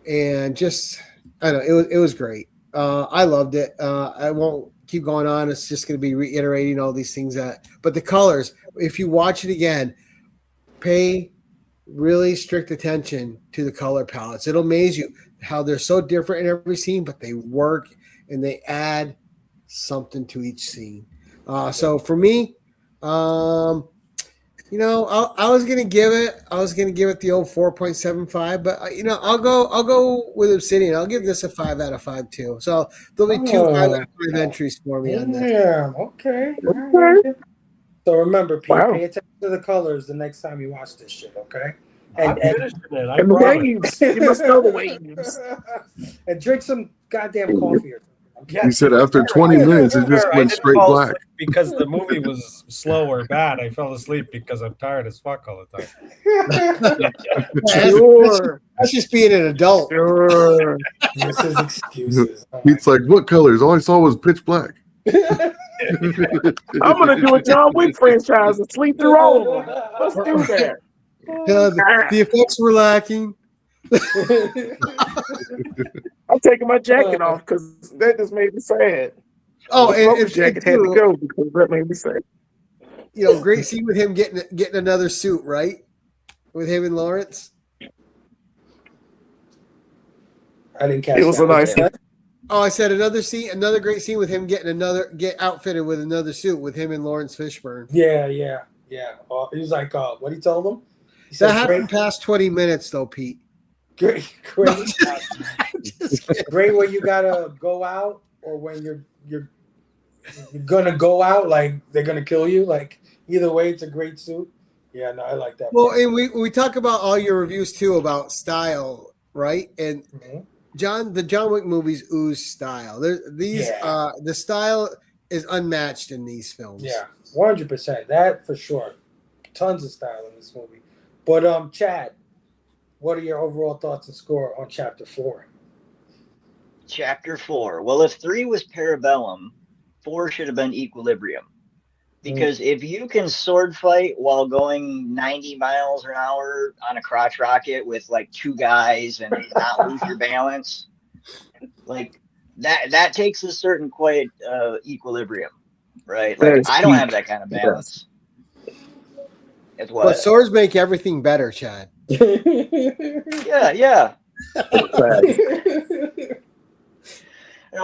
and just I don't know, it was great. I loved it. I won't keep going on. It's just going to be reiterating all these things but the colors. If you watch it again, pay really strict attention to the color palettes. It'll amaze you how they're so different in every scene, but they work and they add something to each scene. So for me, I was gonna give it the old 4.75, but I'll go with Obsidian. I'll give this a 5 out of 5 too. So there'll be 2 5 out of 5 entries for me on this. Yeah, okay. So remember, Pete, pay attention to the colors the next time you watch this shit, okay? I'm finishing it. I And the promise. waves. You must know the waves. And drink some goddamn coffee or something. He said after 20 minutes, it just I went didn't straight fall black. asleep because the movie was slow or bad. I fell asleep because I'm tired as fuck all the time. Sure. That's just being an adult. Sure. This is excuses. Oh my Pete's like, what colors? All I saw was pitch black. I'm gonna do a John Wick franchise and sleep through all of them. Let's do that. The effects were lacking. I'm taking my jacket off because that just made me sad. Oh, The and rubber jacket had to go because that made me sad. Great scene with him getting another suit, right? With him and Lawrence. I didn't catch It was that. a nice. Oh, I said another great scene with him get outfitted with another suit with him and Lawrence Fishburne. Yeah. He was like, what he told him? He That said, happened past 20 minutes though, Pete. Great. Great when you gotta go out or when you're gonna go out, like they're gonna kill you. Like either way, it's a great suit. Yeah, no, I like that. Well, and we talk about all your reviews too about style, right? And the John Wick movies ooze style. The style is unmatched in these films. Yeah, 100%. That for sure. Tons of style in this movie. But Chad, what are your overall thoughts and score on Chapter 4? Chapter 4. Well, if 3 was Parabellum, 4 should have been Equilibrium. Because if you can sword fight while going 90 miles an hour on a crotch rocket with like 2 guys and not lose your balance, like that takes a certain quiet equilibrium, right? Like I don't have that kind of balance. It's what. But swords make everything better, Chad. Yeah.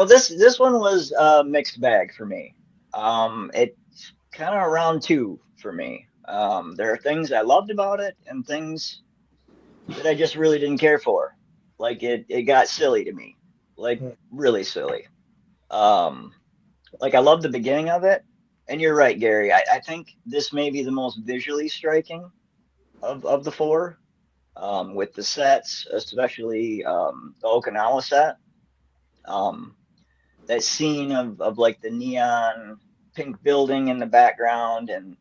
This one was a mixed bag for me. It's kind of around 2 for me. There are things I loved about it and things that I just really didn't care for. Like it got silly to me, like really silly. Like I love the beginning of it, and you're right, Gary. I think this may be the most visually striking of the 4, with the sets, especially the Okinawa set. That scene of like the neon pink building in the background and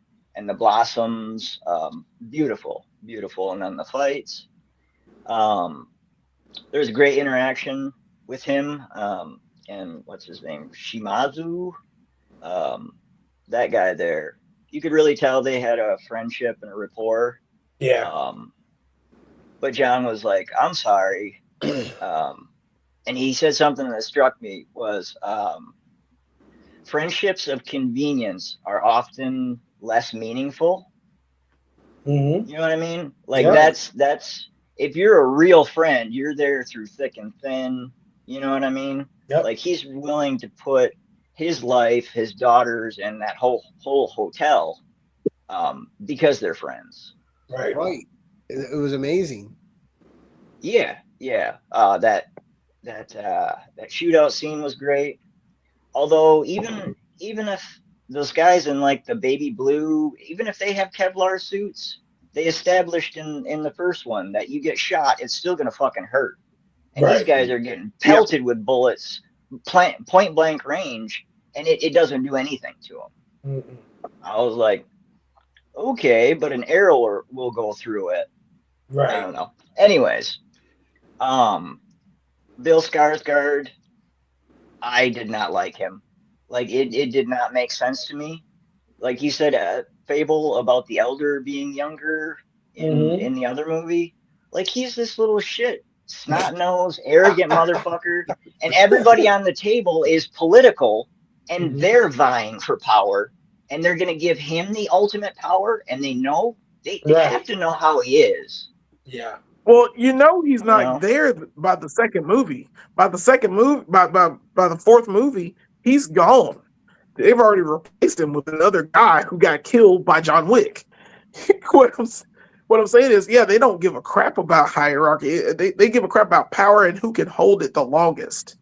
the blossoms, beautiful. And then the fights. There's great interaction with him, and what's his name? Shimazu. That guy there. You could really tell they had a friendship and a rapport. Yeah. But John was like, I'm sorry. And he said something that struck me was, friendships of convenience are often less meaningful. Mm-hmm. You know what I mean? Like Yeah. that's if you're a real friend, you're there through thick and thin. You know what I mean? Yep. Like he's willing to put his life, his daughters, and that whole hotel because they're friends. Right. Right. It was amazing. Yeah, yeah. That shootout scene was great. Although even if those guys in like the baby blue, even if they have Kevlar suits, they established in the first one that you get shot, it's still gonna fucking hurt. And these Right. guys are getting Yeah. pelted with bullets, point blank range, and it doesn't do anything to them. Mm-mm. I was like, okay, but an arrow will go through it. I Right. don't know. Anyways, Bill Skarsgård, I did not like him. Like it did not make sense to me. Like you said, a fable about the elder being younger Mm-hmm. in the other movie. Like he's this little shit, snot nose, arrogant motherfucker, and everybody on the table is political, and Mhm. they're vying for power, and they're gonna give him the ultimate power, and they know they have Right. to know how he is. Yeah. Well, you know he's You not know, there by the second movie. By the second movie, by the fourth movie, he's gone. They've already replaced him with another guy who got killed by John Wick. what, I'm, what I'm saying is, yeah, they don't give a crap about hierarchy. They give a crap about power and who can hold it the longest.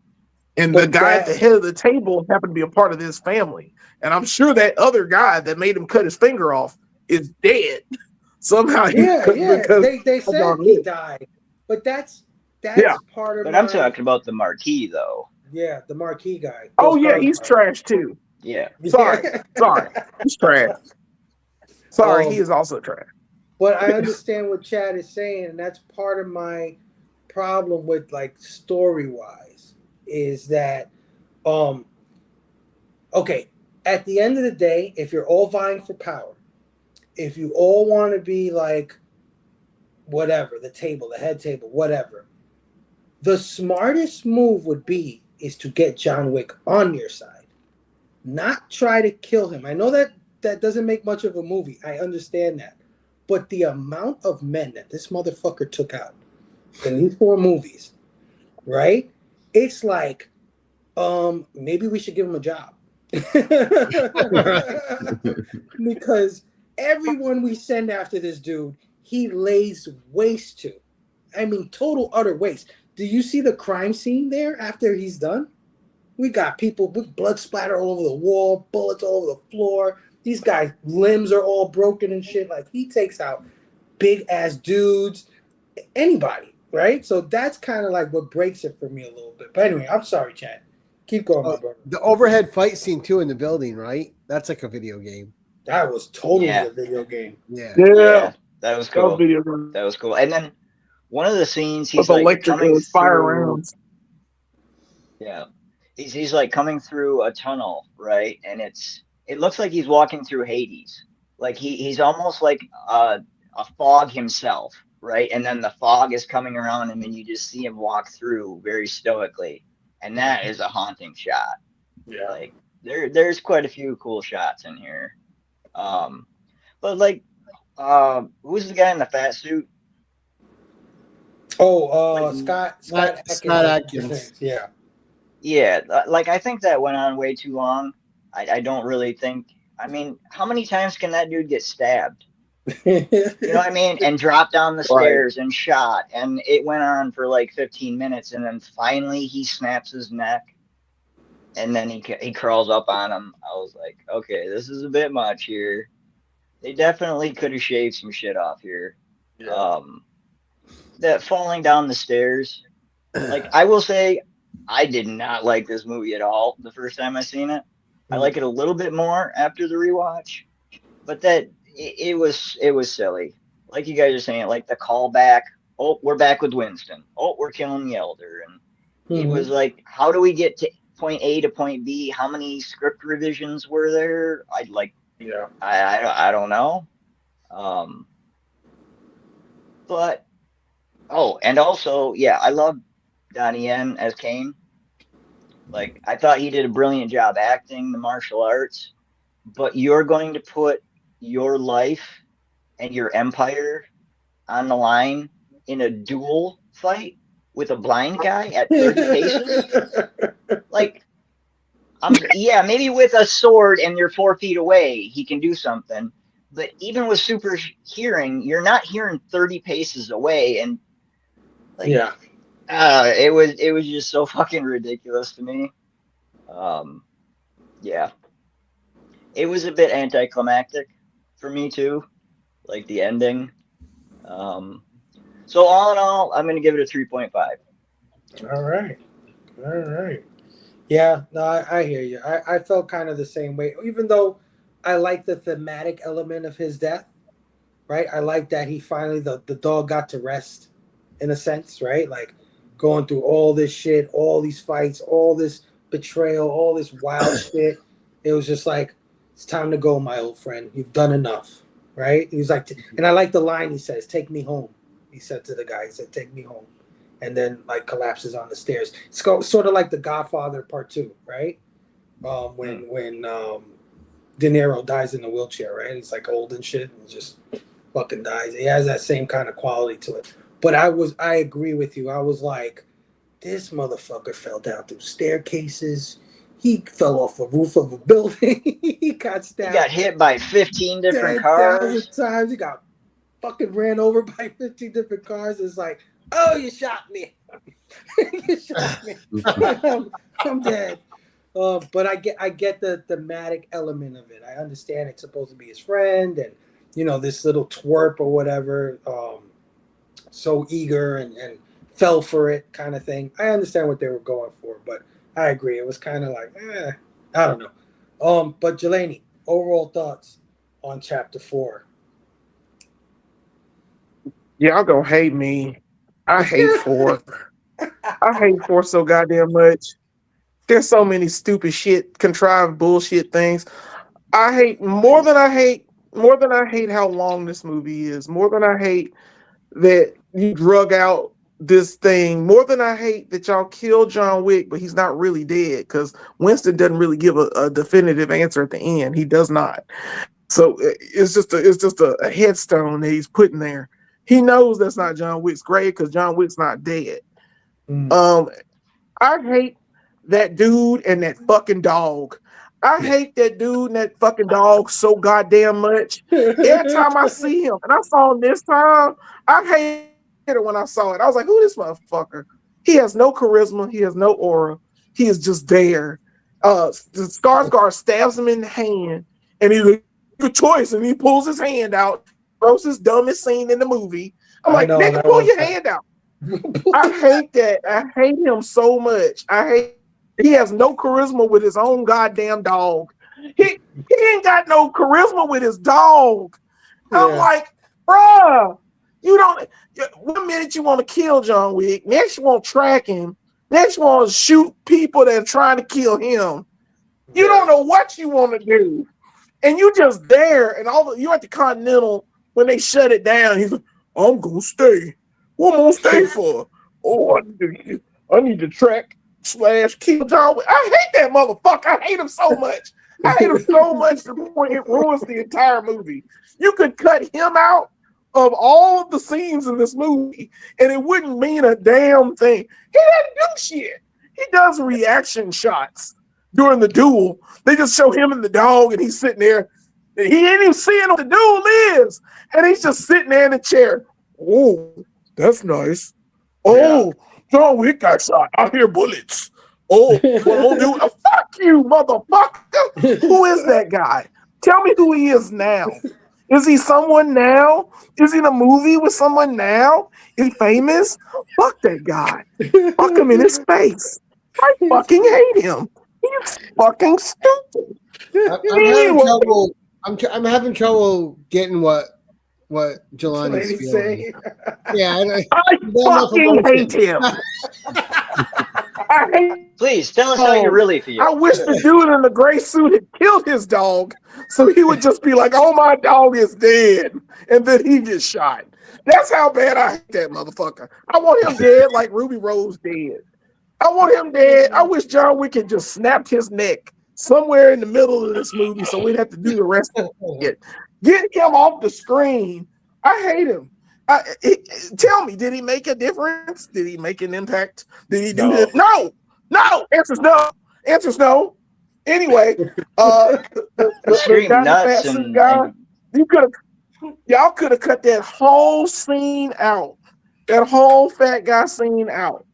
And the But guy at the that head of the table happened to be a part of this family. And I'm sure that other guy that made him cut his finger off is dead. Somehow he yeah, yeah. because They of said John he Wick. died. But that's Yeah. part of but I'm my talking about the marquee though. the marquee guy. Oh Bill yeah, he's Skarsgård. trash too. Yeah, Sorry. Sorry. He's trash. Sorry, he Um, is also trash. But I understand what Chad is saying, and that's part of my problem with like story wise is that okay, at the end of the day, if you're all vying for power, if you all want to be like whatever, the table, the head table, whatever, the smartest move would be is to get John Wick on your side, not try to kill him. I know that doesn't make much of a movie. I understand that. But the amount of men that this motherfucker took out in these 4 movies, right? It's like, maybe we should give him a job. Because everyone we send after this dude, he lays waste to. I mean, total utter waste. Do you see the crime scene there after he's done? We got people with blood splatter all over the wall, bullets all over the floor. These guys' limbs are all broken and shit. Like he takes out big ass dudes, anybody, right? So that's kind of like what breaks it for me a little bit. But anyway, I'm sorry, Chad. Keep going, my brother. The overhead fight scene too in the building, right? That's like a video game. That was totally Yeah. a video game. Yeah. yeah, that was That was cool. video game That was cool. And then one of the scenes, he's with like electric coming fire through. rounds. Yeah, he's like coming through a tunnel, right? And it looks like he's walking through Hades. Like he's almost like a fog himself, right? And then the fog is coming around him, and you just see him walk through very stoically, and that is a haunting shot. Yeah. Like there's quite a few cool shots in here. But like, who's the guy in the fat suit? Oh, Scott Adkins. Yeah. Yeah, like I think that went on way too long. I don't really think. I mean, how many times can that dude get stabbed? You know what I mean? And drop down the stairs and shot, and it went on for like 15 minutes, and then finally he snaps his neck, and then he crawls up on him. I was like, okay, this is a bit much here. They definitely could have shaved some shit off here. Yeah. That falling down the stairs, like I will say, I did not like this movie at all the first time I seen it. I like it a little bit more after the rewatch, but that it was silly. Like you guys are saying, like the callback. Oh, we're back with Winston. Oh, we're killing the elder, and it was like, how do we get to point A to point B? How many script revisions were there? I'd like. Yeah. I don't know. But oh, and also, yeah, I love Donnie Yen as Kane. Like, I thought he did a brilliant job acting the martial arts, but you're going to put your life and your empire on the line in a duel fight with a blind guy at 30 paces? Like, yeah, maybe with a sword and you're 4 feet away, he can do something. But even with super hearing, you're not hearing 30 paces away, and like, Yeah. it was just so fucking ridiculous to me. Yeah, it was a bit anticlimactic for me too, like the ending. So all in all, I'm gonna give it a 3.5. All right. All right. Yeah, no, I hear you. I felt kind of the same way, even though I like the thematic element of his death, right? I like that he finally, the dog got to rest in a sense, right? Like going through all this shit, all these fights, all this betrayal, all this wild shit. It was just like, it's time to go, my old friend. You've done enough, right? He was like, and I like the line he says, take me home. He said to the guy, he said, take me home. And then like collapses on the stairs. It's sort of like The Godfather Part 2, right? When De Niro dies in the wheelchair, right? He's like old and shit and just fucking dies. He has that same kind of quality to it. But I agree with you. I was like, this motherfucker fell down through staircases. He fell off the roof of a building. He got stabbed. He got hit by 15 different 10,000 cars. times. He got fucking ran over by 15 different cars. It's like, oh, you shot me. You shot me. I'm dead. But I get the thematic element of it. I understand it's supposed to be his friend, and this little twerp or whatever, so eager and fell for it kind of thing. I understand what they were going for, but I agree. It was kind of like, I don't know. But Jelani, overall thoughts on chapter 4? Y'all gonna hate me. I hate 4. I hate 4 so goddamn much. There's so many stupid shit, contrived bullshit things. I hate more than I hate how long this movie is. More than I hate that you drug out this thing. More than I hate that y'all killed John Wick, but he's not really dead because Winston doesn't really give a definitive answer at the end. He does not. So it's just a headstone that he's putting there. He knows that's not John Wick's grave because John Wick's not dead. I hate that dude and that fucking dog. I hate that dude and that fucking dog so goddamn much. Every time I see him, and I saw him this time, I hated it when I saw it. I was like, who this motherfucker? He has no charisma. He has no aura. He is just there. The Skarsgård stabs him in the hand, and he's like, good choice, and he pulls his hand out. Grossest, dumbest scene in the movie. I'm like, nigga, pull your hand out. I hate that. I hate him so much. He has no charisma with his own goddamn dog. He ain't got no charisma with his dog. Yeah. I'm like, bruh, you don't. 1 minute you want to kill John Wick, next you want to track him, next you want to shoot people that are trying to kill him. You don't know what you want to do, and you just there. And you're at the Continental when they shut it down. He's like, I'm gonna stay. What am I gonna stay for? Oh, I need to track / kill John Wick. I hate that motherfucker. I hate him so much. I hate him so much to the point it ruins the entire movie. You could cut him out of all of the scenes in this movie, and it wouldn't mean a damn thing. He doesn't do shit. He does reaction shots during the duel. They just show him and the dog, and he's sitting there. And he ain't even seeing what the duel is, and he's just sitting there in the chair. Oh, that's nice. Oh, John Wick got shot. I hear bullets. Oh, fuck you, motherfucker. Who is that guy? Tell me who he is now. Is he someone now? Is he in a movie with someone now? Is he famous? Fuck that guy. Fuck him in his face. I fucking hate him. He's fucking stupid. I'm having trouble getting what Jelani's saying. Yeah, I fucking hate him. Please tell us how you really feel. I wish the dude in the gray suit had killed his dog, so he would just be like, "Oh, my dog is dead," and then he gets shot. That's how bad I hate that motherfucker. I want him dead like Ruby Rose dead. I want him dead. I wish John Wick had just snapped his neck somewhere in the middle of this movie so we'd have to do the rest of it. Get him off the screen. I hate him. Tell me, did he make a difference? Did he make an impact? Did he do this? No. Answer's no. Answer's no. Anyway, the Scream guy, the nuts fat suit guy, y'all could have cut that whole scene out. That whole fat guy scene out.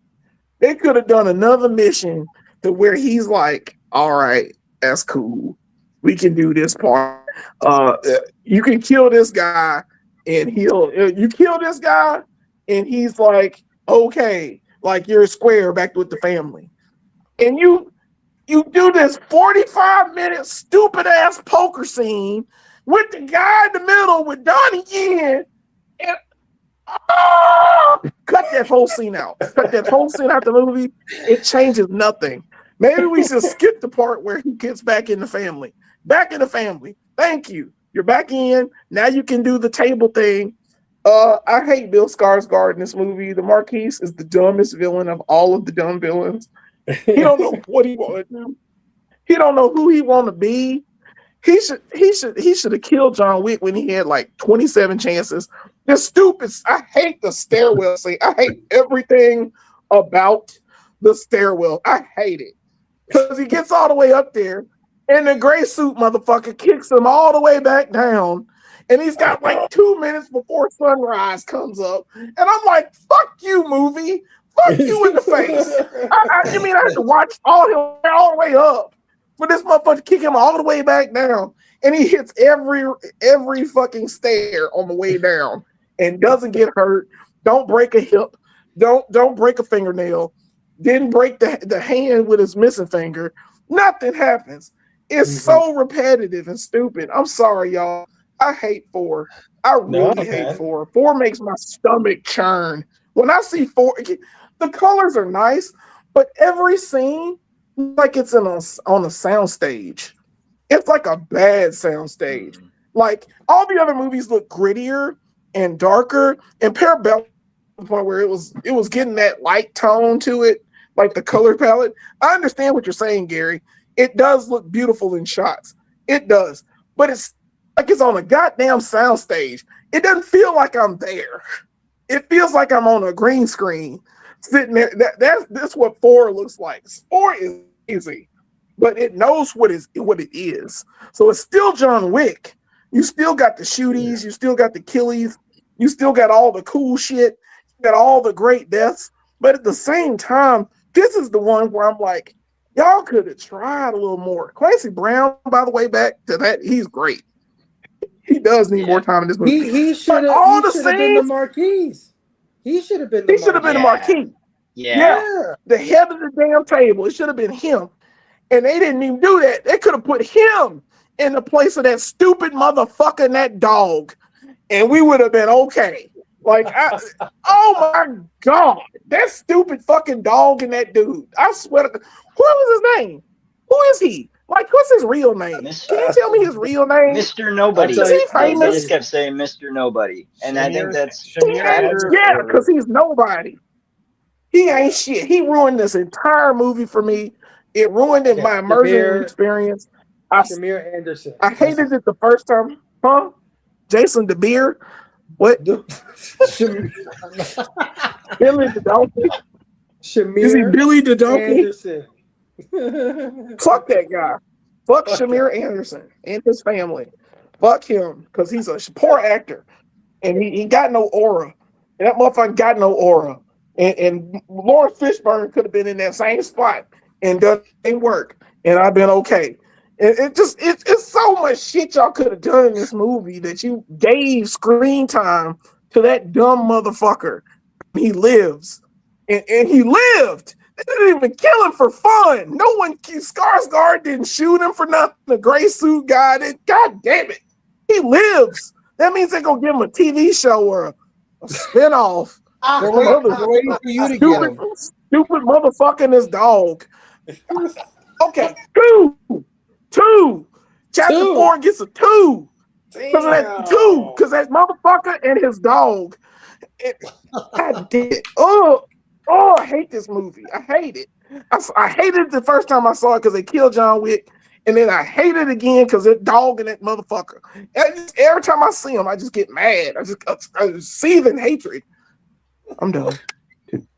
They could have done another mission to where he's like, all right, that's cool. We can do this part. You can kill this guy and you kill this guy and he's like, okay, like you're square back with the family. And you do this 45-minute stupid ass poker scene with the guy in the middle with Donnie Yen and cut that whole scene out. Cut that whole scene out the movie. It changes nothing. Maybe we should skip the part where he gets back in the family. Back in the family. Thank you. You're back in. Now you can do the table thing. I hate Bill Skarsgård in this movie. The Marquise is the dumbest villain of all of the dumb villains. He don't know what he want to do. He don't know who he want to be. He should have killed John Wick when he had like 27 chances. The stupid. I hate the stairwell scene. I hate everything about the stairwell. I hate it because he gets all the way up there, and the gray suit motherfucker kicks him all the way back down, and he's got like 2 minutes before sunrise comes up, and I'm like, "Fuck you, movie! Fuck you in the face!" You mean I have to watch all the way up for this motherfucker to kick him all the way back down, and he hits every fucking stair on the way down and doesn't get hurt, don't break a hip, don't break a fingernail, didn't break the hand with his missing finger. Nothing happens. It's so repetitive and stupid. I'm sorry, y'all. I hate 4. I really hate 4. 4 makes my stomach churn. When I see 4, the colors are nice, but every scene like it's on a sound stage. It's like a bad sound stage. Like all the other movies look grittier and darker, and Parabellum to the point where it was getting that light tone to it, like the color palette. I understand what you're saying, Gary. It does look beautiful in shots. It does, but it's like it's on a goddamn sound stage. It doesn't feel like I'm there. It feels like I'm on a green screen sitting there. That's what 4 looks like. 4 is easy, but it knows what it is. So it's still John Wick. You still got the shooties, you still got the killies, you still got all the cool shit, you got all the great deaths. But at the same time, this is the one where I'm like, y'all could have tried a little more. Clancy Brown, by the way, back to that, he's great. He does need more time in this movie. He should have been the Marquise. He should have been the Marquis. Yeah. The head of the damn table. It should have been him. And they didn't even do that. They could have put him in the place of that stupid motherfucker and that dog. And we would have been okay. Like, oh my God. That stupid fucking dog and that dude. I swear to God. What was his name? Who is he? Like, what's his real name? Can you tell me his real name? Mr. Nobody. Is he famous? They just kept saying Mr. Nobody. And I think that's... Yeah, because he's nobody. He ain't shit. He ruined this entire movie for me. It ruined my immersion experience. Shamir Anderson. I hated it the first time. Huh? Jason DeBeer? What? Billy the Donkey? Shamir Is he Billy the Donkey? Anderson. Fuck that guy. Fuck Shamir Anderson and his family. Fuck him, because he's a poor actor. And he got no aura. And that motherfucker got no aura. And Lawrence Fishburne could have been in that same spot and done the same work. And I've been okay. It's so much shit y'all could have done in this movie that you gave screen time to that dumb motherfucker. He lives. And he lived. They didn't even kill him for fun. No one, Skarsgård didn't shoot him for nothing. The gray suit guy did. God damn it. He lives. That means they're going to give him a TV show or a spinoff. I'm waiting for you to get him. Stupid motherfucking this dog. Okay, two. Chapter 4 gets a 2. Because of that 2. Because that motherfucker and his dog. God damn it. Oh, Oh, I hate this movie. I hate it. I hated it the first time I saw it because they killed John Wick, and then I hate it again because they're dogging that motherfucker. Every time I see him, I just get mad. I just seething hatred. I'm done.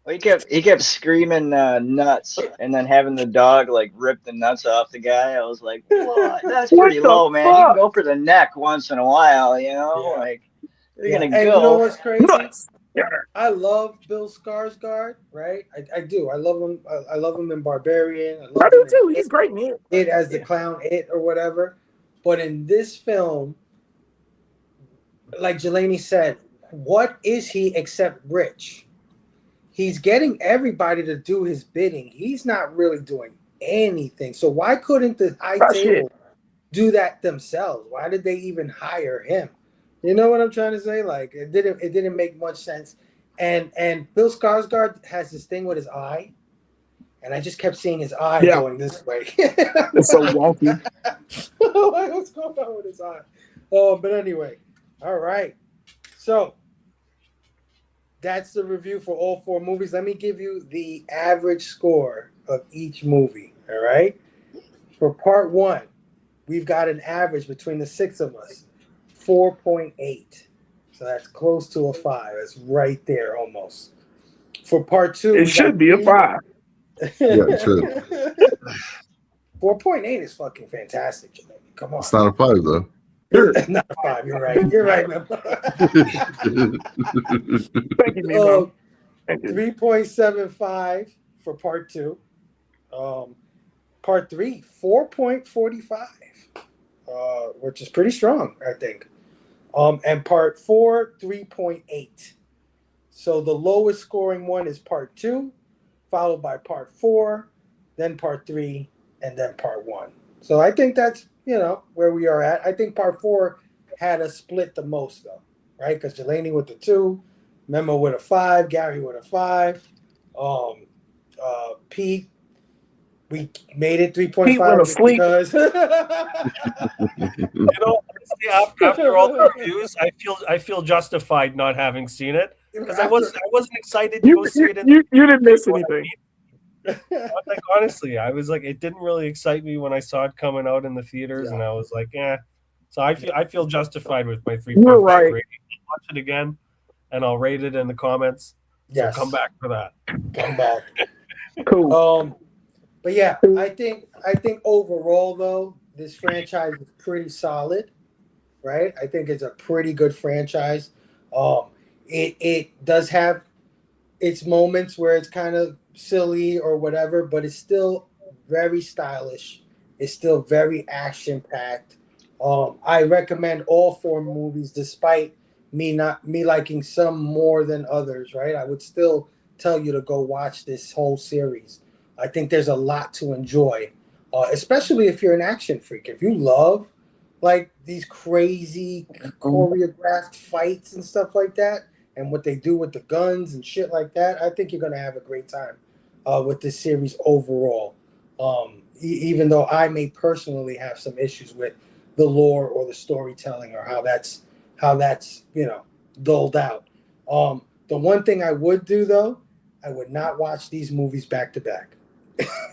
Well, he kept screaming nuts, and then having the dog like rip the nuts off the guy. I was like, what? That's What pretty the low, man. You can fuck? go for the neck once in a while, you know. Yeah. Like you're Yeah. gonna And you know go. what's crazy? Nuts. Yeah. I love Bill Skarsgård, right? I do. I love him. I love him in Barbarian. I I love do him too. in He's great, man. It as the Yeah. clown It or whatever. But in this film, like Jelani said, what is he except rich? He's getting everybody to do his bidding. He's not really doing anything. So why couldn't the high That shit. table do that themselves? Why did they even hire him? You know what I'm trying to say? Like it didn't make much sense. And Bill Skarsgård has this thing with his eye, and I just kept seeing his eye Yeah. going this way. It's so wonky. Like, what's going on with his eye? Oh, but anyway, all right. So that's the review for all 4 movies. Let me give you the average score of each movie. All right. For part 1, we've got an average between the 6 of us, 4.8. So that's close to a 5. It's right there almost. For part 2, It should be a 5. Yeah, it should. 4.8 is fucking fantastic, Jelani. Come on. It's not a 5 though. Sure. Not a 5. You're right. You're right, man. Thank you, Mimo. 3.75 for part 2. Part 3, 4.45, which is pretty strong, I think. And part 4, 3.8. So the lowest scoring one is part 2, followed by part 4, then part 3, and then part 1. So I think that's, where we are at. I think part 4 had us split the most, though, right? Because Jelani with the 2, Memo with a 5, Gary with a 5, Pete, we made it 3.5 Pete went to sleep. because Honestly, after all the reviews, I feel justified not having seen it because I wasn't excited to go see it. You didn't miss anything. Like honestly, I was like, it didn't really excite me when I saw it coming out in the theaters, and I was like, yeah. So I feel justified with my 3.5 You're right. rating. I'll watch it again, and I'll rate it in the comments. Yes. So come back for that. Come back. Cool. But yeah, I think overall though, this franchise is pretty solid, right? I think it's a pretty good franchise. It does have its moments where it's kind of silly or whatever, but it's still very stylish. It's still very action packed. I recommend all 4 movies, despite me liking some more than others. Right? I would still tell you to go watch this whole series. I think there's a lot to enjoy, especially if you're an action freak. If you love like these crazy choreographed fights and stuff like that, and what they do with the guns and shit like that, I think you're gonna have a great time with this series overall. Even though I may personally have some issues with the lore or the storytelling or how that's doled out. The one thing I would do though, I would not watch these movies back to back.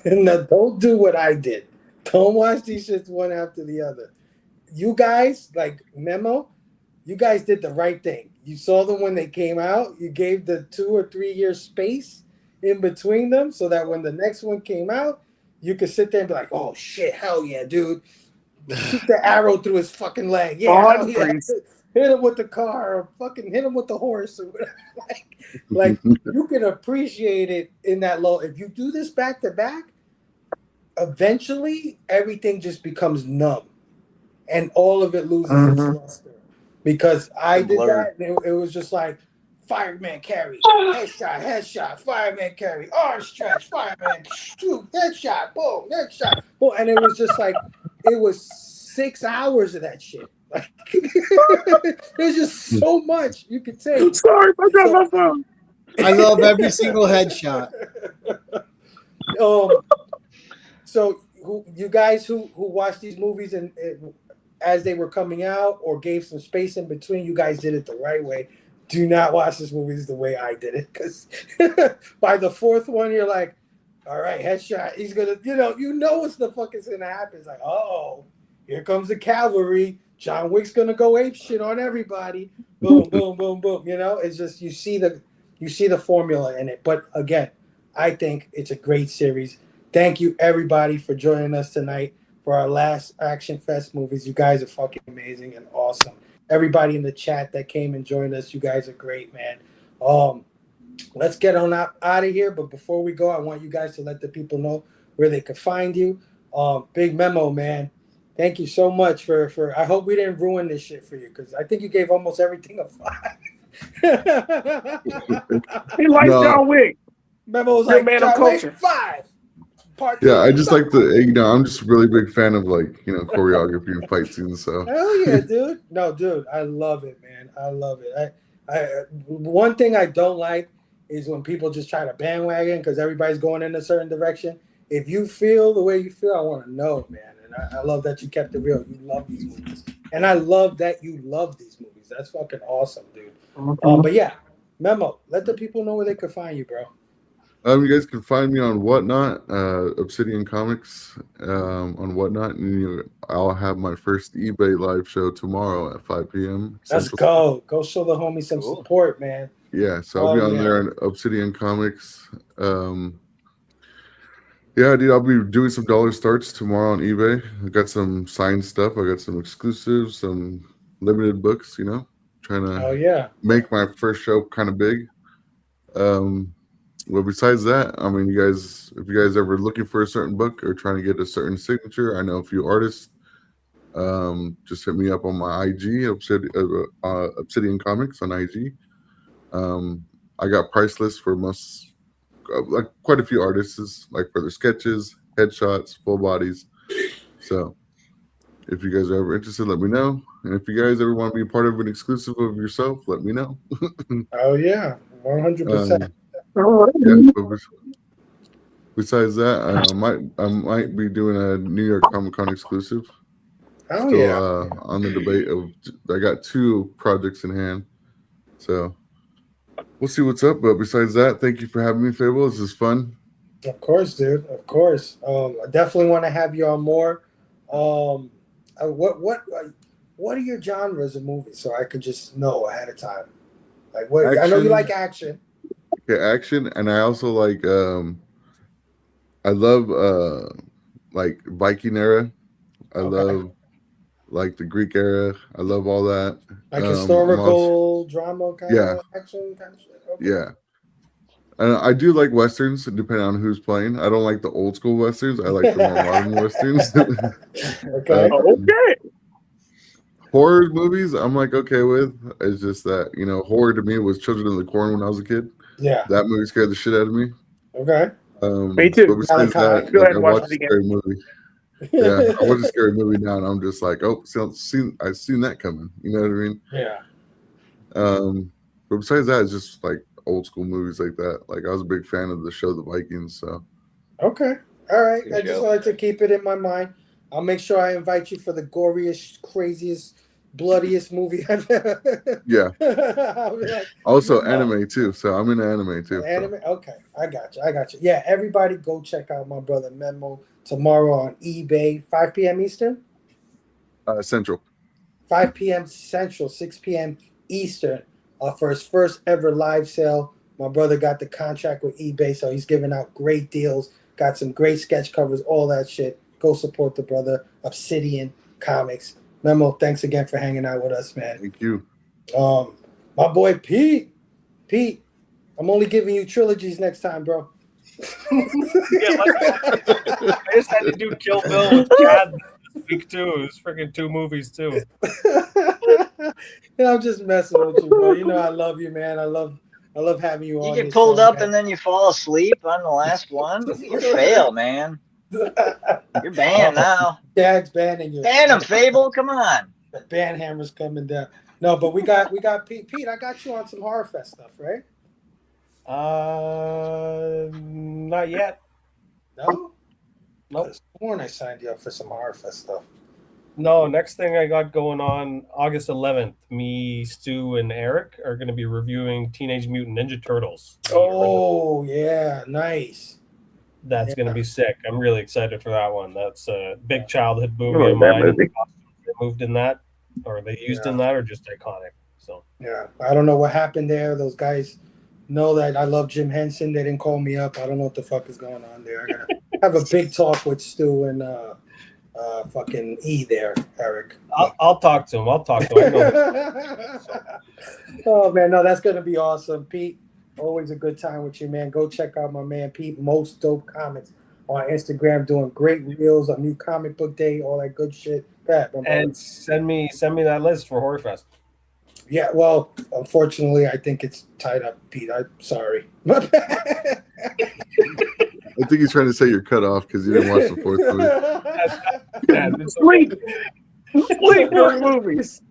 No, don't do what I did. Don't watch these shits one after the other. You guys, like Memo, you guys did the right thing. You saw them when they came out. You gave the 2 or 3 year space in between them so that when the next one came out, you could sit there and be like, oh shit, hell yeah, dude. Shoot the arrow through his fucking leg. Yeah, hell yeah. Hit him with the car or fucking hit him with the horse or whatever. Like you can appreciate it in that low. If you do this back to back, eventually everything just becomes numb and all of it loses its luster. Because I did that and it was just like fireman carry, headshot, fireman carry, arm stretch, fireman shoot, headshot, boom, headshot, boom. And it was just like, it was 6 hours of that shit. Like, there's just so much you could take. Sorry, I got my phone. I love every single headshot. So you guys who watched these movies and as they were coming out or gave some space in between, you guys did it the right way. do not watch this movie the way I did it, because by the fourth one, you're like, all right, headshot. He's gonna, you know what's the fuck is gonna happen. It's like, oh, here comes the cavalry. John Wick's gonna go ape shit on everybody. Boom, boom, boom, boom. It's just you see the formula in it. But again, I think it's a great series. Thank you everybody for joining us tonight for our last Action Fest movies. You guys are fucking amazing and awesome. Everybody in the chat that came and joined us, you guys are great, man. Let's get on out of here. But before we go, I want you guys to let the people know where they can find you. Big Memo, man. Thank you so much for I hope we didn't ruin this shit for you, because I think you gave almost everything a 5. He likes No. John Wick. Memo was You're like, a man of John Wick culture. 5. Part Yeah, 2. I just like I'm just a really big fan of choreography and fight scenes. So Hell yeah, dude. No, dude, I love it, man. I love it. I one thing I don't like is when people just try to bandwagon because everybody's going in a certain direction. If you feel the way you feel, I want to know, man. And I love that you kept it real. You love these movies, and I love that you love these movies. That's fucking awesome, dude. But yeah, Memo, let the people know where they could find you, bro. you guys can find me on Whatnot, Obsidian Comics, on Whatnot, and I'll have my first eBay live show tomorrow at 5 p.m. Let's go. Go show the homie some support, man. Yeah, so I'll be on there on Obsidian Comics. Yeah, dude, I'll be doing some dollar starts tomorrow on eBay. I got some signed stuff. I got some exclusives, some limited books. Trying to make my first show kind of big. Well, besides that, I mean, if you guys ever looking for a certain book or trying to get a certain signature, I know a few artists. Just hit me up on my IG, Obsidian Comics on IG. I got price lists for quite a few artists, like for their sketches, headshots, full bodies. So if you guys are ever interested, let me know. And if you guys ever want to be part of an exclusive of yourself, let me know. Oh yeah, 100%. Yeah, besides that, I might be doing a New York Comic Con exclusive. Oh Still yeah. on the debate of I got 2 projects in hand, so we'll see what's up. But besides that, thank you for having me, Fable. This is fun. Of course, dude. Of course. I definitely want to have you on more. What are your genres of movies, so I could just know ahead of time? Like what? Action. I know you like action. Yeah, action, and I also like I love like Viking era. I love like the Greek era. I love all that. Like historical drama kind of action kind of shit. Okay. Yeah. And I do like westerns, depending on who's playing. I don't like the old school westerns. I like the more modern westerns. Okay. Horror movies, I'm like okay with. It's just that horror to me was Children of the Corn when I was a kid. Yeah. That movie scared the shit out of me. Okay. Me too. But besides that, go ahead and I watch watched it a scary movie. Yeah, I watched a scary movie now, and I'm just like, oh, I've seen that coming. You know what I mean? Yeah. But besides that, it's just like old school movies like that. Like I was a big fan of the show The Vikings. So. Okay. All right. I just wanted to keep it in my mind. I'll make sure I invite you for the goriest, craziest, bloodiest movie I've ever. Yeah. Like, also anime too. So I'm into anime too. Anime? So. Okay. I got you. Yeah, everybody go check out my brother Memo tomorrow on eBay, 5 p.m. Eastern? Central. 5 p.m. Central, 6 p.m. Eastern for his first ever live sale. My brother got the contract with eBay, so he's giving out great deals. Got some great sketch covers, all that shit. Go support the brother. Obsidian Comics. Memo, thanks again for hanging out with us, man. Thank you. My boy Pete, I'm only giving you trilogies next time, bro. I just had to do Kill Bill with Chad this week too. It was freaking 2 movies too. I'm just messing with you, bro. I love you, man. I love having you on. You get pulled up and then you fall asleep on the last one. You fail, man. You're banned now. Dad's banning you. Ban him, Fable. Come on. The ban hammer's coming down. No, but we got Pete. Pete, I got you on some Horror Fest stuff, right? Not yet. No? Nope. I sworn I signed you up for some Horror Fest stuff. No, next thing I got going on August 11th, me, Stu, and Eric are going to be reviewing Teenage Mutant Ninja Turtles. the original. Oh yeah, nice. That's going to be sick. I'm really excited for that one. That's a big childhood I movie like of that mine. And movie. the costumes they moved in that, or they used in that, are just iconic. So Yeah, I don't know what happened there. Those guys know that I love Jim Henson. They didn't call me up. I don't know what the fuck is going on there. I gotta have a big talk with Stu and fucking E there, Eric. I'll talk to him. I know. Oh man, no, that's gonna be awesome, Pete. Always a good time with you, man. Go check out my man Pete. Most dope comics on Instagram, doing great reels on New Comic Book Day, all that good shit. And send me that list for Horrorfest. Yeah, well, unfortunately, I think it's tied up, Pete. I'm sorry. My bad. I think he's trying to say you're cut off because you didn't watch the fourth movie. Sleep during movies.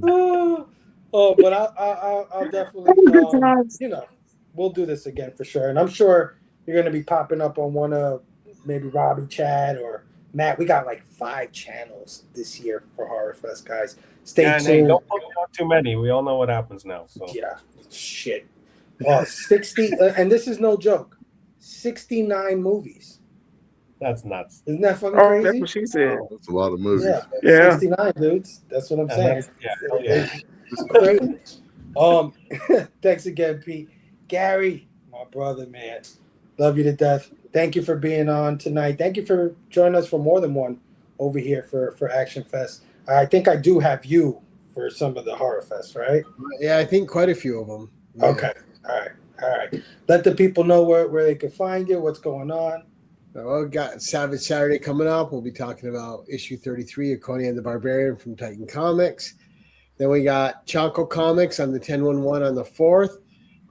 Oh, but I'll definitely, we'll do this again for sure. And I'm sure you're going to be popping up on one of maybe Robbie, Chad, or Matt. We got like 5 channels this year for Horrorfest, guys. Stay tuned. Hey, don't put out too many. We all know what happens now. So yeah, shit. 60, and this is no joke. 69 movies. That's nuts. Isn't that fucking Oh, crazy? that's what she said. That's a lot of movies. Yeah. 69 dudes. That's what I'm saying. Yeah. It's crazy. Thanks again, Pete. Gary, my brother, man. Love you to death. Thank you for being on tonight. Thank you for joining us for more than one over here for Action Fest. I think I do have you for some of the Horror Fest, right? Yeah, I think quite a few of them. Yeah. Okay. All right. Let the people know where they can find you, what's going on. Well, we got Savage Saturday coming up. We'll be talking about issue 33 of Conan the Barbarian from Titan Comics. Then we got Chonko Comics on the 10/11 on the 4th.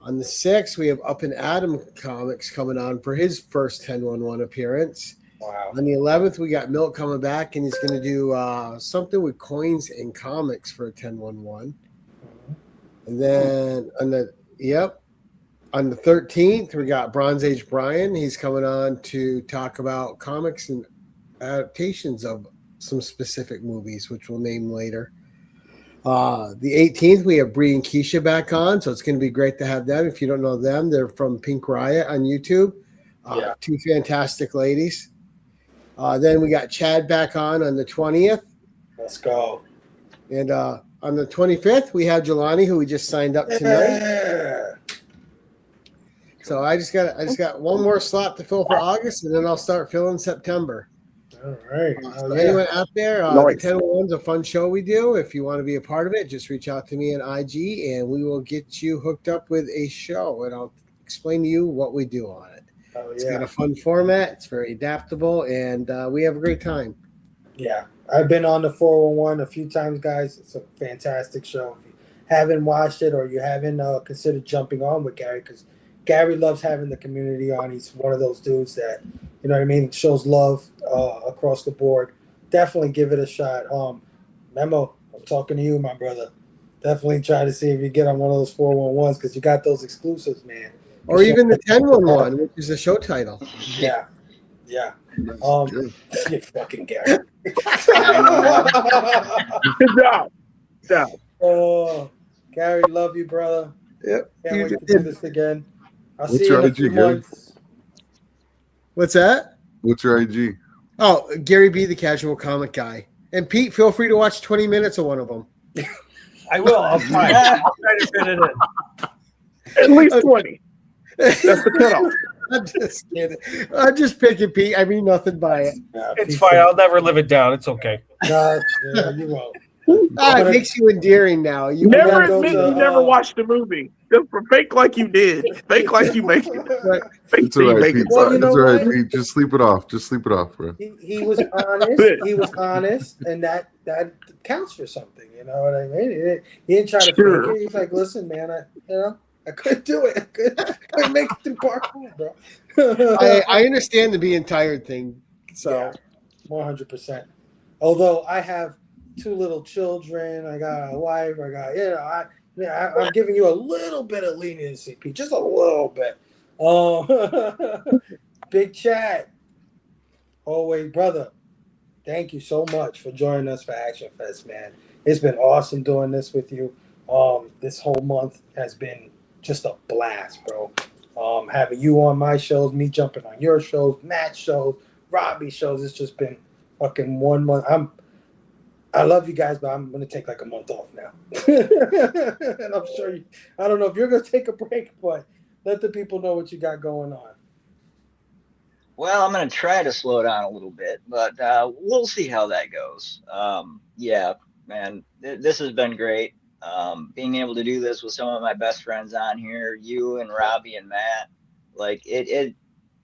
On the 6th, we have Up and Adam Comics coming on for his first 10/11 appearance. Wow. On the 11th, we got Milt coming back, and he's going to do something with coins and comics for a 10/11. And then on the 13th, we got Bronze Age Brian. He's coming on to talk about comics and adaptations of some specific movies, which we'll name later. The 18th, we have Bree and Keisha back on, so it's going to be great to have them. If you don't know them, they're from Pink Riot on YouTube. 2 fantastic ladies. Then we got Chad back on the 20th. Let's go. And on the 25th, we have Jelani, who we just signed up tonight. Yeah. So I just got one more slot to fill for August, and then I'll start filling September. All right. So anyone out there, the 10/11's a fun show we do. If you want to be a part of it, just reach out to me on IG, and we will get you hooked up with a show, and I'll explain to you what we do on it. It's got a fun format. It's very adaptable, and we have a great time. Yeah. I've been on the 411 a few times, guys. It's a fantastic show. If you haven't watched it or you haven't considered jumping on with Gary, because Gary loves having the community on. He's one of those dudes that, you know what I mean, shows love across the board. Definitely give it a shot. Memo, I'm talking to you, my brother. Definitely try to see if you get on one of those 411s because you got those exclusives, man. Or even the 10/11, which is the show title. Yeah. You fucking Gary. Good job. Oh, Gary, love you, brother. Yep. Can't wait to do this again. I'll What's see you in your a few IG, Gary? months. What's that? What's your IG? Oh, Gary B, the casual comic guy. And Pete, feel free to watch 20 minutes of one of them. I will. I'll try. I'll try to fit it in. At least 20. That's the cutoff. I'm just kidding. I'm just picking Pete. I mean nothing by it. It's fine. I'll never live it down. It's okay. No, you won't. It makes you endearing now. You Never go admit to, you never watched a movie. Just fake like you did. Fake like you make it. Fake It's all right, Pete. Well, you know It's all right, what? Pete. Just sleep it off. Just sleep it off, bro. He was honest. He was honest, and that counts for something. You know what I mean? He didn't try to fake it. He's like, listen, man, I couldn't do it. I couldn't make it through parkour, bro. I understand the being tired thing. So 100%. Although I have 2 little children, I got a wife, I'm giving you a little bit of leniency, Pete, just a little bit. Big chat. Always, brother. Thank you so much for joining us for Action Fest, man. It's been awesome doing this with you. This whole month has been just a blast, bro. Having you on my shows, me jumping on your shows, Matt shows, Robbie shows. It's just been fucking 1 month. I love you guys, but I'm gonna take like a month off now. And I'm sure you. I don't know if you're gonna take a break, but let the people know what you got going on. Well, I'm going to try to slow down a little bit, but we'll see how that goes. Yeah, man, this has been great. Being able to do this with some of my best friends on here, you and Robbie and Matt, like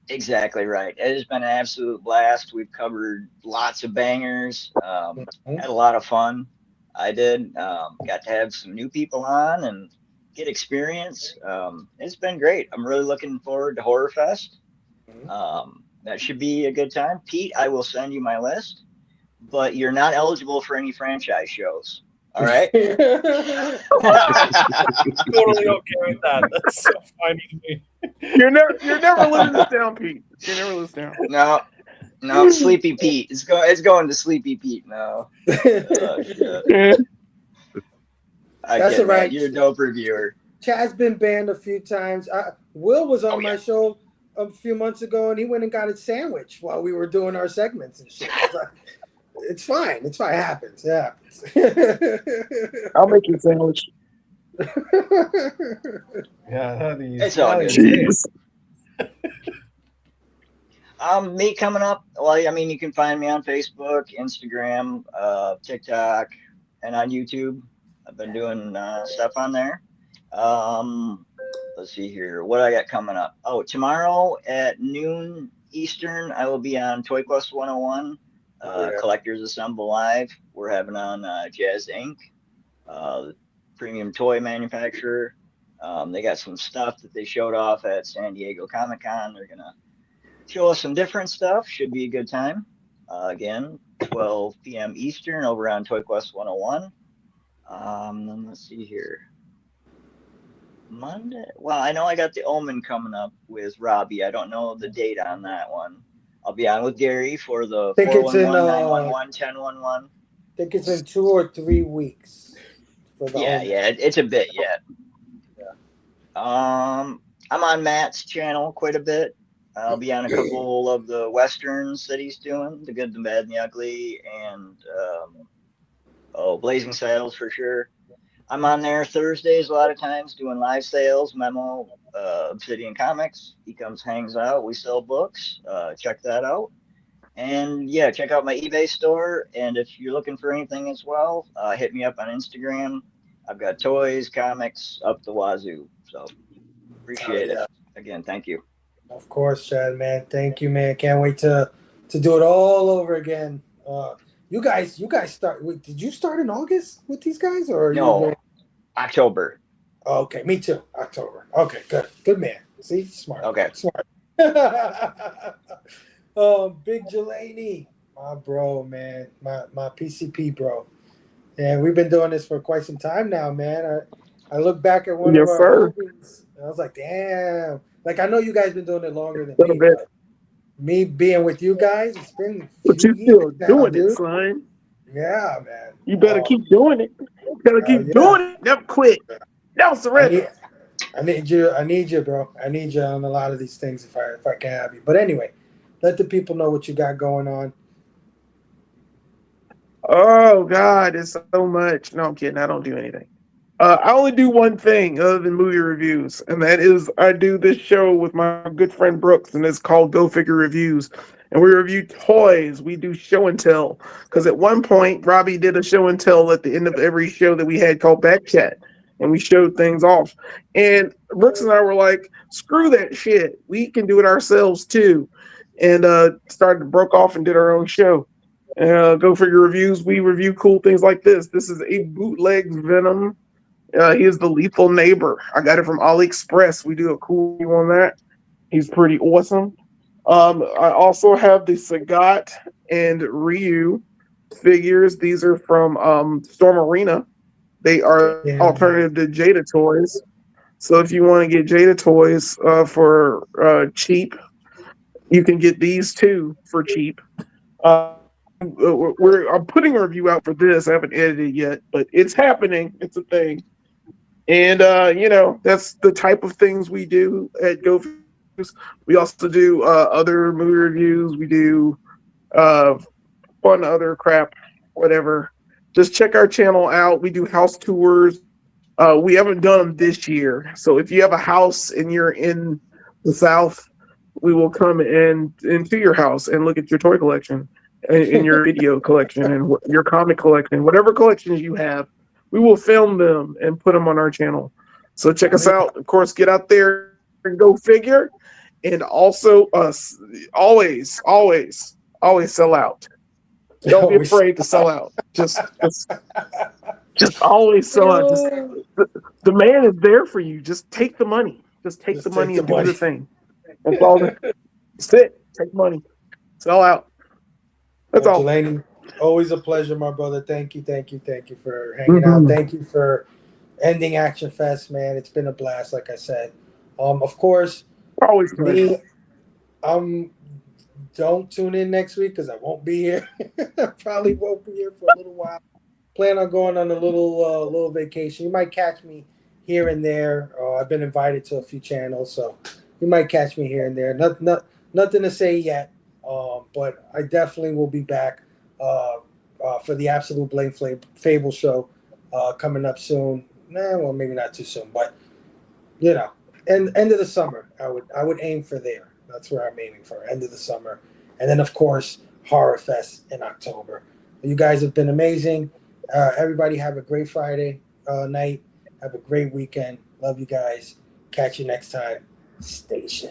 exactly right. It has been an absolute blast. We've covered lots of bangers, Mhm. had a lot of fun. I did. Got to have some new people on and get experience. It's been great. I'm really looking forward to Horror Fest. That should be a good time. Pete, I will send you my list, but you're not eligible for any franchise shows. All right. Totally okay with that. That's so funny to me. You're never living this down, Pete. You never live this down. No, no, Sleepy Pete. It's going to Sleepy Pete now. Oh shit. I That's kid, all right. man. You're a dope reviewer. Chad's been banned a few times. Will was on Oh, my yeah. show a few months ago, and he went and got a sandwich while we were doing our segments and shit. I was like, it's fine. It's fine. It happens. It happens. I'll make you a sandwich. Yeah, how do you? It's all good. Jeez. Me coming up. Well, I mean, you can find me on Facebook, Instagram, TikTok, and on YouTube. I've been doing stuff on there. Let's see here. What I got coming up? Oh, tomorrow at noon Eastern, I will be on Toy Quest 101. Collectors Assemble Live. We're having on Jazz Inc., the premium toy manufacturer. They got some stuff that they showed off at San Diego Comic Con. They're gonna show us some different stuff. Should be a good time. Again, 12 p.m. Eastern over on Toy Quest 101. Then let's see here. Monday. Well, I know I got the Omen coming up with Robbie. I don't know the date on that one. I'll be on with Gary for the think it's in 411, 911, 1011. I think it's in 2 or 3 weeks. For the Yeah, Omen. yeah, it's a bit yet. Yeah. I'm on Matt's channel quite a bit. I'll be on a couple of the westerns that he's doing, The Good, the Bad, and the Ugly, and Blazing Saddles for sure. I'm on there Thursdays a lot of times doing live sales, Memo, Obsidian Comics. He comes, hangs out. We sell books. Check that out. And yeah, check out my eBay store. And if you're looking for anything as well, hit me up on Instagram. I've got toys, comics up the wazoo. So appreciate it. Again, thank you. Of course, Chad, man. Thank you, man. Can't wait to do it all over again. You guys start. Did you start in August with these guys, or are No, you? October. Oh, okay, me too. October. Okay, good man. See, smart. Okay. Smart. Big Jelani, my bro, man, my PCP bro. And we've been doing this for quite some time now, man. I look back at one Yes, of our sir. movies, and I was like, damn. Like, I know you guys been doing it longer than Little me, bit. but me being with you guys, it's been a But few you still years now, doing it, dude. son. Yeah, man. You better keep doing it. You better keep doing it. Never quit. Never surrender. I need you, bro. I need you on a lot of these things if I can have you. But anyway, let the people know what you got going on. Oh God, it's so much. No, I'm kidding. I don't do anything. I only do one thing other than movie reviews, and that is I do this show with my good friend Brooks, and it's called Go Figure Reviews. And we review toys. We do show and tell. Because at one point, Robbie did a show and tell at the end of every show that we had called Back Chat, and we showed things off. And Brooks and I were like, "Screw that shit. We can do it ourselves too." And started broke off and did our own show. Go Figure Reviews. We review cool things like this. This is a bootleg Venom. He is the lethal neighbor. I got it from AliExpress. We do a cool review on that. He's pretty awesome. I also have the Sagat and Ryu figures. These are from Storm Arena. They are alternative to Jada toys. So if you want to get Jada toys for cheap, you can get these too for cheap. I'm putting a review out for this. I haven't edited it yet, but it's happening. It's a thing. And that's the type of things we do at Go. We also do other movie reviews. We do fun other crap, whatever. Just check our channel out. We do house tours. We haven't done them this year, so if you have a house and you're in the South, we will come into your house and look at your toy collection, and your video collection, and your comic collection, whatever collections you have. We will film them and put them on our channel. So check us out. Of course, get out there and go figure. And also, always sell out. Don't be afraid to sell out. Just always sell out. The man is there for you. Just take the money. Just take the money and do the thing. That's all. That's it. Take money. Sell out. That's all. Delaney, always a pleasure, my brother. Thank you for hanging out. Thank you for ending Action Fest, man. It's been a blast, like I said. Of course, always me. Don't tune in next week because I won't be here. I probably won't be here for a little while. Plan on going on a little vacation. You might catch me here and there. I've been invited to a few channels, so you might catch me here and there. Nothing to say yet, but I definitely will be back for the Absolute Blame Fable show coming up soon. Well, maybe not too soon, but end of the summer. I would aim for there. That's where I'm aiming for, end of the summer. And then, of course, Horror Fest in October. You guys have been amazing. Everybody have a great Friday night. Have a great weekend. Love you guys. Catch you next time. Station.